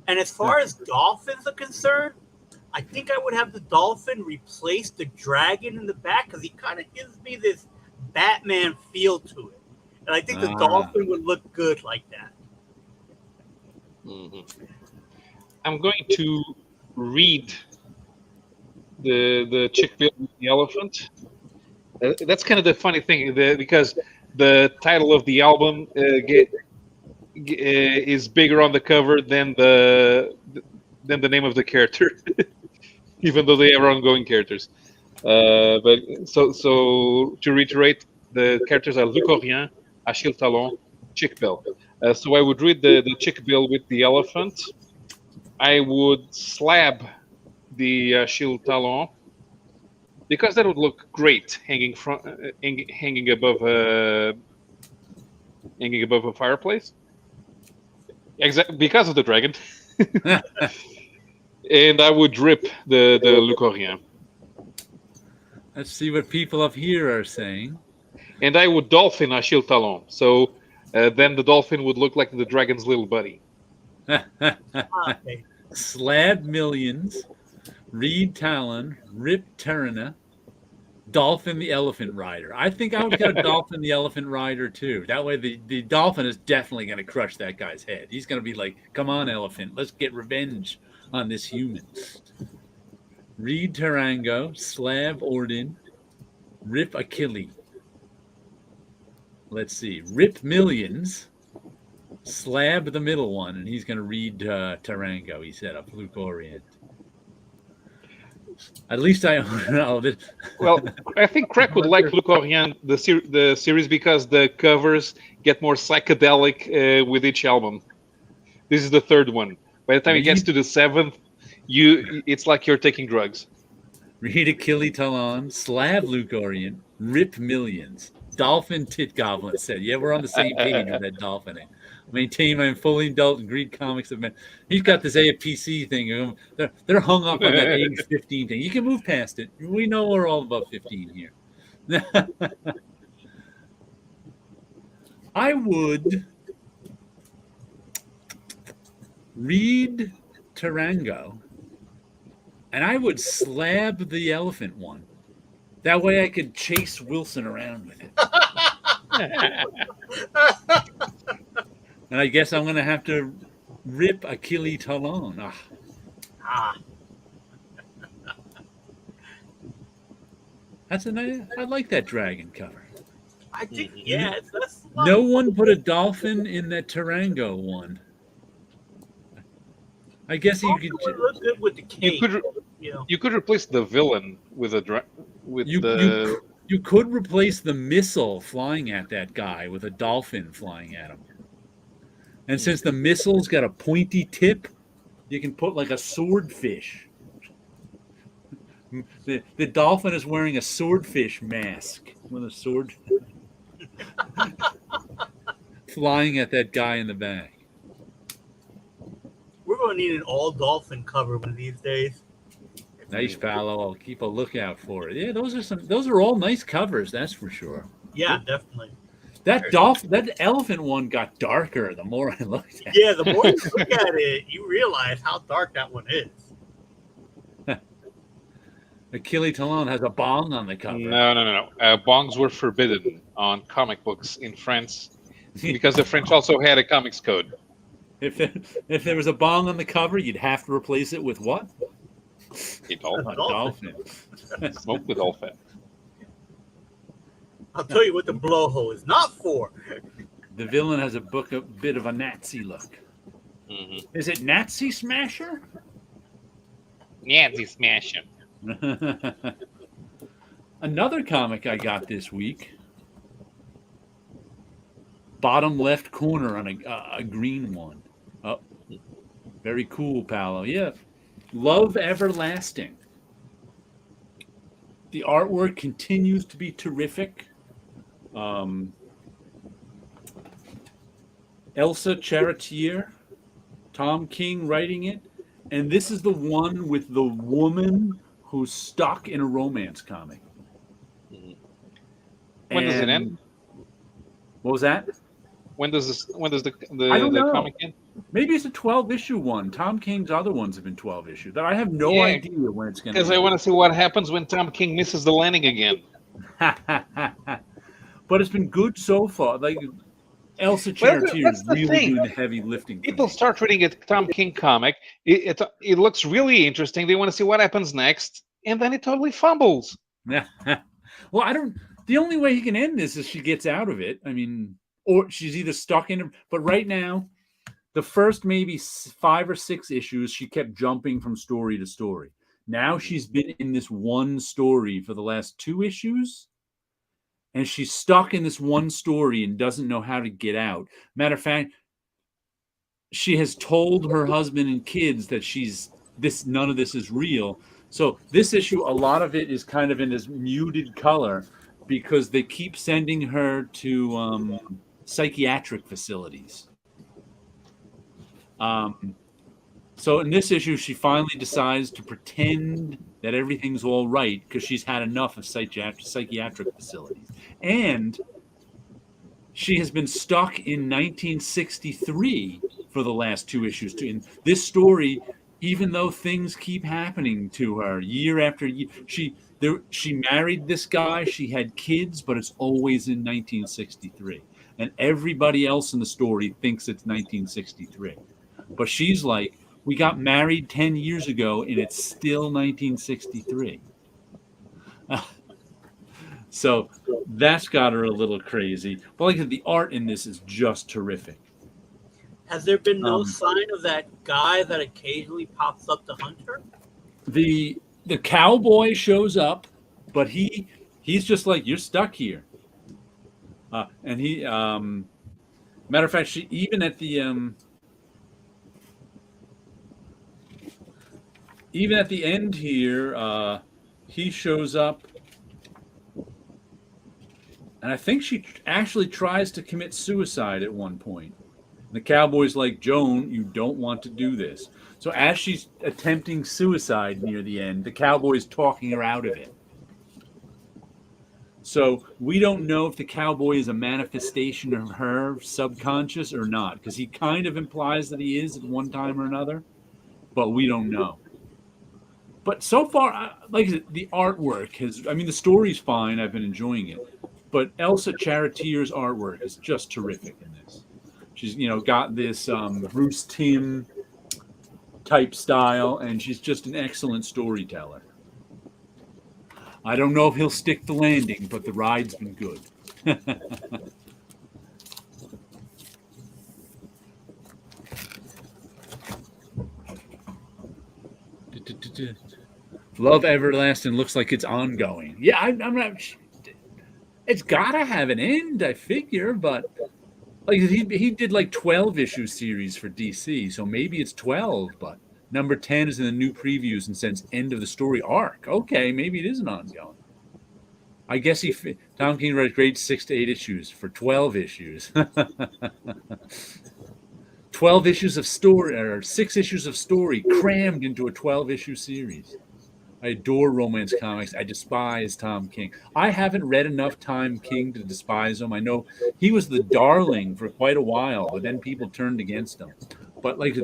And as far as dolphins are concerned, I think I would have the dolphin replace the dragon in the back because he kind of gives me this Batman feel to it. And I think the dolphin would look good like that. Mm-hmm. I'm going to read the Chick Bill with the elephant. That's kind of the funny thing, because the title of the album is bigger on the cover than the name of the character, even though they are ongoing characters. But so to reiterate, the characters are Le Corrien, Achille Talon, Chick Bill. So I would read the Chick Bill with the elephant. I would slab the Achille Talon because that would look great hanging above a fireplace. Exactly, because of the dragon. And I would rip the Le Corrien. Let's see what people up here are saying. And I would dolphin Achille Talon. So then the dolphin would look like the dragon's little buddy. Okay. Slab Millions, Reed Talon, Rip Terrana, Dolphin the Elephant Rider. I think I would get a Dolphin the Elephant Rider too. That way the dolphin is definitely going to crush that guy's head. He's going to be like, come on, elephant, let's get revenge on this human. Reed Tarango, Slab Orden, Rip Achille. Let's see. Rip Millions, slab the middle one, and he's going to read Tarango, he said, of Luke Orient. At least I don't know. Well, I think Craig would like Luke Orient, the series, because the covers get more psychedelic with each album. This is the third one. By the time it gets to the seventh, it's like you're taking drugs. Read Achille Talon, slab Luke Orient, Rip Millions. Dolphin Tit Goblin said, yeah, we're on the same page with that dolphining. Maintain my fully indulgent Greek comics of men. He's got this AFPC thing. They're hung up on that age 15 thing. You can move past it. We know we're all above 15 here. I would read Tarango, and I would slab the elephant one. That way I could chase Wilson around with it. And I guess I'm going to have to rip Achille Talon. That's a nice. I like that dragon cover. I think, yes. No one put a dolphin in that Tarango one. I guess you could look good with the cape. You could replace the villain with You could replace the missile flying at that guy with a dolphin flying at him. And since the missile's got a pointy tip, you can put like a swordfish The dolphin is wearing a swordfish mask with a sword flying at that guy in the back. We're going to need an all dolphin cover one of these days. Nice, Paulo. I'll keep a lookout for it. Yeah, those are all nice covers, that's for sure. Yeah, definitely. That elephant one got darker the more I looked at it. Yeah, the more you look at it, you realize how dark that one is. Achille Talon has a bong on the cover. No. Bongs were forbidden on comic books in France because the French also had a comics code. If there was a bong on the cover, you'd have to replace it with what? A dolphin. A dolphin. Smoke the dolphin. I'll tell you what the blowhole is not for. The villain has a bit of a Nazi look. Mm-hmm. Is it Nazi Smasher? Nazi Smasher. Another comic I got this week. Bottom left corner on a green one. Oh, very cool, Paulo. Yeah. Love Everlasting. The artwork continues to be terrific. Elsa Charretier, Tom King writing it. And this is the one with the woman who's stuck in a romance comic. When does it end? What was that? When does the I don't know. comic end? Maybe it's a 12-issue one. Tom King's other ones have been 12 issue. That I have no idea when it's going to. Because I want to see what happens when Tom King misses the landing again. But it's been good so far. Like Elsa Charretier is really doing the heavy lifting. People start reading a Tom King comic. It looks really interesting. They want to see what happens next, and then it totally fumbles. Well, I don't. The only way he can end this is she gets out of it. I mean, or she's either stuck in it. But right now, the first maybe 5 or 6 issues, she kept jumping from story to story. Now she's been in this one story for the last 2 issues, and she's stuck in this one story and doesn't know how to get out. Matter of fact, she has told her husband and kids that none of this is real. So this issue, a lot of it is kind of in this muted color because they keep sending her to psychiatric facilities. So in this issue, she finally decides to pretend that everything's all right because she's had enough of psychiatric facilities. And she has been stuck in 1963 for the last 2 issues. In this story, even though things keep happening to her year after year, she married this guy, she had kids, but it's always in 1963. And everybody else in the story thinks it's 1963. But she's like, we got married 10 years ago, and it's still 1963. So that's got her a little crazy. But like I said, the art in this is just terrific. Has there been no sign of that guy that occasionally pops up to hunt her? The cowboy shows up, but he's just like, you're stuck here. And he, matter of fact, she even at the end here, he shows up, and I think she actually tries to commit suicide at one point. The cowboy's like, Joan, you don't want to do this. So as she's attempting suicide near the end, the cowboy's talking her out of it. So we don't know if the cowboy is a manifestation of her subconscious or not, because he kind of implies that he is at one time or another, but we don't know. But so far, like the artwork the story's fine. I've been enjoying it. But Elsa Charretier's artwork is just terrific in this. She's, got this Bruce Timm type style, and she's just an excellent storyteller. I don't know if he'll stick the landing, but the ride's been good. Love Everlasting looks like it's ongoing. Yeah, I'm not. It's gotta have an end, I figure, but like he did like 12 issue series for DC, so maybe it's 12. But Number 10 is in the new previews and says end of the story arc. Okay, maybe it is an ongoing. I guess Tom King wrote grade 6 to 8 issues for 12 issues. 12 issues of story, or 6 issues of story crammed into a 12-issue series. I adore romance comics. I despise Tom King. I haven't read enough Tom King to despise him. I know he was the darling for quite a while, but then people turned against him. But like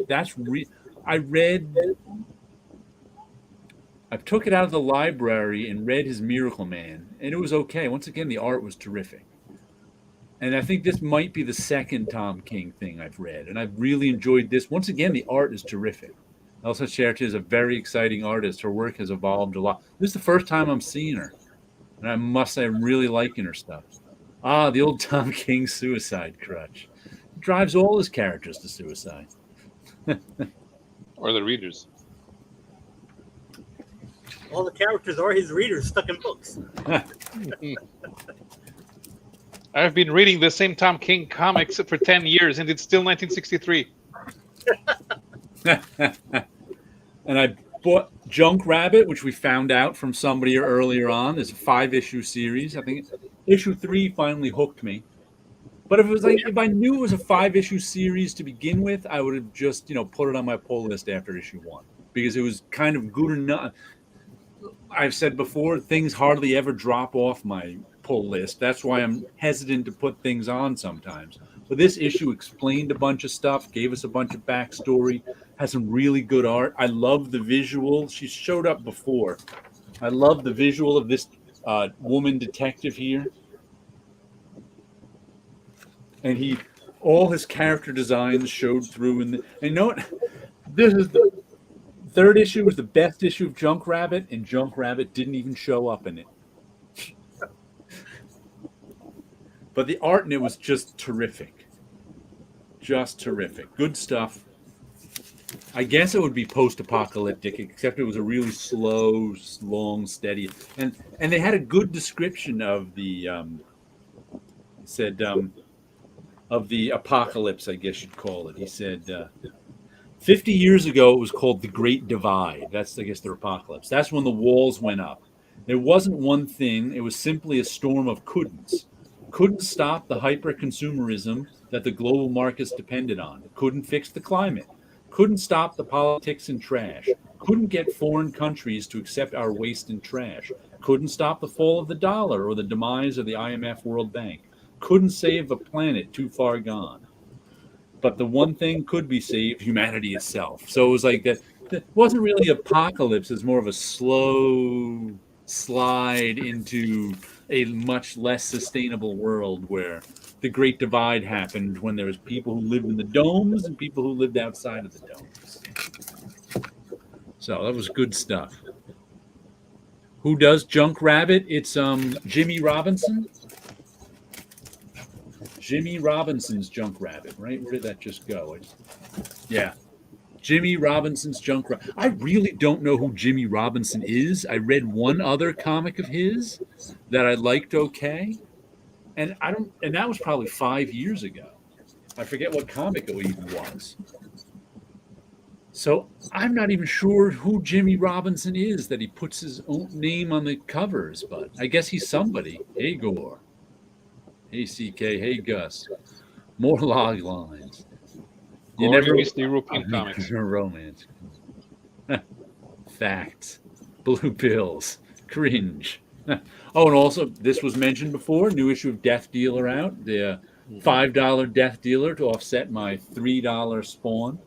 I took it out of the library and read his Miracle Man, and it was okay. Once again, the art was terrific. And I think this might be the second Tom King thing I've read, and I've really enjoyed this. Once again, the art is terrific. Elsa Chartier is a very exciting artist. Her work has evolved a lot. This is the first time I'm seeing her, and I must say I'm really liking her stuff. Ah, the old Tom King suicide crutch. He drives all his characters to suicide. Or the readers. All the characters are his readers stuck in books. I've been reading the same Tom King comics for 10 years, and it's still 1963. And I bought Junk Rabbit, which we found out from somebody earlier on. It's a 5-issue series. I think issue 3 finally hooked me. But if I knew it was a 5-issue series to begin with, I would have just, put it on my pull list after issue 1 because it was kind of good enough. I've said before, things hardly ever drop off my pull list. That's why I'm hesitant to put things on sometimes. But this issue explained a bunch of stuff, gave us a bunch of backstory, has some really good art. I love the visual. She showed up before. I love the visual of this woman detective here. And all his character designs showed through. And you know what? This is the third issue was the best issue of Junk Rabbit, and Junk Rabbit didn't even show up in it. But the art in it was just terrific. Just terrific. Good stuff. I guess it would be post-apocalyptic, except it was a really slow, long, steady. And they had a good description of the of the apocalypse, I guess you'd call it. He said 50 years ago it was called the Great Divide. That's, I guess, the apocalypse. That's when the walls went up. There wasn't one thing. It was simply a storm of couldn'ts. Couldn't stop the hyper-consumerism that the global markets depended on. Couldn't fix the climate. Couldn't stop the politics and trash. Couldn't get foreign countries to accept our waste and trash. Couldn't stop the fall of the dollar or the demise of the IMF World Bank. Couldn't save a planet too far gone. But the one thing could be saved, humanity itself. So it was like that. It wasn't really apocalypse. It's more of a slow slide into a much less sustainable world where the Great Divide happened when there was people who lived in the domes and people who lived outside of the domes. So that was good stuff. Who does Junk Rabbit? It's Jimmy Robinson. Jimmy Robinson's Junk Rabbit, right? Where did that just go? Yeah. Jimmy Robinson's Junk Rabbit. I really don't know who Jimmy Robinson is. I read one other comic of his that I liked okay. And that was probably 5 years ago. I forget what comic it even was. So I'm not even sure who Jimmy Robinson is that he puts his own name on the covers, but I guess he's somebody. Hey, Gore. Hey, CK. Hey, Gus. More log lines. You never missed the European comics. Romance. Facts. Blue pills. Cringe. Oh, and also, this was mentioned before, new issue of Death Dealer out. The $5 Death Dealer to offset my $3 Spawn.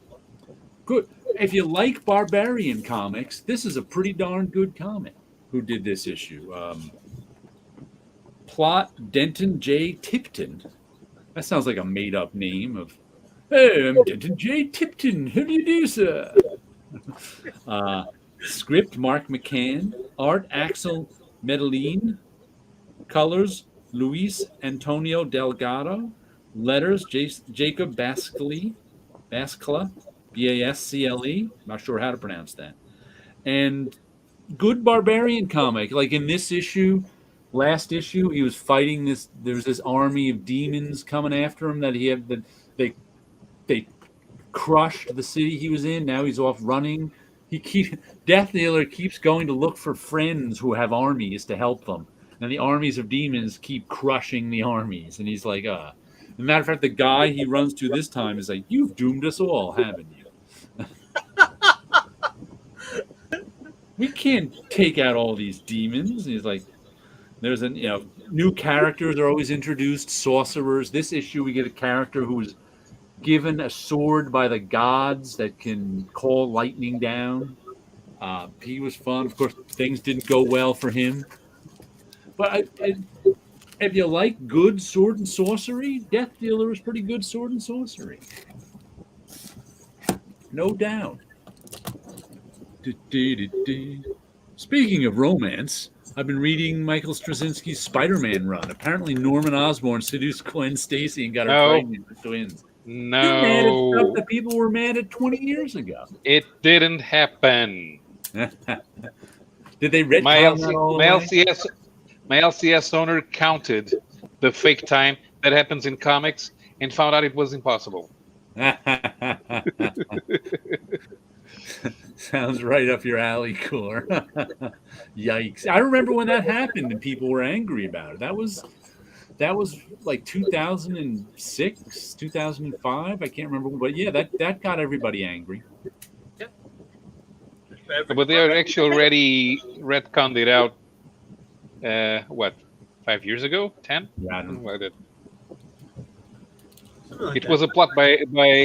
Good. If you like Barbarian comics, this is a pretty darn good comic. Who did this issue? Plot Denton J. Tipton. That sounds like a made-up name of, hey, I'm Denton J. Tipton. How do you do, sir? Script, Mark McCann. Art, Axel Medellin. Colors, Luis Antonio Delgado. Letters, Jacob Bascle. Bascle. Not sure how to pronounce that. And good Barbarian comic. Like in this issue, last issue, he was fighting this. There's this army of demons coming after him that he had. That they crushed the city he was in. Now he's off running. Death Dealer keeps going to look for friends who have armies to help them. And the armies of demons keep crushing the armies. And he's like, As a matter of fact, the guy he runs to this time is like, you've doomed us all, haven't you? We can't take out all these demons. And he's like, there's new characters are always introduced, sorcerers. This issue, we get a character who was given a sword by the gods that can call lightning down. He was fun. Of course, things didn't go well for him. But if you like good sword and sorcery, Death Dealer is pretty good sword and sorcery. No doubt. Speaking of romance, I've been reading Michael Straczynski's Spider-Man run. Apparently, Norman Osborn seduced Gwen Stacy and got her pregnant with twins. No. You're mad at stuff that people were mad at 20 years ago. It didn't happen. Did they read my LCS owner counted the fake time that happens in comics and found out it was impossible. Sounds right up your alley, Core. Yikes. I remember when that happened and people were angry about it. That was like 2006, 2005. I can't remember. But yeah, that got everybody angry. Yeah. But they are actually already retconned it out, 5 years ago? 10? Yeah, I don't know. It was a plot by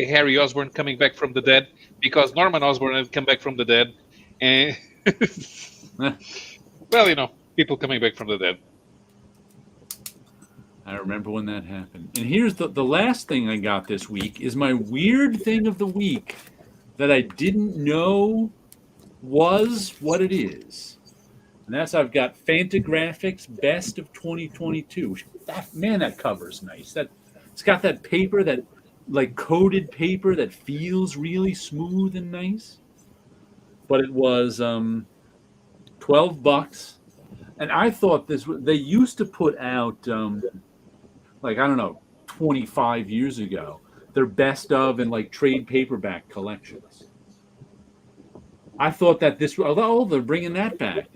Harry Osborn coming back from the dead, because Norman Osborn had come back from the dead. And well, people coming back from the dead. I remember when that happened. And here's the last thing I got this week is my weird thing of the week that I didn't know was what it is. And that's I've got Fantagraphics Best of 2022. That cover's nice. It's got that paper, that like coated paper that feels really smooth and nice. But it was $12. And I thought they used to put out, 25 years ago, their best of and like trade paperback collections. I thought that they're bringing that back.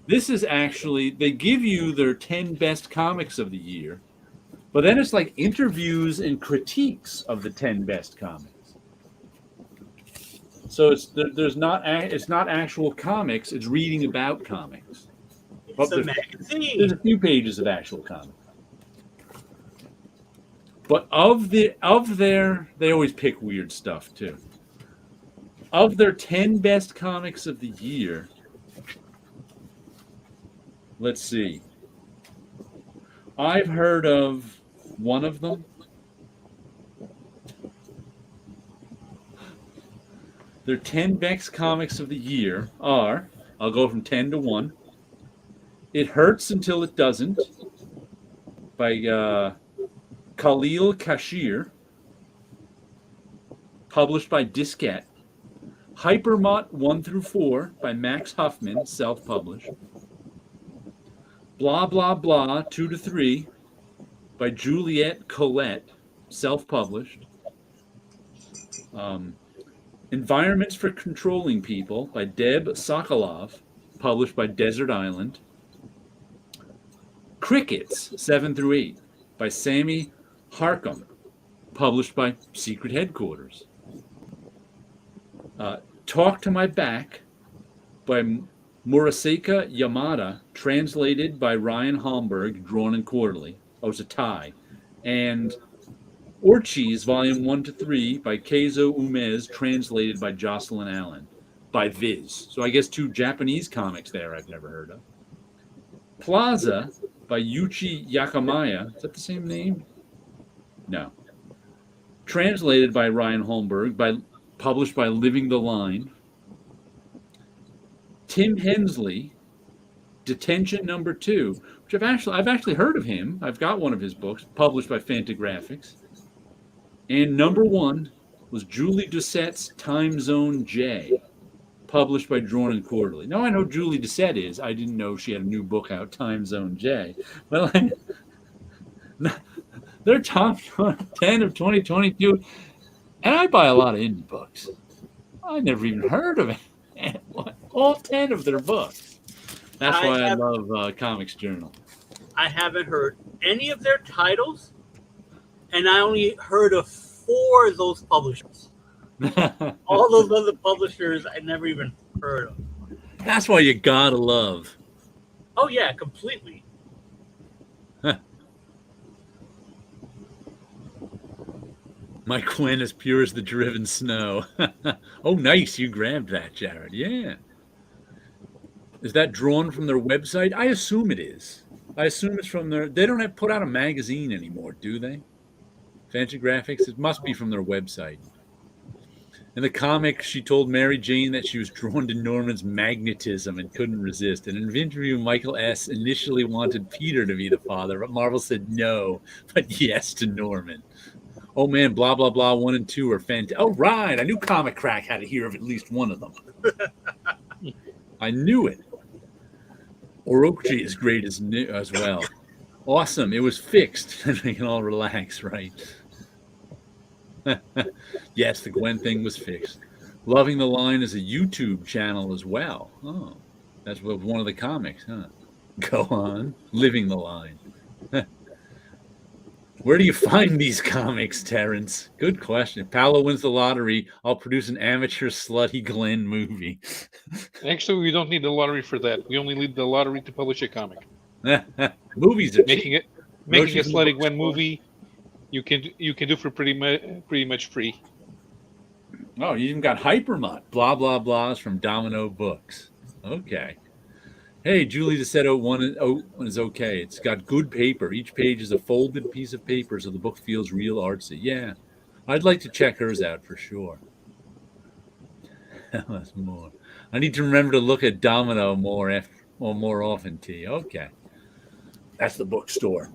This is actually, they give you their 10 best comics of the year, but then it's like interviews and critiques of the 10 best comics. So it's not actual comics, it's reading about comics. It's a magazine. There's a few pages of actual comics. But they always pick weird stuff too. Of their 10 best comics of the year, let's see. I've heard of one of them. Their 10 best comics of the year are, I'll go from 10 to 1. It Hurts Until It Doesn't by Khalil Kashir, published by Diskette. Hypermot 1 through 4 by Max Huffman, self-published. Blah Blah Blah 2 to 3 by Juliette Collette, self-published. Environments for Controlling People by Deb Sokolov, published by Desert Island. Crickets 7 through 8 by Sammy Harcum, published by Secret Headquarters. Talk to My Back by Murasaka Yamada, translated by Ryan Holmberg, drawn in Quarterly. Oh, it's a tie. And Orchis, Volume 1 to 3 by Keizo Umez, translated by Jocelyn Allen, by Viz. So I guess 2 Japanese comics there I've never heard of. Plaza by Yuichi Yakamaya. Is that the same name? No. Translated by Ryan Holmberg, published by Living the Line. Tim Hensley, Detention Number 2, which I've actually heard of him. I've got one of his books, published by Fantagraphics. And number 1 was Julie Doucette's Time Zone J, published by Drawn and Quarterly. Now I know Julie Doucette is. I didn't know she had a new book out, Time Zone J. Well, their top 10 of 2022. And I buy a lot of indie books. I never even heard of it. All 10 of their books. That's why I love Comics Journal. I haven't heard any of their titles, and I only heard of 4 of those publishers. All those other publishers I never even heard of. That's why you gotta love. Oh yeah, completely. My Gwen is pure as the driven snow. Oh, nice. You grabbed that, Jared. Yeah. Is that drawn from their website? I assume it is. I assume it's from their... They don't have put out a magazine anymore, do they? Fantagraphics? It must be from their website. In the comic, she told Mary Jane that she was drawn to Norman's magnetism and couldn't resist. In an interview, Michael S. initially wanted Peter to be the father, but Marvel said no, but yes to Norman. Oh man, blah, blah, blah, 1 and 2 are fantastic. Oh, right. I knew Comic Crack had to hear of at least one of them. I knew it. Orochi is great as well. Awesome. It was fixed. We can all relax, right? Yes, the Gwen thing was fixed. Loving the Line is a YouTube channel as well. Oh, that's one of the comics, huh? Go on. Living the Line. Where do you find these comics, Terrence? Good question. If Paulo wins the lottery, I'll produce an amateur slutty Glenn movie. Actually, we don't need the lottery for that. We only need the lottery to publish a comic. Movies are making cheap. Making a slutty Gwen movie. You can do for pretty much free. Oh, you even got Hypermut. Blah blah blahs from Domino Books. Okay. Hey, Julie Desetto 1 is okay. It's got good paper. Each page is a folded piece of paper, so the book feels real artsy. Yeah, I'd like to check hers out for sure. That's more. I need to remember to look at Domino more often, T. Okay. That's the bookstore.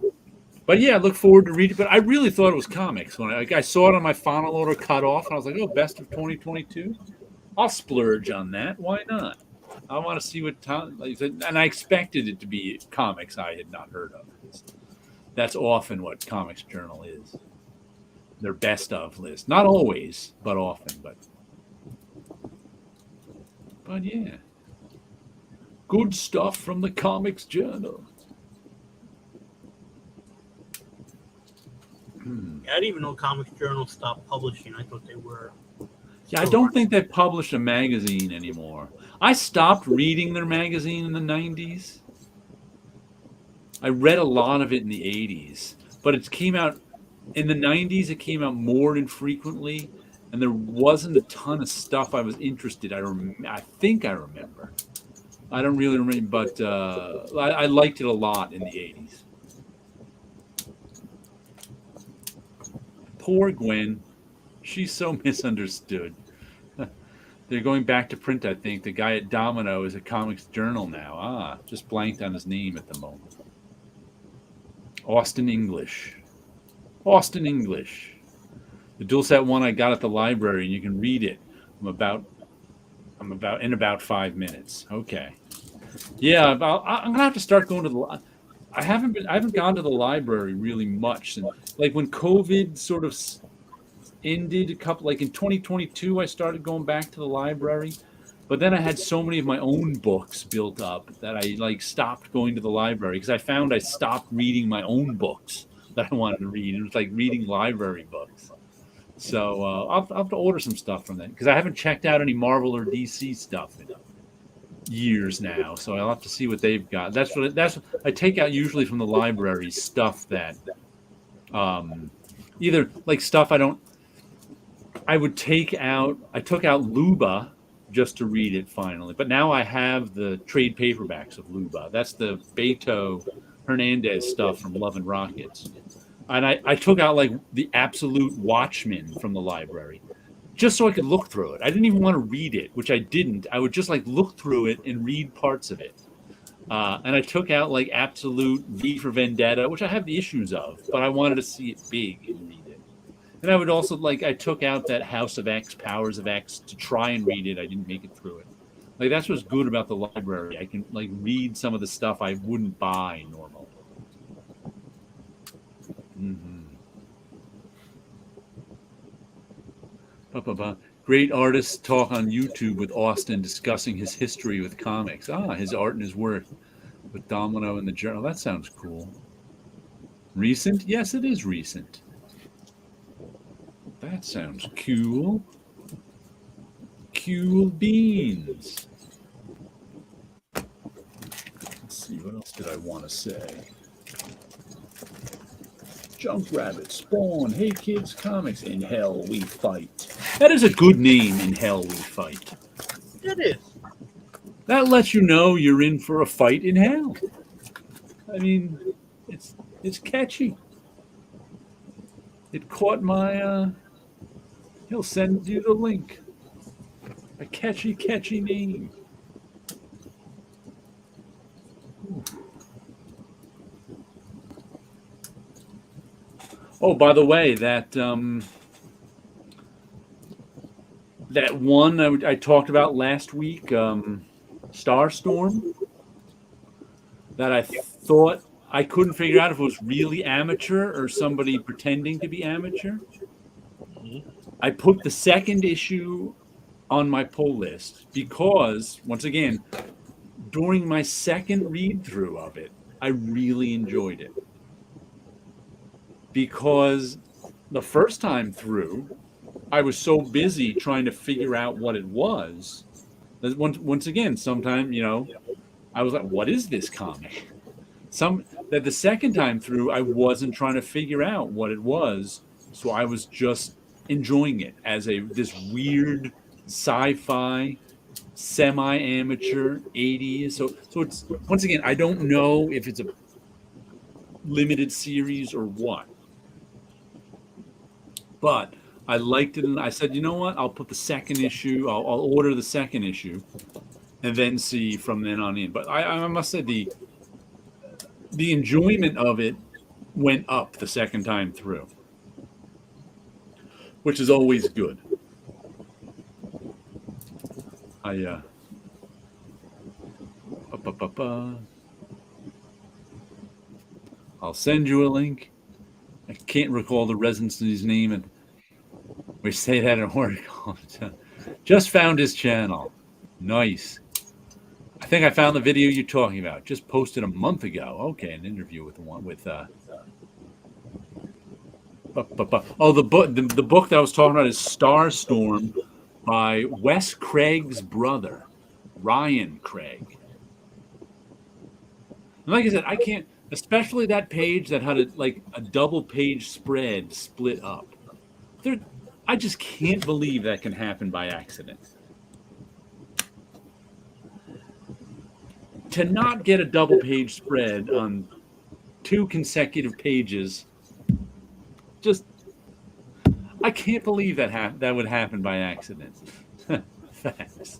But yeah, I look forward to reading. But I really thought it was comics when I saw it on my final order cut off, and I was like, "Oh, best of 2022." I'll splurge on that. Why not? I want to see what and I expected it to be comics I had not heard of. That's often what Comics Journal is. Their best of list. Not always, but often. But yeah, good stuff from the Comics Journal. I didn't even know Comics Journal stopped publishing. I thought they were. Yeah, I don't think they publish a magazine anymore. I stopped reading their magazine in the 90s. I read a lot of it in the 80s, but it came out in the 90s. It came out more infrequently, and there wasn't a ton of stuff I was interested. I think I remember. I don't really remember, but I liked it a lot in the 80s. Poor Gwen. She's so misunderstood. They're going back to print, I think. The guy at Domino is a Comics Journal now. Just blanked on his name at the moment. Austin English. Austin English. The dual set one I got at the library, and you can read it. I'm about in about 5 minutes. Okay. Yeah, I'm gonna have to start going to the. I haven't gone to the library really much since, like, when COVID sort of ended in 2022, I started going back to the library, but then I had so many of my own books built up that I stopped going to the library because I found I stopped reading my own books that I wanted to read. It was like reading library books. So I'll have to order some stuff from that because I haven't checked out any Marvel or DC stuff in years now. So I'll have to see what they've got. That's I take out usually from the library stuff that either like stuff I don't. I took out Luba just to read it finally, but now I have the trade paperbacks of Luba. That's the Beto Hernandez stuff from Love and Rockets. And I took out like the Absolute Watchmen from the library just so I could look through it. I didn't even want to read it, which I didn't. I would just like look through it and read parts of it. And I took out like Absolute V for Vendetta, which I have the issues of, but I wanted to see it big and read it. And I would also I took out that House of X, Powers of X to try and read it. I didn't make it through it. Like, that's what's good about the library. I can read some of the stuff I wouldn't buy normally. Mm-hmm. Great artists talk on YouTube with Austin discussing his history with comics. His art and his work with Domino and the Journal. That sounds cool. Recent? Yes, it is recent. That sounds cool. Cool beans. Let's see, what else did I want to say? Junk Rabbit, Spawn, Hey Kids Comics, In Hell We Fight. That is a good name, In Hell We Fight. It is. That lets you know you're in for a fight in hell. I mean, it's catchy. It caught my, he'll send you the link. A catchy name. Ooh. Oh, by the way, that one I talked about last week, Starstorm, that I thought I couldn't figure out if it was really amateur or somebody pretending to be amateur. I put the second issue on my pull list because, once again, during my second read through of it, I really enjoyed it. Because the first time through, I was so busy trying to figure out what it was that once again, sometimes, I was like, what is this comic? That the second time through, I wasn't trying to figure out what it was. So I was just enjoying it as this weird sci-fi, semi-amateur 80s. So it's, once again, I don't know if it's a limited series or what. But I liked it, and I said, you know what? I'll put the second issue. I'll order the second issue, and then see from then on in. But I must say the enjoyment of it went up the second time through, which is always good. I'll send you a link. I can't recall the residency's name, and we say that in work all the time. Just found his channel. Nice. I think I found the video you're talking about. Just posted a month ago. Okay, an interview with Oh, the book that I was talking about is Starstorm by Wes Craig's brother, Ryan Craig. And like I said, I can't. Especially that page that had a double page spread split up. I just can't believe that can happen by accident. To not get a double page spread on 2 consecutive pages, I can't believe that would happen by accident. Facts.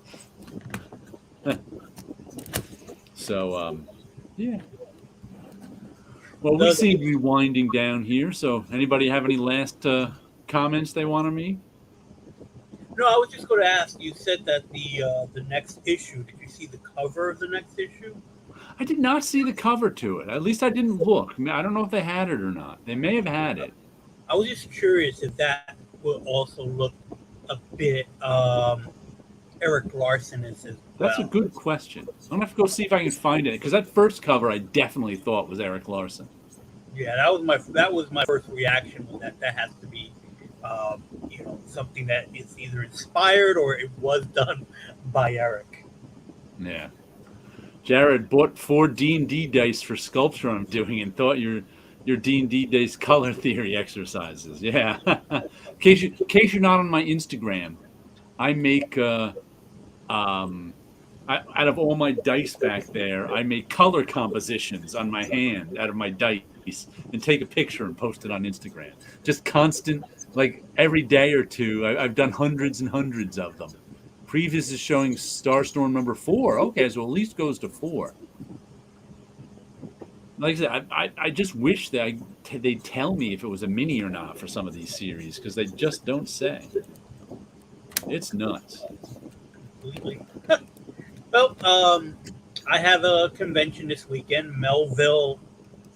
So, yeah. Well, we seem to be winding down here. So, anybody have any last comments they want to make? No, I was just going to ask. You said that the next issue. Did you see the cover of the next issue? I did not see the cover to it. At least I didn't look. I don't know if they had it or not. They may have had it. I was just curious if that will also look a bit Eric Larson as well. That's a good question. I'm going to have to go see if I can find it, because that first cover I definitely thought was Eric Larson. Yeah, that was my first reaction. Was that has to be something that is either inspired or it was done by Eric. Yeah. Jared bought 4 D&D dice for sculpture I'm doing and thought your D&D dice color theory exercises. Yeah. In case you're not on my Instagram, I make out of all my dice back there, I make color compositions on my hand out of my dice and take a picture and post it on Instagram. Just constant, like every day or two. I've done hundreds and hundreds of them. Previous is showing Starstorm number 4. Okay, so at least goes to 4. Like I said, I just wish that they'd tell me if it was a mini or not for some of these series, because they just don't say. It's nuts. Well, I have a convention this weekend, Melville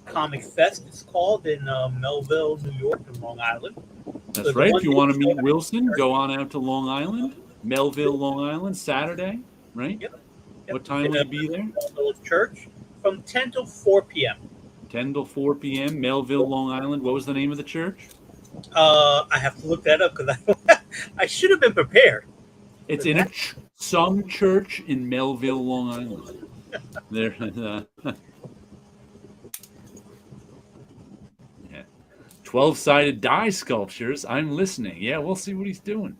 Comic Fest. It's called in Melville, New York, and Long Island. That's the right. one If you want to meet thing- Wilson, go on out to Long Island, Melville, Long Island, Saturday, right? Yep. What time will you be there? Little church from 10 till 4 p.m. 10 till 4 p.m., Melville, Long Island. What was the name of the church? I have to look that up because I should have been prepared. It's in some church in Melville, Long Island. There, 12-sided die sculptures. I'm listening. Yeah, we'll see what he's doing.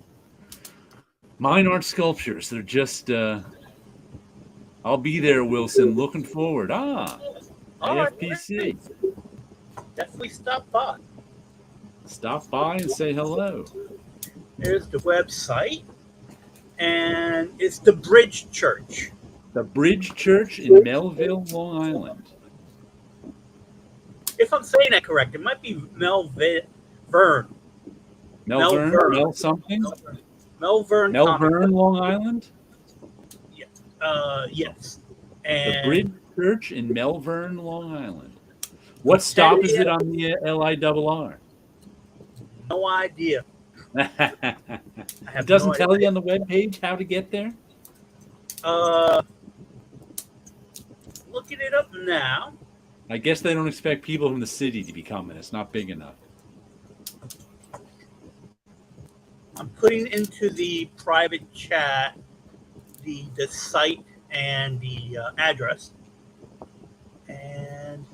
Mine aren't sculptures. They're just, I'll be there, Wilson. Looking forward. All AFPC. Right. Definitely stop by. Stop by and say hello. There's the website, and it's the Bridge Church. The Bridge Church in Melville, Long Island. If I'm saying that correct, it might be Melvern. Melvern, Mel something? Melvern, Long Island? Yes. And the Bridge Church in Melvern, Long Island. What stop is it on the LIRR? No idea. It doesn't tell you on the webpage how to get there? Looking it up now. I guess they don't expect people from the city to be coming. It's not big enough. I'm putting into the private chat the site and the address. And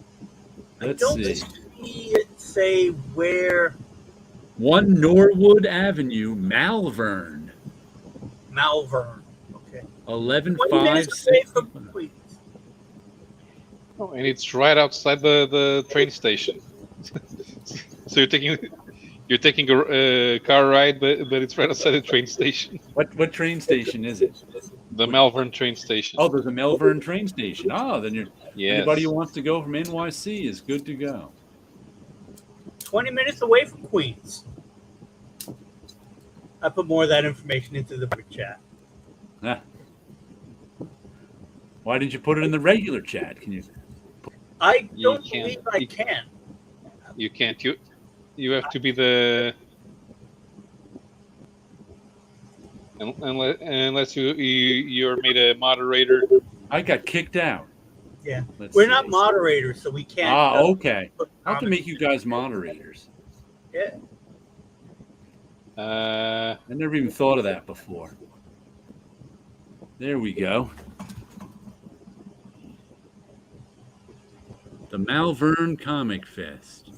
Let's I don't see. see it say where. 1 Norwood Avenue, Malvern. Malvern. Okay. 11-5. 20 minutes away from Queens. Oh, and it's right outside the train station. So you're taking a car ride, but it's right outside the train station. What train station is it? The Malvern train station. Oh, there's a Melvern train station. Oh, then Yes. anybody who wants to go from NYC is good to go. 20 minutes away from Queens. I put more of that information into the private chat. Ah. Why didn't you put it in the regular chat? Can you? I You don't can't. believe I can. You can't. You have to be the unless you're made a moderator. I got kicked out. Yeah. Let's We're see. not moderators, so we can't. Okay. put I'll have to comments. make you guys moderators. Yeah. I never even thought of that before. There we go. The Malvern Comic Fest.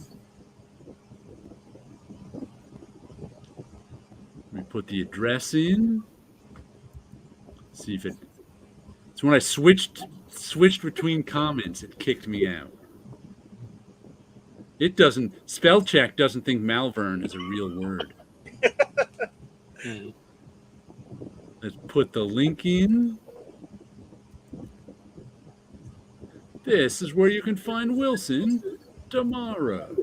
Let me put the address in. See if it. It's when I switched between comments, it kicked me out. It doesn't. Spell check doesn't think Malvern is a real word. Let's put the link in. This is where you can find Wilson tomorrow.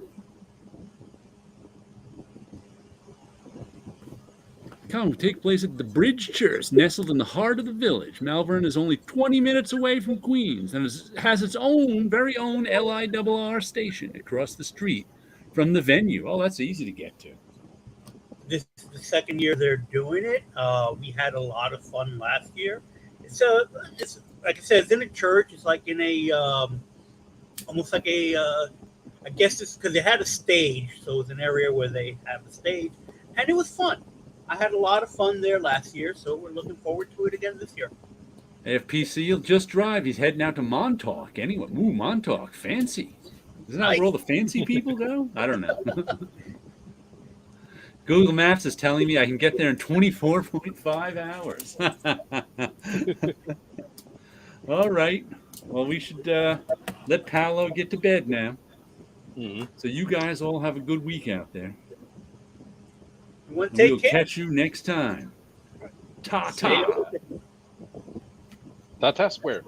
Come take place at the Bridge Church, nestled in the heart of the village. Malvern is only 20 minutes away from Queens and has its own, very own LIRR station across the street from the venue. Oh, that's easy to get to. This is the second year they're doing it. We had a lot of fun last year. It's like I said, it's in a church. It's like in a almost like a I guess it's because they had a stage, so it's an area where they have a stage, and it was fun. I had a lot of fun there last year, so we're looking forward to it again this year. AFPC will just drive. He's heading out to Montauk. Anyway, ooh, Montauk, fancy. Isn't that where all the fancy people go? I don't know. Google Maps is telling me I can get there in 24.5 hours. All right. Well, we should let Paulo get to bed now. Mm-hmm. So you guys all have a good week out there. We'll take care. Catch you next time. Ta-ta. Ta-ta square.